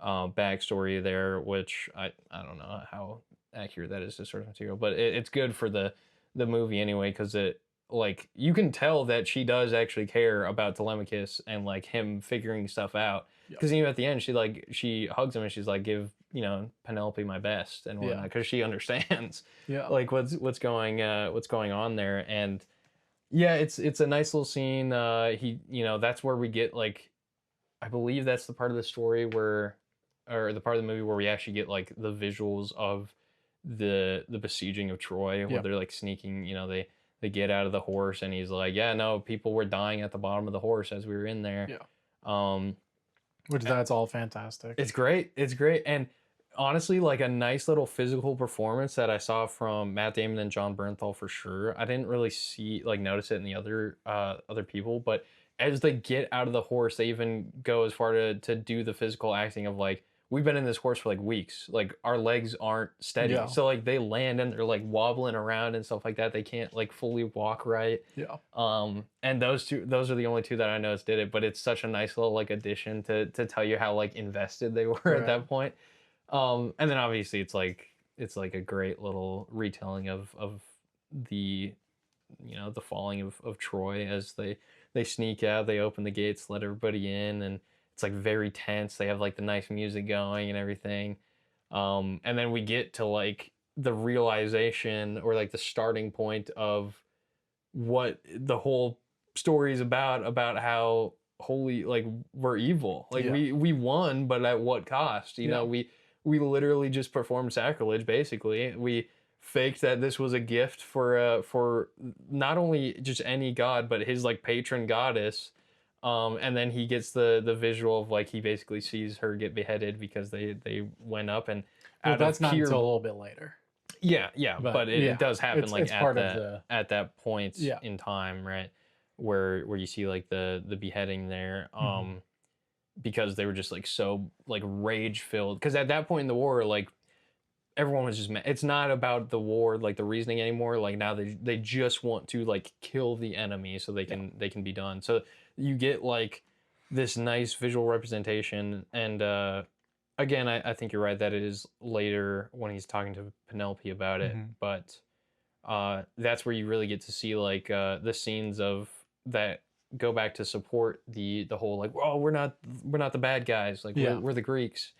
[SPEAKER 1] backstory there, which I don't know how accurate that is to source material, but it's good for the movie anyway, because it like you can tell that she does actually care about Telemachus and like him figuring stuff out,
[SPEAKER 2] Yeah.
[SPEAKER 1] because even at the end she hugs him and she's like, give Penelope my best and whatnot,
[SPEAKER 2] Yeah.
[SPEAKER 1] because she understands
[SPEAKER 2] Yeah.
[SPEAKER 1] like what's going on there. And yeah, it's a nice little scene. He that's where we get like, I believe that's the part of the story where, or the part of the movie where we actually get like the visuals of the besieging of Troy, where
[SPEAKER 2] Yeah.
[SPEAKER 1] they're like sneaking. They get out of the horse, and he's like, yeah, no, people were dying at the bottom of the horse as we were in there.
[SPEAKER 2] Yeah.
[SPEAKER 1] Um,
[SPEAKER 2] Which that's all fantastic.
[SPEAKER 1] it's great. It's great. And honestly, like a nice little physical performance that I saw from Matt Damon and John Bernthal for sure. I didn't really notice it in the other people, but as they get out of the horse, they even go as far to do the physical acting of like, we've been in this horse for like weeks. Like our legs aren't steady.
[SPEAKER 2] Yeah.
[SPEAKER 1] So like they land and they're like wobbling around and stuff like that. They can't like fully walk right.
[SPEAKER 2] Yeah.
[SPEAKER 1] And those are the only two that I noticed did it, but it's such a nice little like addition to tell you how like invested they were at
[SPEAKER 2] Right.
[SPEAKER 1] that point. And then obviously it's like a great little retelling of the the falling of Troy as they sneak out, they open the gates, let everybody in, and it's like very tense. They have like the nice music going and everything. And then we get to like the realization, or like the starting point of what the whole story is about how holy, like, we're evil, like
[SPEAKER 2] Yeah.
[SPEAKER 1] we won, but at what cost?
[SPEAKER 2] Yeah.
[SPEAKER 1] We literally just performed sacrilege. Basically, we faked that this was a gift for not only just any god, but his like patron goddess. And then he gets the visual of like he basically sees her get beheaded because they went up, and
[SPEAKER 2] Well,
[SPEAKER 1] out
[SPEAKER 2] that's
[SPEAKER 1] of
[SPEAKER 2] not
[SPEAKER 1] pure
[SPEAKER 2] until a little bit later.
[SPEAKER 1] yeah,
[SPEAKER 2] But
[SPEAKER 1] but
[SPEAKER 2] yeah,
[SPEAKER 1] it does happen
[SPEAKER 2] it's
[SPEAKER 1] like
[SPEAKER 2] it's part of the
[SPEAKER 1] at that point
[SPEAKER 2] yeah.
[SPEAKER 1] in time, right? Where you see like the beheading there,
[SPEAKER 2] Mhm.
[SPEAKER 1] because they were just like so like rage filled. Because at that point in the war, like everyone was just it's not about the war, like the reasoning anymore. Like now they just want to like kill the enemy so
[SPEAKER 2] Yeah.
[SPEAKER 1] they can be done. So you get like this nice visual representation. And again, I think you're right that it is later when he's talking to Penelope about it,
[SPEAKER 2] Mhm.
[SPEAKER 1] but that's where you really get to see like the scenes of that go back to support the whole like, oh, we're not the bad guys, like
[SPEAKER 2] Yeah.
[SPEAKER 1] we're the Greeks.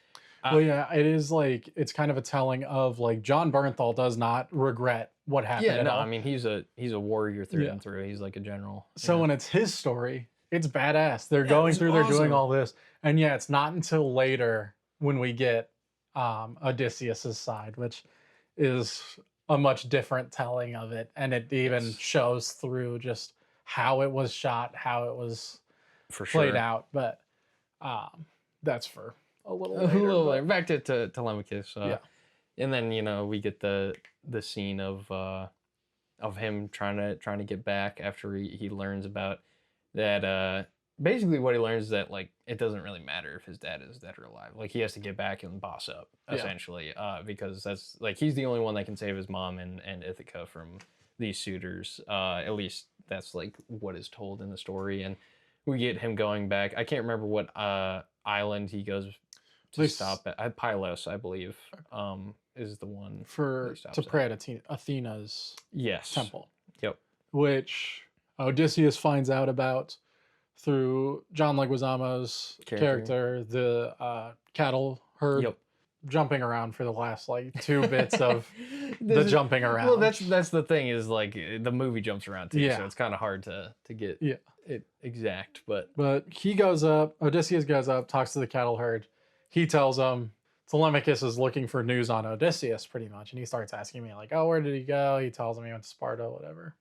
[SPEAKER 2] Well, yeah, it is like it's kind of a telling of like John Bernthal does not regret what happened
[SPEAKER 1] Yeah,
[SPEAKER 2] at
[SPEAKER 1] no, I
[SPEAKER 2] all.
[SPEAKER 1] mean he's a warrior through
[SPEAKER 2] Yeah.
[SPEAKER 1] and through. He's like a general.
[SPEAKER 2] So
[SPEAKER 1] Yeah.
[SPEAKER 2] when it's his story, it's badass. They're
[SPEAKER 1] Yeah, it
[SPEAKER 2] going
[SPEAKER 1] was
[SPEAKER 2] through, they're doing
[SPEAKER 1] awesome.
[SPEAKER 2] all this, and yeah, it's not until later when we get Odysseus's side, which is a much different telling of it, and it even
[SPEAKER 1] Yes,
[SPEAKER 2] shows through just how it was shot, how it was
[SPEAKER 1] for
[SPEAKER 2] played
[SPEAKER 1] sure.
[SPEAKER 2] out. But um, that's for a little
[SPEAKER 1] A
[SPEAKER 2] later.
[SPEAKER 1] little later.
[SPEAKER 2] But
[SPEAKER 1] Back to Telemachus.
[SPEAKER 2] yeah,
[SPEAKER 1] And then we get the scene of him trying to get back after he learns about that. Basically what he learns is that like it doesn't really matter if his dad is dead or alive. Like he has to get back and boss up
[SPEAKER 2] yeah,
[SPEAKER 1] essentially, because that's like he's the only one that can save his mom and Ithaca these suitors. At least that's like what is told in the story, and we get him going back. I can't remember what island he goes to
[SPEAKER 2] They
[SPEAKER 1] stop at. Pylos, I believe, is the one he
[SPEAKER 2] to
[SPEAKER 1] stops
[SPEAKER 2] pray
[SPEAKER 1] at.
[SPEAKER 2] at Athena's
[SPEAKER 1] Yes.
[SPEAKER 2] temple,
[SPEAKER 1] Yep.
[SPEAKER 2] which Odysseus finds out about through John Leguizamo's character, the cattle herd,
[SPEAKER 1] Yep.
[SPEAKER 2] jumping around for the last like 2 bits of the
[SPEAKER 1] This is-
[SPEAKER 2] jumping around.
[SPEAKER 1] Well, that's the thing is like the movie jumps around too,
[SPEAKER 2] Yeah.
[SPEAKER 1] so it's kind of hard to get
[SPEAKER 2] Yeah.
[SPEAKER 1] it exact. But
[SPEAKER 2] he goes up, Odysseus goes up, talks to the cattle herd. He tells him Telemachus is looking for news on Odysseus pretty much. And he starts asking me, like, oh, where did he go? He tells him he went to Sparta, whatever.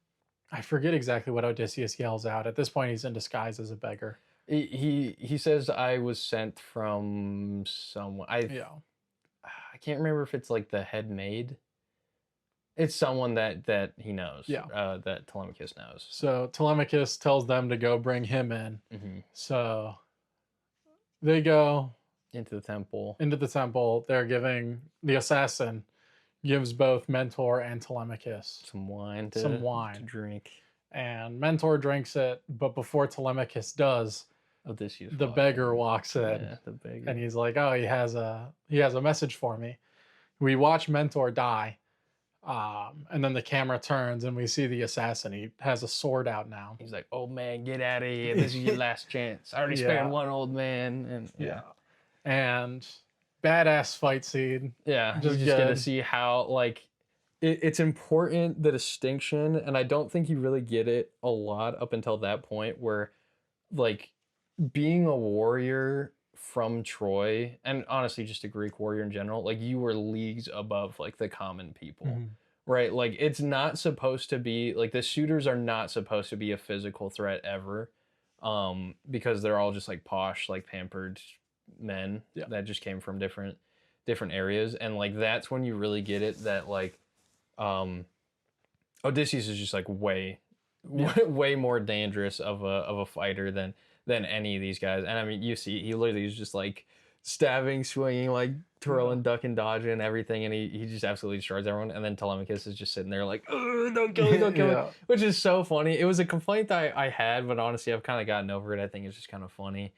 [SPEAKER 2] I forget exactly what Odysseus yells out. At this point, he's in disguise as a beggar.
[SPEAKER 1] he says I was sent from someone.
[SPEAKER 2] Yeah.
[SPEAKER 1] I can't remember if it's like the head maid. It's someone that he knows.
[SPEAKER 2] Yeah.
[SPEAKER 1] That Telemachus knows.
[SPEAKER 2] So Telemachus tells them to go bring him in.
[SPEAKER 1] Mm-hmm.
[SPEAKER 2] So they go
[SPEAKER 1] Into the temple.
[SPEAKER 2] into the temple. They're giving the assassin gives both Mentor and Telemachus
[SPEAKER 1] Some wine to drink.
[SPEAKER 2] And Mentor drinks it, but before Telemachus does,
[SPEAKER 1] Odysseus.
[SPEAKER 2] the beggar walks in.
[SPEAKER 1] Yeah, the beggar.
[SPEAKER 2] And he's like, "Oh, he has a message for me." We watch Mentor die, and then the camera turns and we see the assassin. He has a sword out now.
[SPEAKER 1] He's like, "Old man, get out of here! This is your last chance. I already
[SPEAKER 2] Yeah.
[SPEAKER 1] spared one old man." And
[SPEAKER 2] Yeah. And badass fight scene.
[SPEAKER 1] yeah,
[SPEAKER 2] Just
[SPEAKER 1] you just get to
[SPEAKER 2] good.
[SPEAKER 1] see how like it's important, the distinction, and I don't think you really get it a lot up until that point where like being a warrior from Troy, and honestly just a Greek warrior in general, like you were leagues above like the common people.
[SPEAKER 2] Mhm.
[SPEAKER 1] Right? Like it's not supposed to be like the suitors are not supposed to be a physical threat ever. Because they're all just like posh, like pampered men
[SPEAKER 2] Yeah.
[SPEAKER 1] that just came from different areas. And like that's when you really get it that like Odysseus is just like way more dangerous of a fighter than any of these guys. And I mean, you see, he literally is just like stabbing, swinging, like twirling, ducking, dodging, and everything, and he just absolutely destroys everyone. And then Telemachus is just sitting there like, don't kill me, don't kill me, which is so funny. It was a complaint that I had, but honestly, I've kind of gotten over it. I think it's just kind of funny.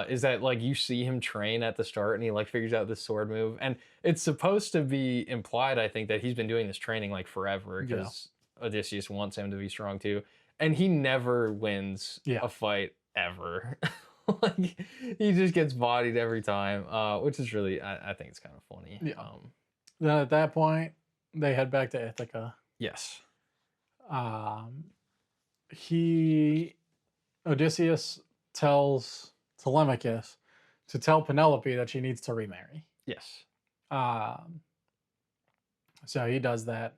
[SPEAKER 1] Is that like you see him train at the start and he like figures out this sword move, and it's supposed to be implied, I think, that he's been doing this training like forever because Odysseus wants him to be strong too, and he never wins a fight ever. Like he just gets bodied every time, which is really I think it's kind of funny.
[SPEAKER 2] Then at that point, they head back to Ithaca.
[SPEAKER 1] Yes.
[SPEAKER 2] Odysseus tells Telemachus to tell Penelope that she needs to remarry.
[SPEAKER 1] Yes.
[SPEAKER 2] So he does that.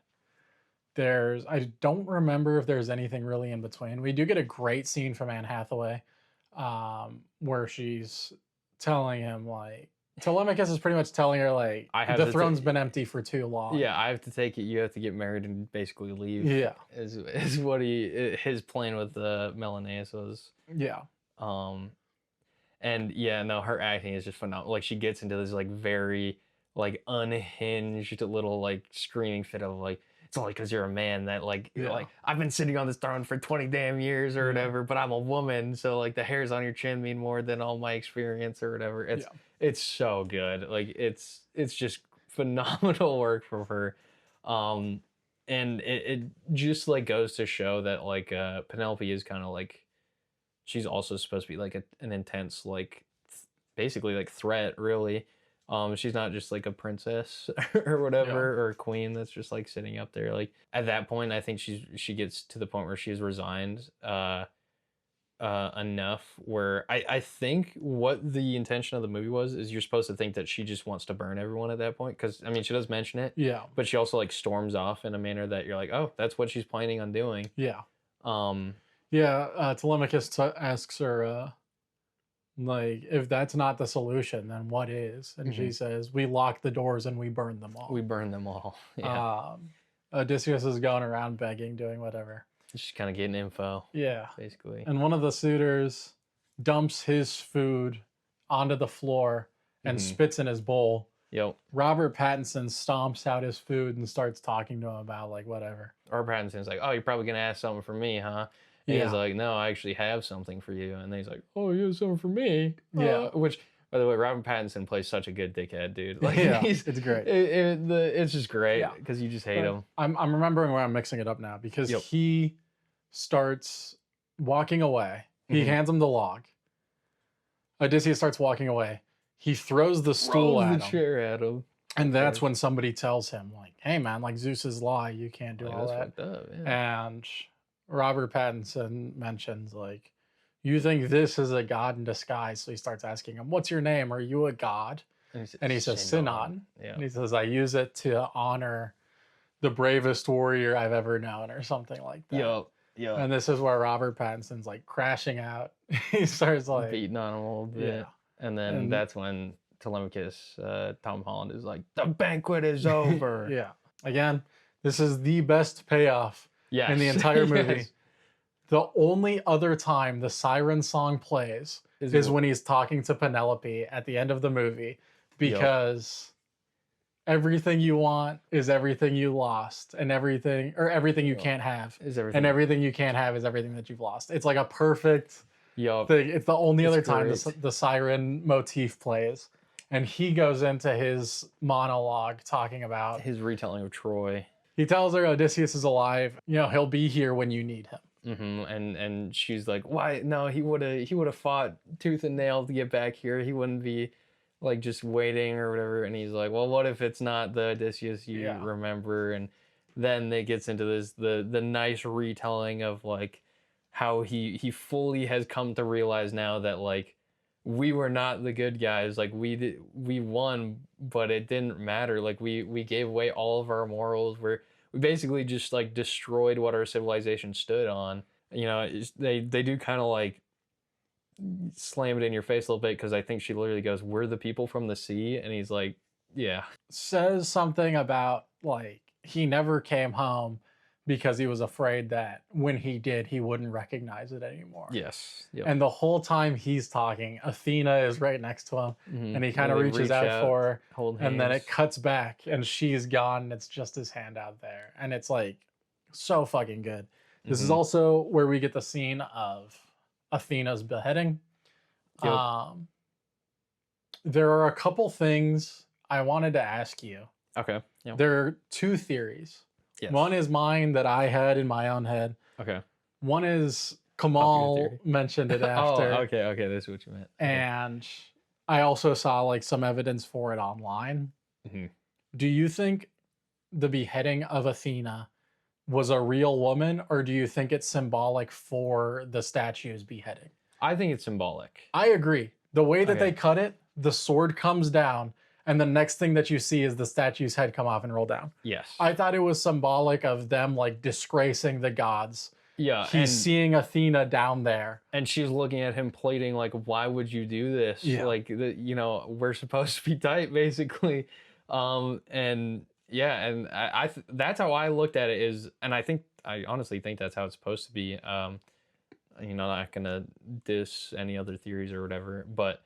[SPEAKER 2] I don't remember if there's anything really in between. We do get a great scene from Anne Hathaway, where she's telling him like Telemachus is pretty much telling her like the throne's been empty for too long.
[SPEAKER 1] Yeah, I have to take it. You have to get married and basically leave.
[SPEAKER 2] Yeah,
[SPEAKER 1] is what his plan with Menelaus was.
[SPEAKER 2] Yeah.
[SPEAKER 1] And yeah, no, her acting is just phenomenal. Like she gets into this like very like unhinged little like screaming fit of like, it's only because you're a man that like you're like I've been sitting on this throne for 20 damn years or whatever, but I'm a woman, so like the hairs on your chin mean more than all my experience or whatever. It's so good. Like it's just phenomenal work from her. And it just like goes to show that like Penelope is kind of like, she's also supposed to be like an intense like basically like threat really. She's not just like a princess or whatever or a queen that's just like sitting up there. Like at that point, I think she gets to the point where she's resigned enough where I think what the intention of the movie was is you're supposed to think that she just wants to burn everyone at that point, because I mean she does mention it, but she also like storms off in a manner that you're like, oh, that's what she's planning on doing.
[SPEAKER 2] Telemachus asks her like, if that's not the solution, then what is? And she says, we lock the doors and we burn them all.
[SPEAKER 1] We burn them all.
[SPEAKER 2] Odysseus is going around begging, doing whatever.
[SPEAKER 1] Just kind of getting info. Basically.
[SPEAKER 2] And one of the suitors dumps his food onto the floor and spits in his bowl,
[SPEAKER 1] Yep.
[SPEAKER 2] Robert Pattinson stomps out his food and starts talking to him about like whatever.
[SPEAKER 1] Or Pattinson's like, "Oh, you're probably gonna ask something from me, huh?" And he's
[SPEAKER 2] Yeah.
[SPEAKER 1] like, "No, I actually have something for you." And then he's like, "Oh, you have something for me?"
[SPEAKER 2] Yeah.
[SPEAKER 1] Which, by the way, Robert Pattinson plays such a good dickhead, dude. Like,
[SPEAKER 2] Yeah,
[SPEAKER 1] he's
[SPEAKER 2] it's great.
[SPEAKER 1] it's just great
[SPEAKER 2] Yeah.
[SPEAKER 1] because you just hate
[SPEAKER 2] But
[SPEAKER 1] him.
[SPEAKER 2] I'm remembering where I'm mixing it up now because
[SPEAKER 1] Yep.
[SPEAKER 2] he starts walking away. He
[SPEAKER 1] Mhm.
[SPEAKER 2] hands him the log. Odysseus starts walking away. He throws the stool
[SPEAKER 1] Throws the
[SPEAKER 2] at him.
[SPEAKER 1] chair at him.
[SPEAKER 2] And
[SPEAKER 1] Of
[SPEAKER 2] that's
[SPEAKER 1] course.
[SPEAKER 2] when somebody tells him, like, hey man, like Zeus's lie, you can't do
[SPEAKER 1] Like,
[SPEAKER 2] all
[SPEAKER 1] that's
[SPEAKER 2] that.
[SPEAKER 1] fucked up. Yeah.
[SPEAKER 2] And Robert Pattinson mentions, like, you think this is a god in disguise. So he starts asking him, what's your name? Are you a god? And he says, Sinon.
[SPEAKER 1] Yeah.
[SPEAKER 2] And he says, I use it to honor the bravest warrior I've ever known, or something like that.
[SPEAKER 1] Yup. Yup.
[SPEAKER 2] And this is where Robert Pattinson's like crashing out. He starts like
[SPEAKER 1] Beating on him a little bit.
[SPEAKER 2] Yeah.
[SPEAKER 1] And then
[SPEAKER 2] And
[SPEAKER 1] that's when Telemachus, Tom Holland is like, the banquet is over.
[SPEAKER 2] yeah. Again, this is the best payoff
[SPEAKER 1] Yes.
[SPEAKER 2] in the entire movie.
[SPEAKER 1] Yes.
[SPEAKER 2] The only other time the siren song plays is when he's talking to Penelope at the end of the movie, because everything you want is everything you lost, and everything you can't have
[SPEAKER 1] Is everything.
[SPEAKER 2] and everything you can't have is everything that you've lost. It's like a perfect
[SPEAKER 1] Yup.
[SPEAKER 2] thing. It's the only
[SPEAKER 1] It's
[SPEAKER 2] other time
[SPEAKER 1] great.
[SPEAKER 2] the siren motif plays, and he goes into his monologue talking about,
[SPEAKER 1] His retelling of Troy.
[SPEAKER 2] he tells her Odysseus is alive, you know, he'll be here when you need him.
[SPEAKER 1] And she's like, why? No, he would have fought tooth and nail to get back here. He wouldn't be like just waiting or whatever. And he's like, well, what if it's not the Odysseus you remember? And then it gets into this the nice retelling of like how he fully has come to realize now that like we were not the good guys. Like we won, but it didn't matter. Like we gave away all of our morals. We basically just like destroyed what our civilization stood on. You know, they do kind of like slam it in your face a little bit, because I think she literally goes, "We're the people from the sea," and he's like, "Yeah."
[SPEAKER 2] Says something about like he never came home because he was afraid that when he did, he wouldn't recognize it anymore.
[SPEAKER 1] Yes. Yep.
[SPEAKER 2] And the whole time he's talking, Athena is right next to him, and he kind of reaches out for her,
[SPEAKER 1] hold
[SPEAKER 2] and then
[SPEAKER 1] hands.
[SPEAKER 2] it cuts back, and she's gone, and it's just his hand out there, and it's like so fucking good. This is also where we get the scene of Athena's beheading.
[SPEAKER 1] Yep.
[SPEAKER 2] There are a couple things I wanted to ask you.
[SPEAKER 1] Okay. Yep.
[SPEAKER 2] There are two theories.
[SPEAKER 1] Yes.
[SPEAKER 2] One is mine that I had in my own head.
[SPEAKER 1] Okay.
[SPEAKER 2] One is
[SPEAKER 1] Popular
[SPEAKER 2] Kamal
[SPEAKER 1] theory.
[SPEAKER 2] mentioned it after.
[SPEAKER 1] Oh, okay. Okay, that's what you meant. Okay.
[SPEAKER 2] And I also saw like some evidence for it online. Do you think the beheading of Athena was a real woman, or do you think it's symbolic for the statue's beheading?
[SPEAKER 1] I think it's symbolic.
[SPEAKER 2] I agree. The way that
[SPEAKER 1] Okay.
[SPEAKER 2] they cut it, the sword comes down, and the next thing that you see is the statue's head come off and roll down.
[SPEAKER 1] Yes.
[SPEAKER 2] I thought it was symbolic of them like disgracing the gods.
[SPEAKER 1] Yeah.
[SPEAKER 2] He's seeing Athena down there,
[SPEAKER 1] and she's looking at him plating like, why would you do this?
[SPEAKER 2] Yeah.
[SPEAKER 1] Like, you know, we're supposed to be tight, basically. And yeah, and that's how I looked at it, is, and I honestly think that's how it's supposed to be. You know, not gonna diss any other theories or whatever, but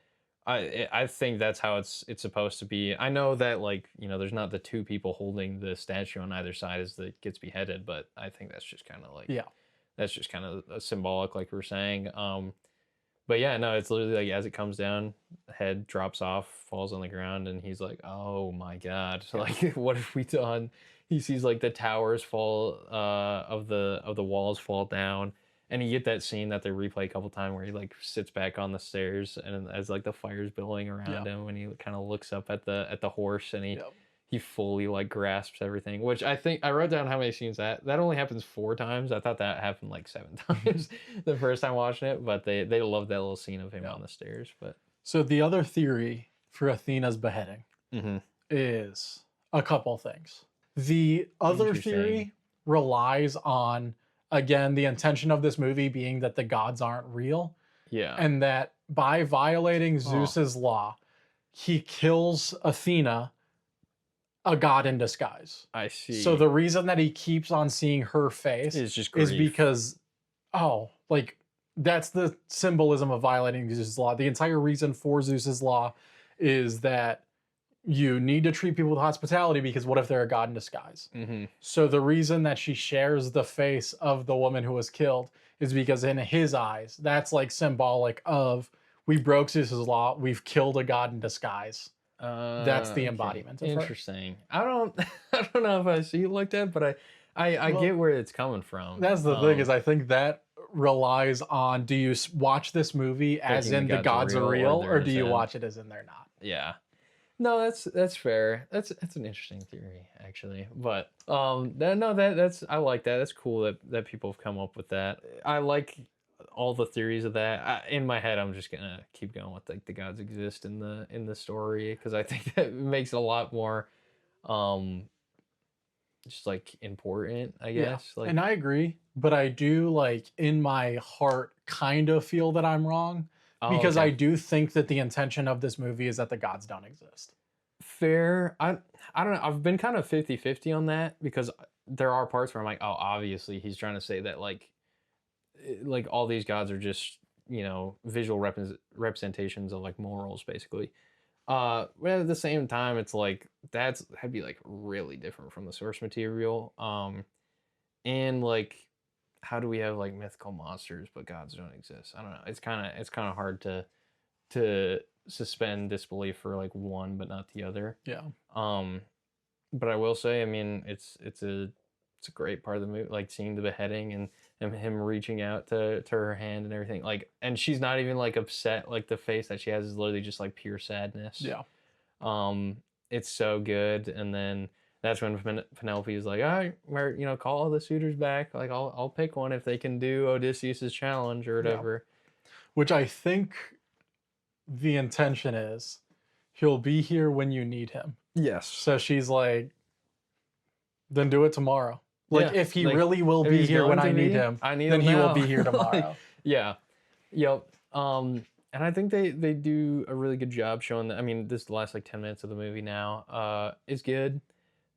[SPEAKER 1] I think that's how it's supposed to be. I know that, like, you know, there's not the two people holding the statue on either side as that gets beheaded, but I think that's just kind of like,
[SPEAKER 2] yeah,
[SPEAKER 1] that's just kind of a symbolic, like we were saying. But yeah, no, it's literally like as it comes down, head drops off, falls on the ground, and he's like, "Oh my god!" So like, what have we done? He sees like the towers fall, of the walls fall down, and you get that scene that they replay a couple times where he like sits back on the stairs, and as like the fire's billowing around him, and he kind of looks up at the horse, and he fully like grasps everything. Which I think I wrote down how many scenes that only happens 4 times. I thought that happened like 7 times the first time watching it, but they love that little scene of him on the stairs. But
[SPEAKER 2] so the other theory for Athena's beheading is a couple things. The other theory relies on, again, the intention of this movie being that the gods aren't real.
[SPEAKER 1] Yeah.
[SPEAKER 2] And that by violating Zeus's law, he kills Athena, a god in disguise.
[SPEAKER 1] I see.
[SPEAKER 2] So the reason that he keeps on seeing her face is because, like, that's the symbolism of violating Zeus's law. The entire reason for Zeus's law is that you need to treat people with hospitality because what if they're a god in disguise?
[SPEAKER 1] Hmm.
[SPEAKER 2] So the reason that she shares the face of the woman who was killed is because in his eyes, that's like symbolic of we broke Zeus's law, we've killed a god in disguise. That's the
[SPEAKER 1] Okay.
[SPEAKER 2] embodiment of her.
[SPEAKER 1] Interesting. I don't I don't know if I see it like that, but I
[SPEAKER 2] Well,
[SPEAKER 1] get where it's coming from.
[SPEAKER 2] that's the thing is I think that relies on do you watch this movie as
[SPEAKER 1] Thinking the
[SPEAKER 2] in the
[SPEAKER 1] gods are
[SPEAKER 2] gods are
[SPEAKER 1] real or
[SPEAKER 2] real
[SPEAKER 1] they're
[SPEAKER 2] or
[SPEAKER 1] in his
[SPEAKER 2] do you
[SPEAKER 1] head.
[SPEAKER 2] watch it as in they're not?
[SPEAKER 1] Yeah. No, that's fair. That's an interesting theory actually. But no, that's I like that. That's cool that people have come up with that. I like all the theories of that. In my head, I'm just gonna keep going with like the gods exist in the story because I think that makes it a lot more um just like important. I
[SPEAKER 2] Yeah.
[SPEAKER 1] guess like
[SPEAKER 2] And I agree, but I do like in my heart kind of feel that I'm wrong
[SPEAKER 1] oh
[SPEAKER 2] because
[SPEAKER 1] okay
[SPEAKER 2] I do think that the intention of this movie is that the gods don't exist.
[SPEAKER 1] fair. I don't know. I've been kind of 50-50 on that because there are parts where I'm like, oh, obviously he's trying to say that like all these gods are just visual representations of like morals basically but at the same time it's like that'd be like really different from the source material and like how do we have like mythical monsters but gods don't exist? I don't know, it's kind of hard to suspend disbelief for like one but not the other.
[SPEAKER 2] Yeah.
[SPEAKER 1] um but I will say, I mean, it's a great part of the movie, like seeing the beheading and him reaching out to her hand and everything. Like, and she's not even like upset. Like the face that she has is literally just like pure sadness.
[SPEAKER 2] Yeah.
[SPEAKER 1] Um, it's so good. And then that's when Penelope is like, all right, call all the suitors back. Like, I'll pick one if they can do Odysseus's challenge or
[SPEAKER 2] Yeah.
[SPEAKER 1] whatever.
[SPEAKER 2] Which I think the intention is he'll be here when you need him.
[SPEAKER 1] Yes.
[SPEAKER 2] So she's like, then do it tomorrow. Like
[SPEAKER 1] Yeah.
[SPEAKER 2] if he
[SPEAKER 1] Like,
[SPEAKER 2] really will
[SPEAKER 1] if
[SPEAKER 2] be
[SPEAKER 1] he's
[SPEAKER 2] here
[SPEAKER 1] going
[SPEAKER 2] when
[SPEAKER 1] to
[SPEAKER 2] I need
[SPEAKER 1] be,
[SPEAKER 2] him,
[SPEAKER 1] I need
[SPEAKER 2] then
[SPEAKER 1] him
[SPEAKER 2] he will
[SPEAKER 1] now.
[SPEAKER 2] be here
[SPEAKER 1] Like,
[SPEAKER 2] tomorrow.
[SPEAKER 1] yeah. Yep. And I think they do a really good job showing that. I mean, this the last like 10 minutes of the movie now. Is good.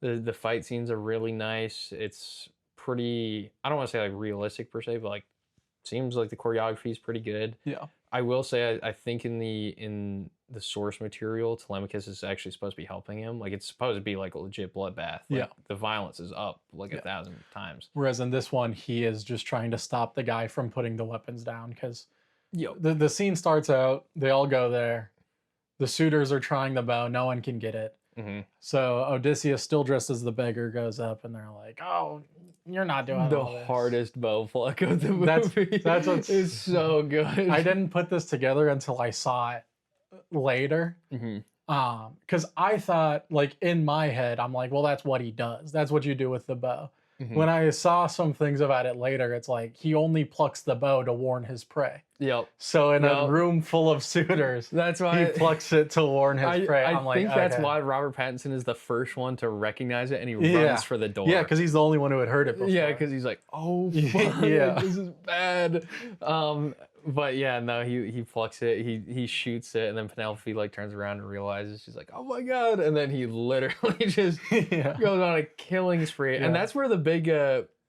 [SPEAKER 1] The fight scenes are really nice. It's pretty. I don't want to say like realistic per se, but like seems like the choreography is pretty good.
[SPEAKER 2] Yeah.
[SPEAKER 1] I will say I think in the source material, Telemachus is actually supposed to be helping him. Like it's supposed to be like a legit bloodbath. Like
[SPEAKER 2] Yeah.
[SPEAKER 1] the violence is up like
[SPEAKER 2] Yeah.
[SPEAKER 1] 1,000 times.
[SPEAKER 2] Whereas in this one, he is just trying to stop the guy from putting the weapons down because
[SPEAKER 1] Yo.
[SPEAKER 2] the scene starts out, they all go there. The suitors are trying the bow, no one can get it.
[SPEAKER 1] Hmm.
[SPEAKER 2] So Odysseus, still dressed as the beggar, goes up and they're like, oh, you're not doing
[SPEAKER 1] The
[SPEAKER 2] all this.
[SPEAKER 1] hardest bow pluck of the movie.
[SPEAKER 2] That's what's
[SPEAKER 1] it's so good.
[SPEAKER 2] I didn't put this together until I saw it later.
[SPEAKER 1] Hmm.
[SPEAKER 2] Because I thought, like in my head, I'm like, well, that's what he does. That's what you do with the bow.
[SPEAKER 1] Hmm.
[SPEAKER 2] When I saw some things about it later, it's like he only plucks the bow to warn his prey.
[SPEAKER 1] Yep.
[SPEAKER 2] So in a
[SPEAKER 1] Yep.
[SPEAKER 2] room full of suitors,
[SPEAKER 1] That's
[SPEAKER 2] he
[SPEAKER 1] why
[SPEAKER 2] plucks it to warn his prey. I'm
[SPEAKER 1] I
[SPEAKER 2] like,
[SPEAKER 1] think that's
[SPEAKER 2] okay.
[SPEAKER 1] why Robert Pattinson is the first one to recognize it and he
[SPEAKER 2] Yeah.
[SPEAKER 1] runs for the door.
[SPEAKER 2] Yeah, because he's the only one who had heard it before.
[SPEAKER 1] Yeah, because he's like, oh fuck,
[SPEAKER 2] Yeah.
[SPEAKER 1] this is bad. But yeah, no, he plucks it, he shoots it, and then Penelope like turns around and realizes she's like, oh my god, and then he literally just
[SPEAKER 2] Yeah.
[SPEAKER 1] goes on a killing spree,
[SPEAKER 2] Yeah.
[SPEAKER 1] and that's where the big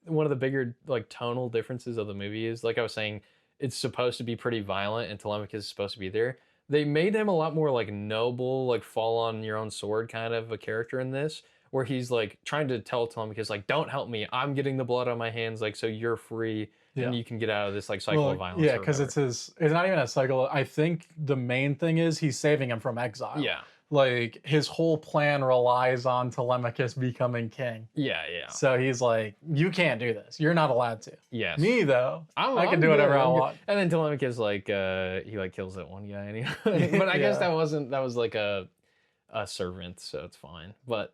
[SPEAKER 1] one of the bigger like tonal differences of the movie is. Like I was saying, it's supposed to be pretty violent, and Telemachus is supposed to be there. They made him a lot more like noble, like fall on your own sword kind of a character in this, where he's like trying to tell Telemachus like, don't help me, I'm getting the blood on my hands, like so you're free and you can get out of this like cycle of violence.
[SPEAKER 2] Yeah, because it's not even a cycle. I think the main thing is he's saving him from exile.
[SPEAKER 1] Yeah.
[SPEAKER 2] Like his whole plan relies on Telemachus becoming king.
[SPEAKER 1] Yeah.
[SPEAKER 2] So he's like, you can't do this. You're not allowed to.
[SPEAKER 1] Yes.
[SPEAKER 2] Me though, I
[SPEAKER 1] I'm
[SPEAKER 2] can do whatever
[SPEAKER 1] good,
[SPEAKER 2] I
[SPEAKER 1] I'm good.
[SPEAKER 2] want.
[SPEAKER 1] And then Telemachus like he like kills that one guy anyway. But I guess
[SPEAKER 2] Yeah.
[SPEAKER 1] that was like a servant, so it's fine. But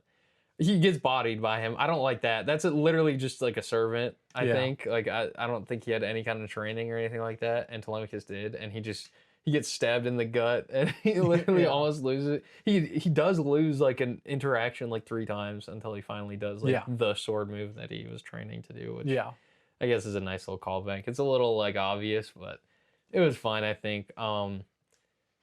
[SPEAKER 1] he gets bodied by him. I don't like that. That's literally just like a servant, I
[SPEAKER 2] Yeah.
[SPEAKER 1] think. Like I don't think he had any kind of training or anything like that, and Telemachus did, and he gets stabbed in the gut and he literally
[SPEAKER 2] Yeah.
[SPEAKER 1] almost loses it. He does lose like an interaction like 3 times until he finally does like
[SPEAKER 2] Yeah.
[SPEAKER 1] the sword move that he was training to do, which
[SPEAKER 2] Yeah.
[SPEAKER 1] I guess is a nice little callback. It's a little like obvious, but it was fine, I think.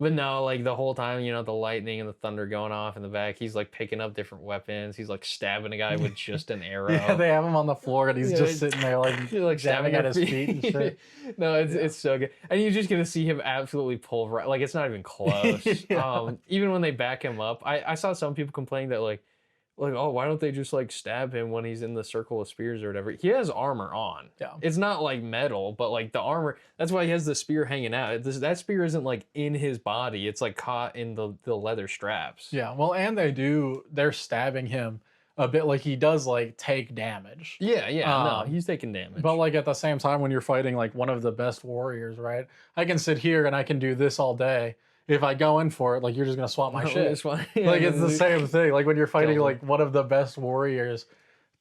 [SPEAKER 1] But no, like the whole time, the lightning and the thunder going off in the back, he's like picking up different weapons. He's like stabbing a guy with just an
[SPEAKER 2] Yeah,
[SPEAKER 1] arrow.
[SPEAKER 2] they have him on the floor and he's
[SPEAKER 1] Yeah,
[SPEAKER 2] just sitting there like
[SPEAKER 1] you're like
[SPEAKER 2] jamming
[SPEAKER 1] stabbing
[SPEAKER 2] at
[SPEAKER 1] your
[SPEAKER 2] his feet and
[SPEAKER 1] feet.
[SPEAKER 2] shit.
[SPEAKER 1] No, it's
[SPEAKER 2] Yeah.
[SPEAKER 1] it's so good, and you're just gonna see him absolutely pulverize. Like it's not even close.
[SPEAKER 2] Yeah.
[SPEAKER 1] Even when they back him up, I saw some people complaining that like, oh, why don't they just like stab him when he's in the circle of spears or whatever? He has armor on.
[SPEAKER 2] Yeah.
[SPEAKER 1] It's not like metal, but like the armor. That's why he has the spear hanging out. That spear isn't like in his body. It's like caught in the leather straps.
[SPEAKER 2] Yeah. Well, and they're stabbing him a bit, like he does like take damage.
[SPEAKER 1] Yeah, yeah. No,
[SPEAKER 2] Um,
[SPEAKER 1] he's taking damage.
[SPEAKER 2] But like at the same time, when you're fighting like one of the best warriors, right? I can sit here and I can do this all day. If I go in for it, like you're just gonna swap my shit.
[SPEAKER 1] It's fine. Yeah,
[SPEAKER 2] Like it's the same thing. Like when you're fighting
[SPEAKER 1] Kills
[SPEAKER 2] like one of the best warriors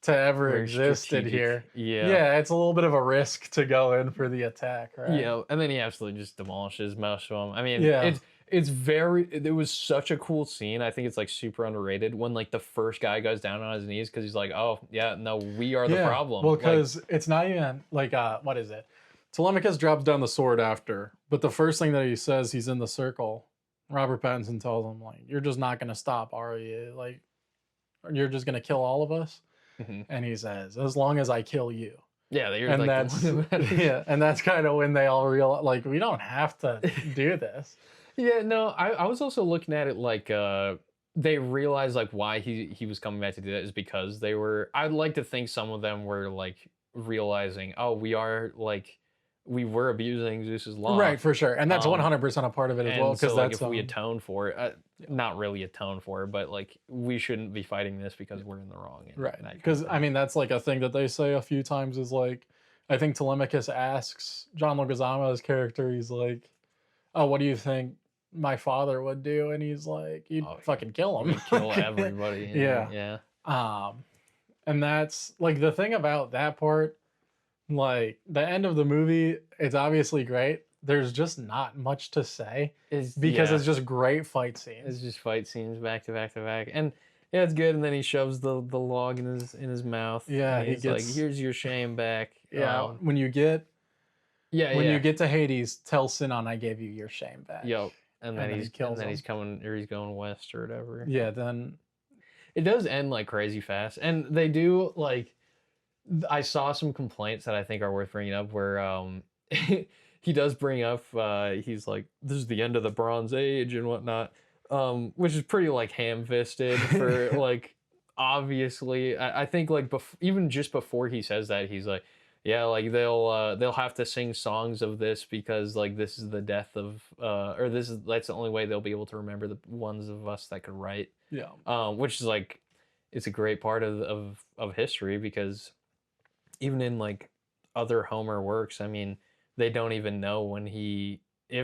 [SPEAKER 2] to ever
[SPEAKER 1] Very
[SPEAKER 2] exist in
[SPEAKER 1] strategic.
[SPEAKER 2] here.
[SPEAKER 1] Yeah.
[SPEAKER 2] Yeah, it's a little bit of a risk to go in for the attack, right?
[SPEAKER 1] Yeah, and then he absolutely just demolishes most of them. I mean,
[SPEAKER 2] Yeah.
[SPEAKER 1] it was such a cool scene. I think it's like super underrated when like the first guy goes down on his knees because he's like, oh yeah, no, we are the
[SPEAKER 2] Yeah.
[SPEAKER 1] problem.
[SPEAKER 2] Well,
[SPEAKER 1] Like,
[SPEAKER 2] because it's not even like what is it? Telemachus drops down the sword after, but the first thing that he says, he's in the circle. Robert Pattinson tells him like, "You're just not gonna stop, are you? Like, you're just gonna kill all of us."
[SPEAKER 1] mhm.
[SPEAKER 2] And he says, "As long as I kill you."
[SPEAKER 1] Yeah, you're
[SPEAKER 2] And
[SPEAKER 1] like
[SPEAKER 2] that's
[SPEAKER 1] the one that-
[SPEAKER 2] yeah, and that's kind of when they all realize like we don't have to do this.
[SPEAKER 1] Yeah, no, I was also looking at it like they realized like why he was coming back to do that is because they were. I'd like to think some of them were like realizing, oh, we were abusing Zeus's law,
[SPEAKER 2] Right, for sure, and that's
[SPEAKER 1] Um,
[SPEAKER 2] 100% a part of it as
[SPEAKER 1] and
[SPEAKER 2] well. Because
[SPEAKER 1] so like
[SPEAKER 2] that's
[SPEAKER 1] if we atone for it, not really atone for it, but like we shouldn't be fighting this because we're in the wrong. And
[SPEAKER 2] right.
[SPEAKER 1] that kind of
[SPEAKER 2] Because
[SPEAKER 1] thing.
[SPEAKER 2] I mean, that's like a thing that they say a few times is like, I think Telemachus asks John Leguizamo's character, he's like, "Oh, what do you think my father would do?" And he's like, "You'd
[SPEAKER 1] Oh,
[SPEAKER 2] fucking kill him,
[SPEAKER 1] we kill everybody.
[SPEAKER 2] Yeah.
[SPEAKER 1] Yeah.
[SPEAKER 2] And that's like the thing about that part, like the end of the movie, it's obviously great. There's just not much to say because it's just great fight scenes.
[SPEAKER 1] It's just fight scenes back to back to back, and yeah, it's good. And then he shoves the log in his mouth.
[SPEAKER 2] Yeah,
[SPEAKER 1] and
[SPEAKER 2] he
[SPEAKER 1] he's like,
[SPEAKER 2] gets-
[SPEAKER 1] "Here's your shame back."
[SPEAKER 2] Yeah, when you get
[SPEAKER 1] yeah,
[SPEAKER 2] when
[SPEAKER 1] yeah.
[SPEAKER 2] you get to Hades, tell Sinon I gave you your shame back.
[SPEAKER 1] Yep. And then
[SPEAKER 2] then he
[SPEAKER 1] he's
[SPEAKER 2] kills
[SPEAKER 1] and then
[SPEAKER 2] him.
[SPEAKER 1] he's coming or he's going west or whatever.
[SPEAKER 2] Yeah, then
[SPEAKER 1] It does end like crazy fast, and they do like. I saw some complaints that I think are worth bringing up where he does bring up he's like, this is the end of the Bronze Age and whatnot, which is pretty like ham-fisted for like obviously I think like even just before he says that he's like, yeah, like they'll have to sing songs of this because like this is the death of or that's the only way they'll be able to remember the ones of us that could write,
[SPEAKER 2] yeah.
[SPEAKER 1] which is like it's a great part of history because even in like other Homer works, I mean, they don't even know when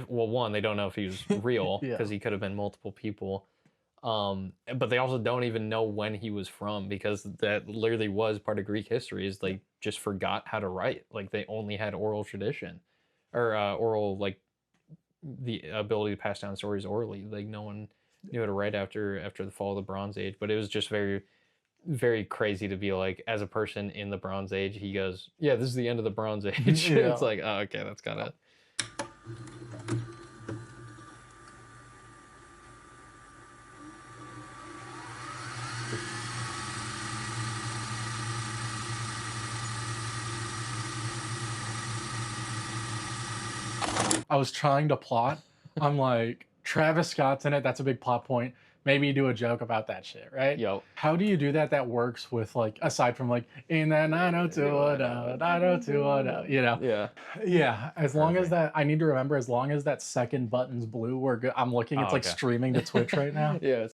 [SPEAKER 1] one, they don't know if he was real
[SPEAKER 2] Yeah.
[SPEAKER 1] because he could have been multiple people. But they also don't even know when he was from because that literally was part of Greek history is they just forgot how to write. Like they only had oral tradition or oral, like the ability to pass down stories orally. Like no one knew how to write after the fall of the Bronze Age, but it was just very very crazy to be like as a person in the Bronze Age he goes, yeah, this is the end of the Bronze Age.
[SPEAKER 2] Yeah.
[SPEAKER 1] It's like, oh, okay, that's gotta
[SPEAKER 2] I was trying to plot. I'm like, Travis Scott's in it. That's a big plot point. Maybe you do a joke about that shit, right?
[SPEAKER 1] yo
[SPEAKER 2] How do you do that works with like aside from like in that 90210, 90210, you know?
[SPEAKER 1] yeah
[SPEAKER 2] Yeah, as long as
[SPEAKER 1] Perfect.
[SPEAKER 2] that I need to remember as long as that second button's blue, we're good. I'm looking, it's
[SPEAKER 1] Oh,
[SPEAKER 2] like
[SPEAKER 1] okay.
[SPEAKER 2] streaming to Twitch right now.
[SPEAKER 1] yeah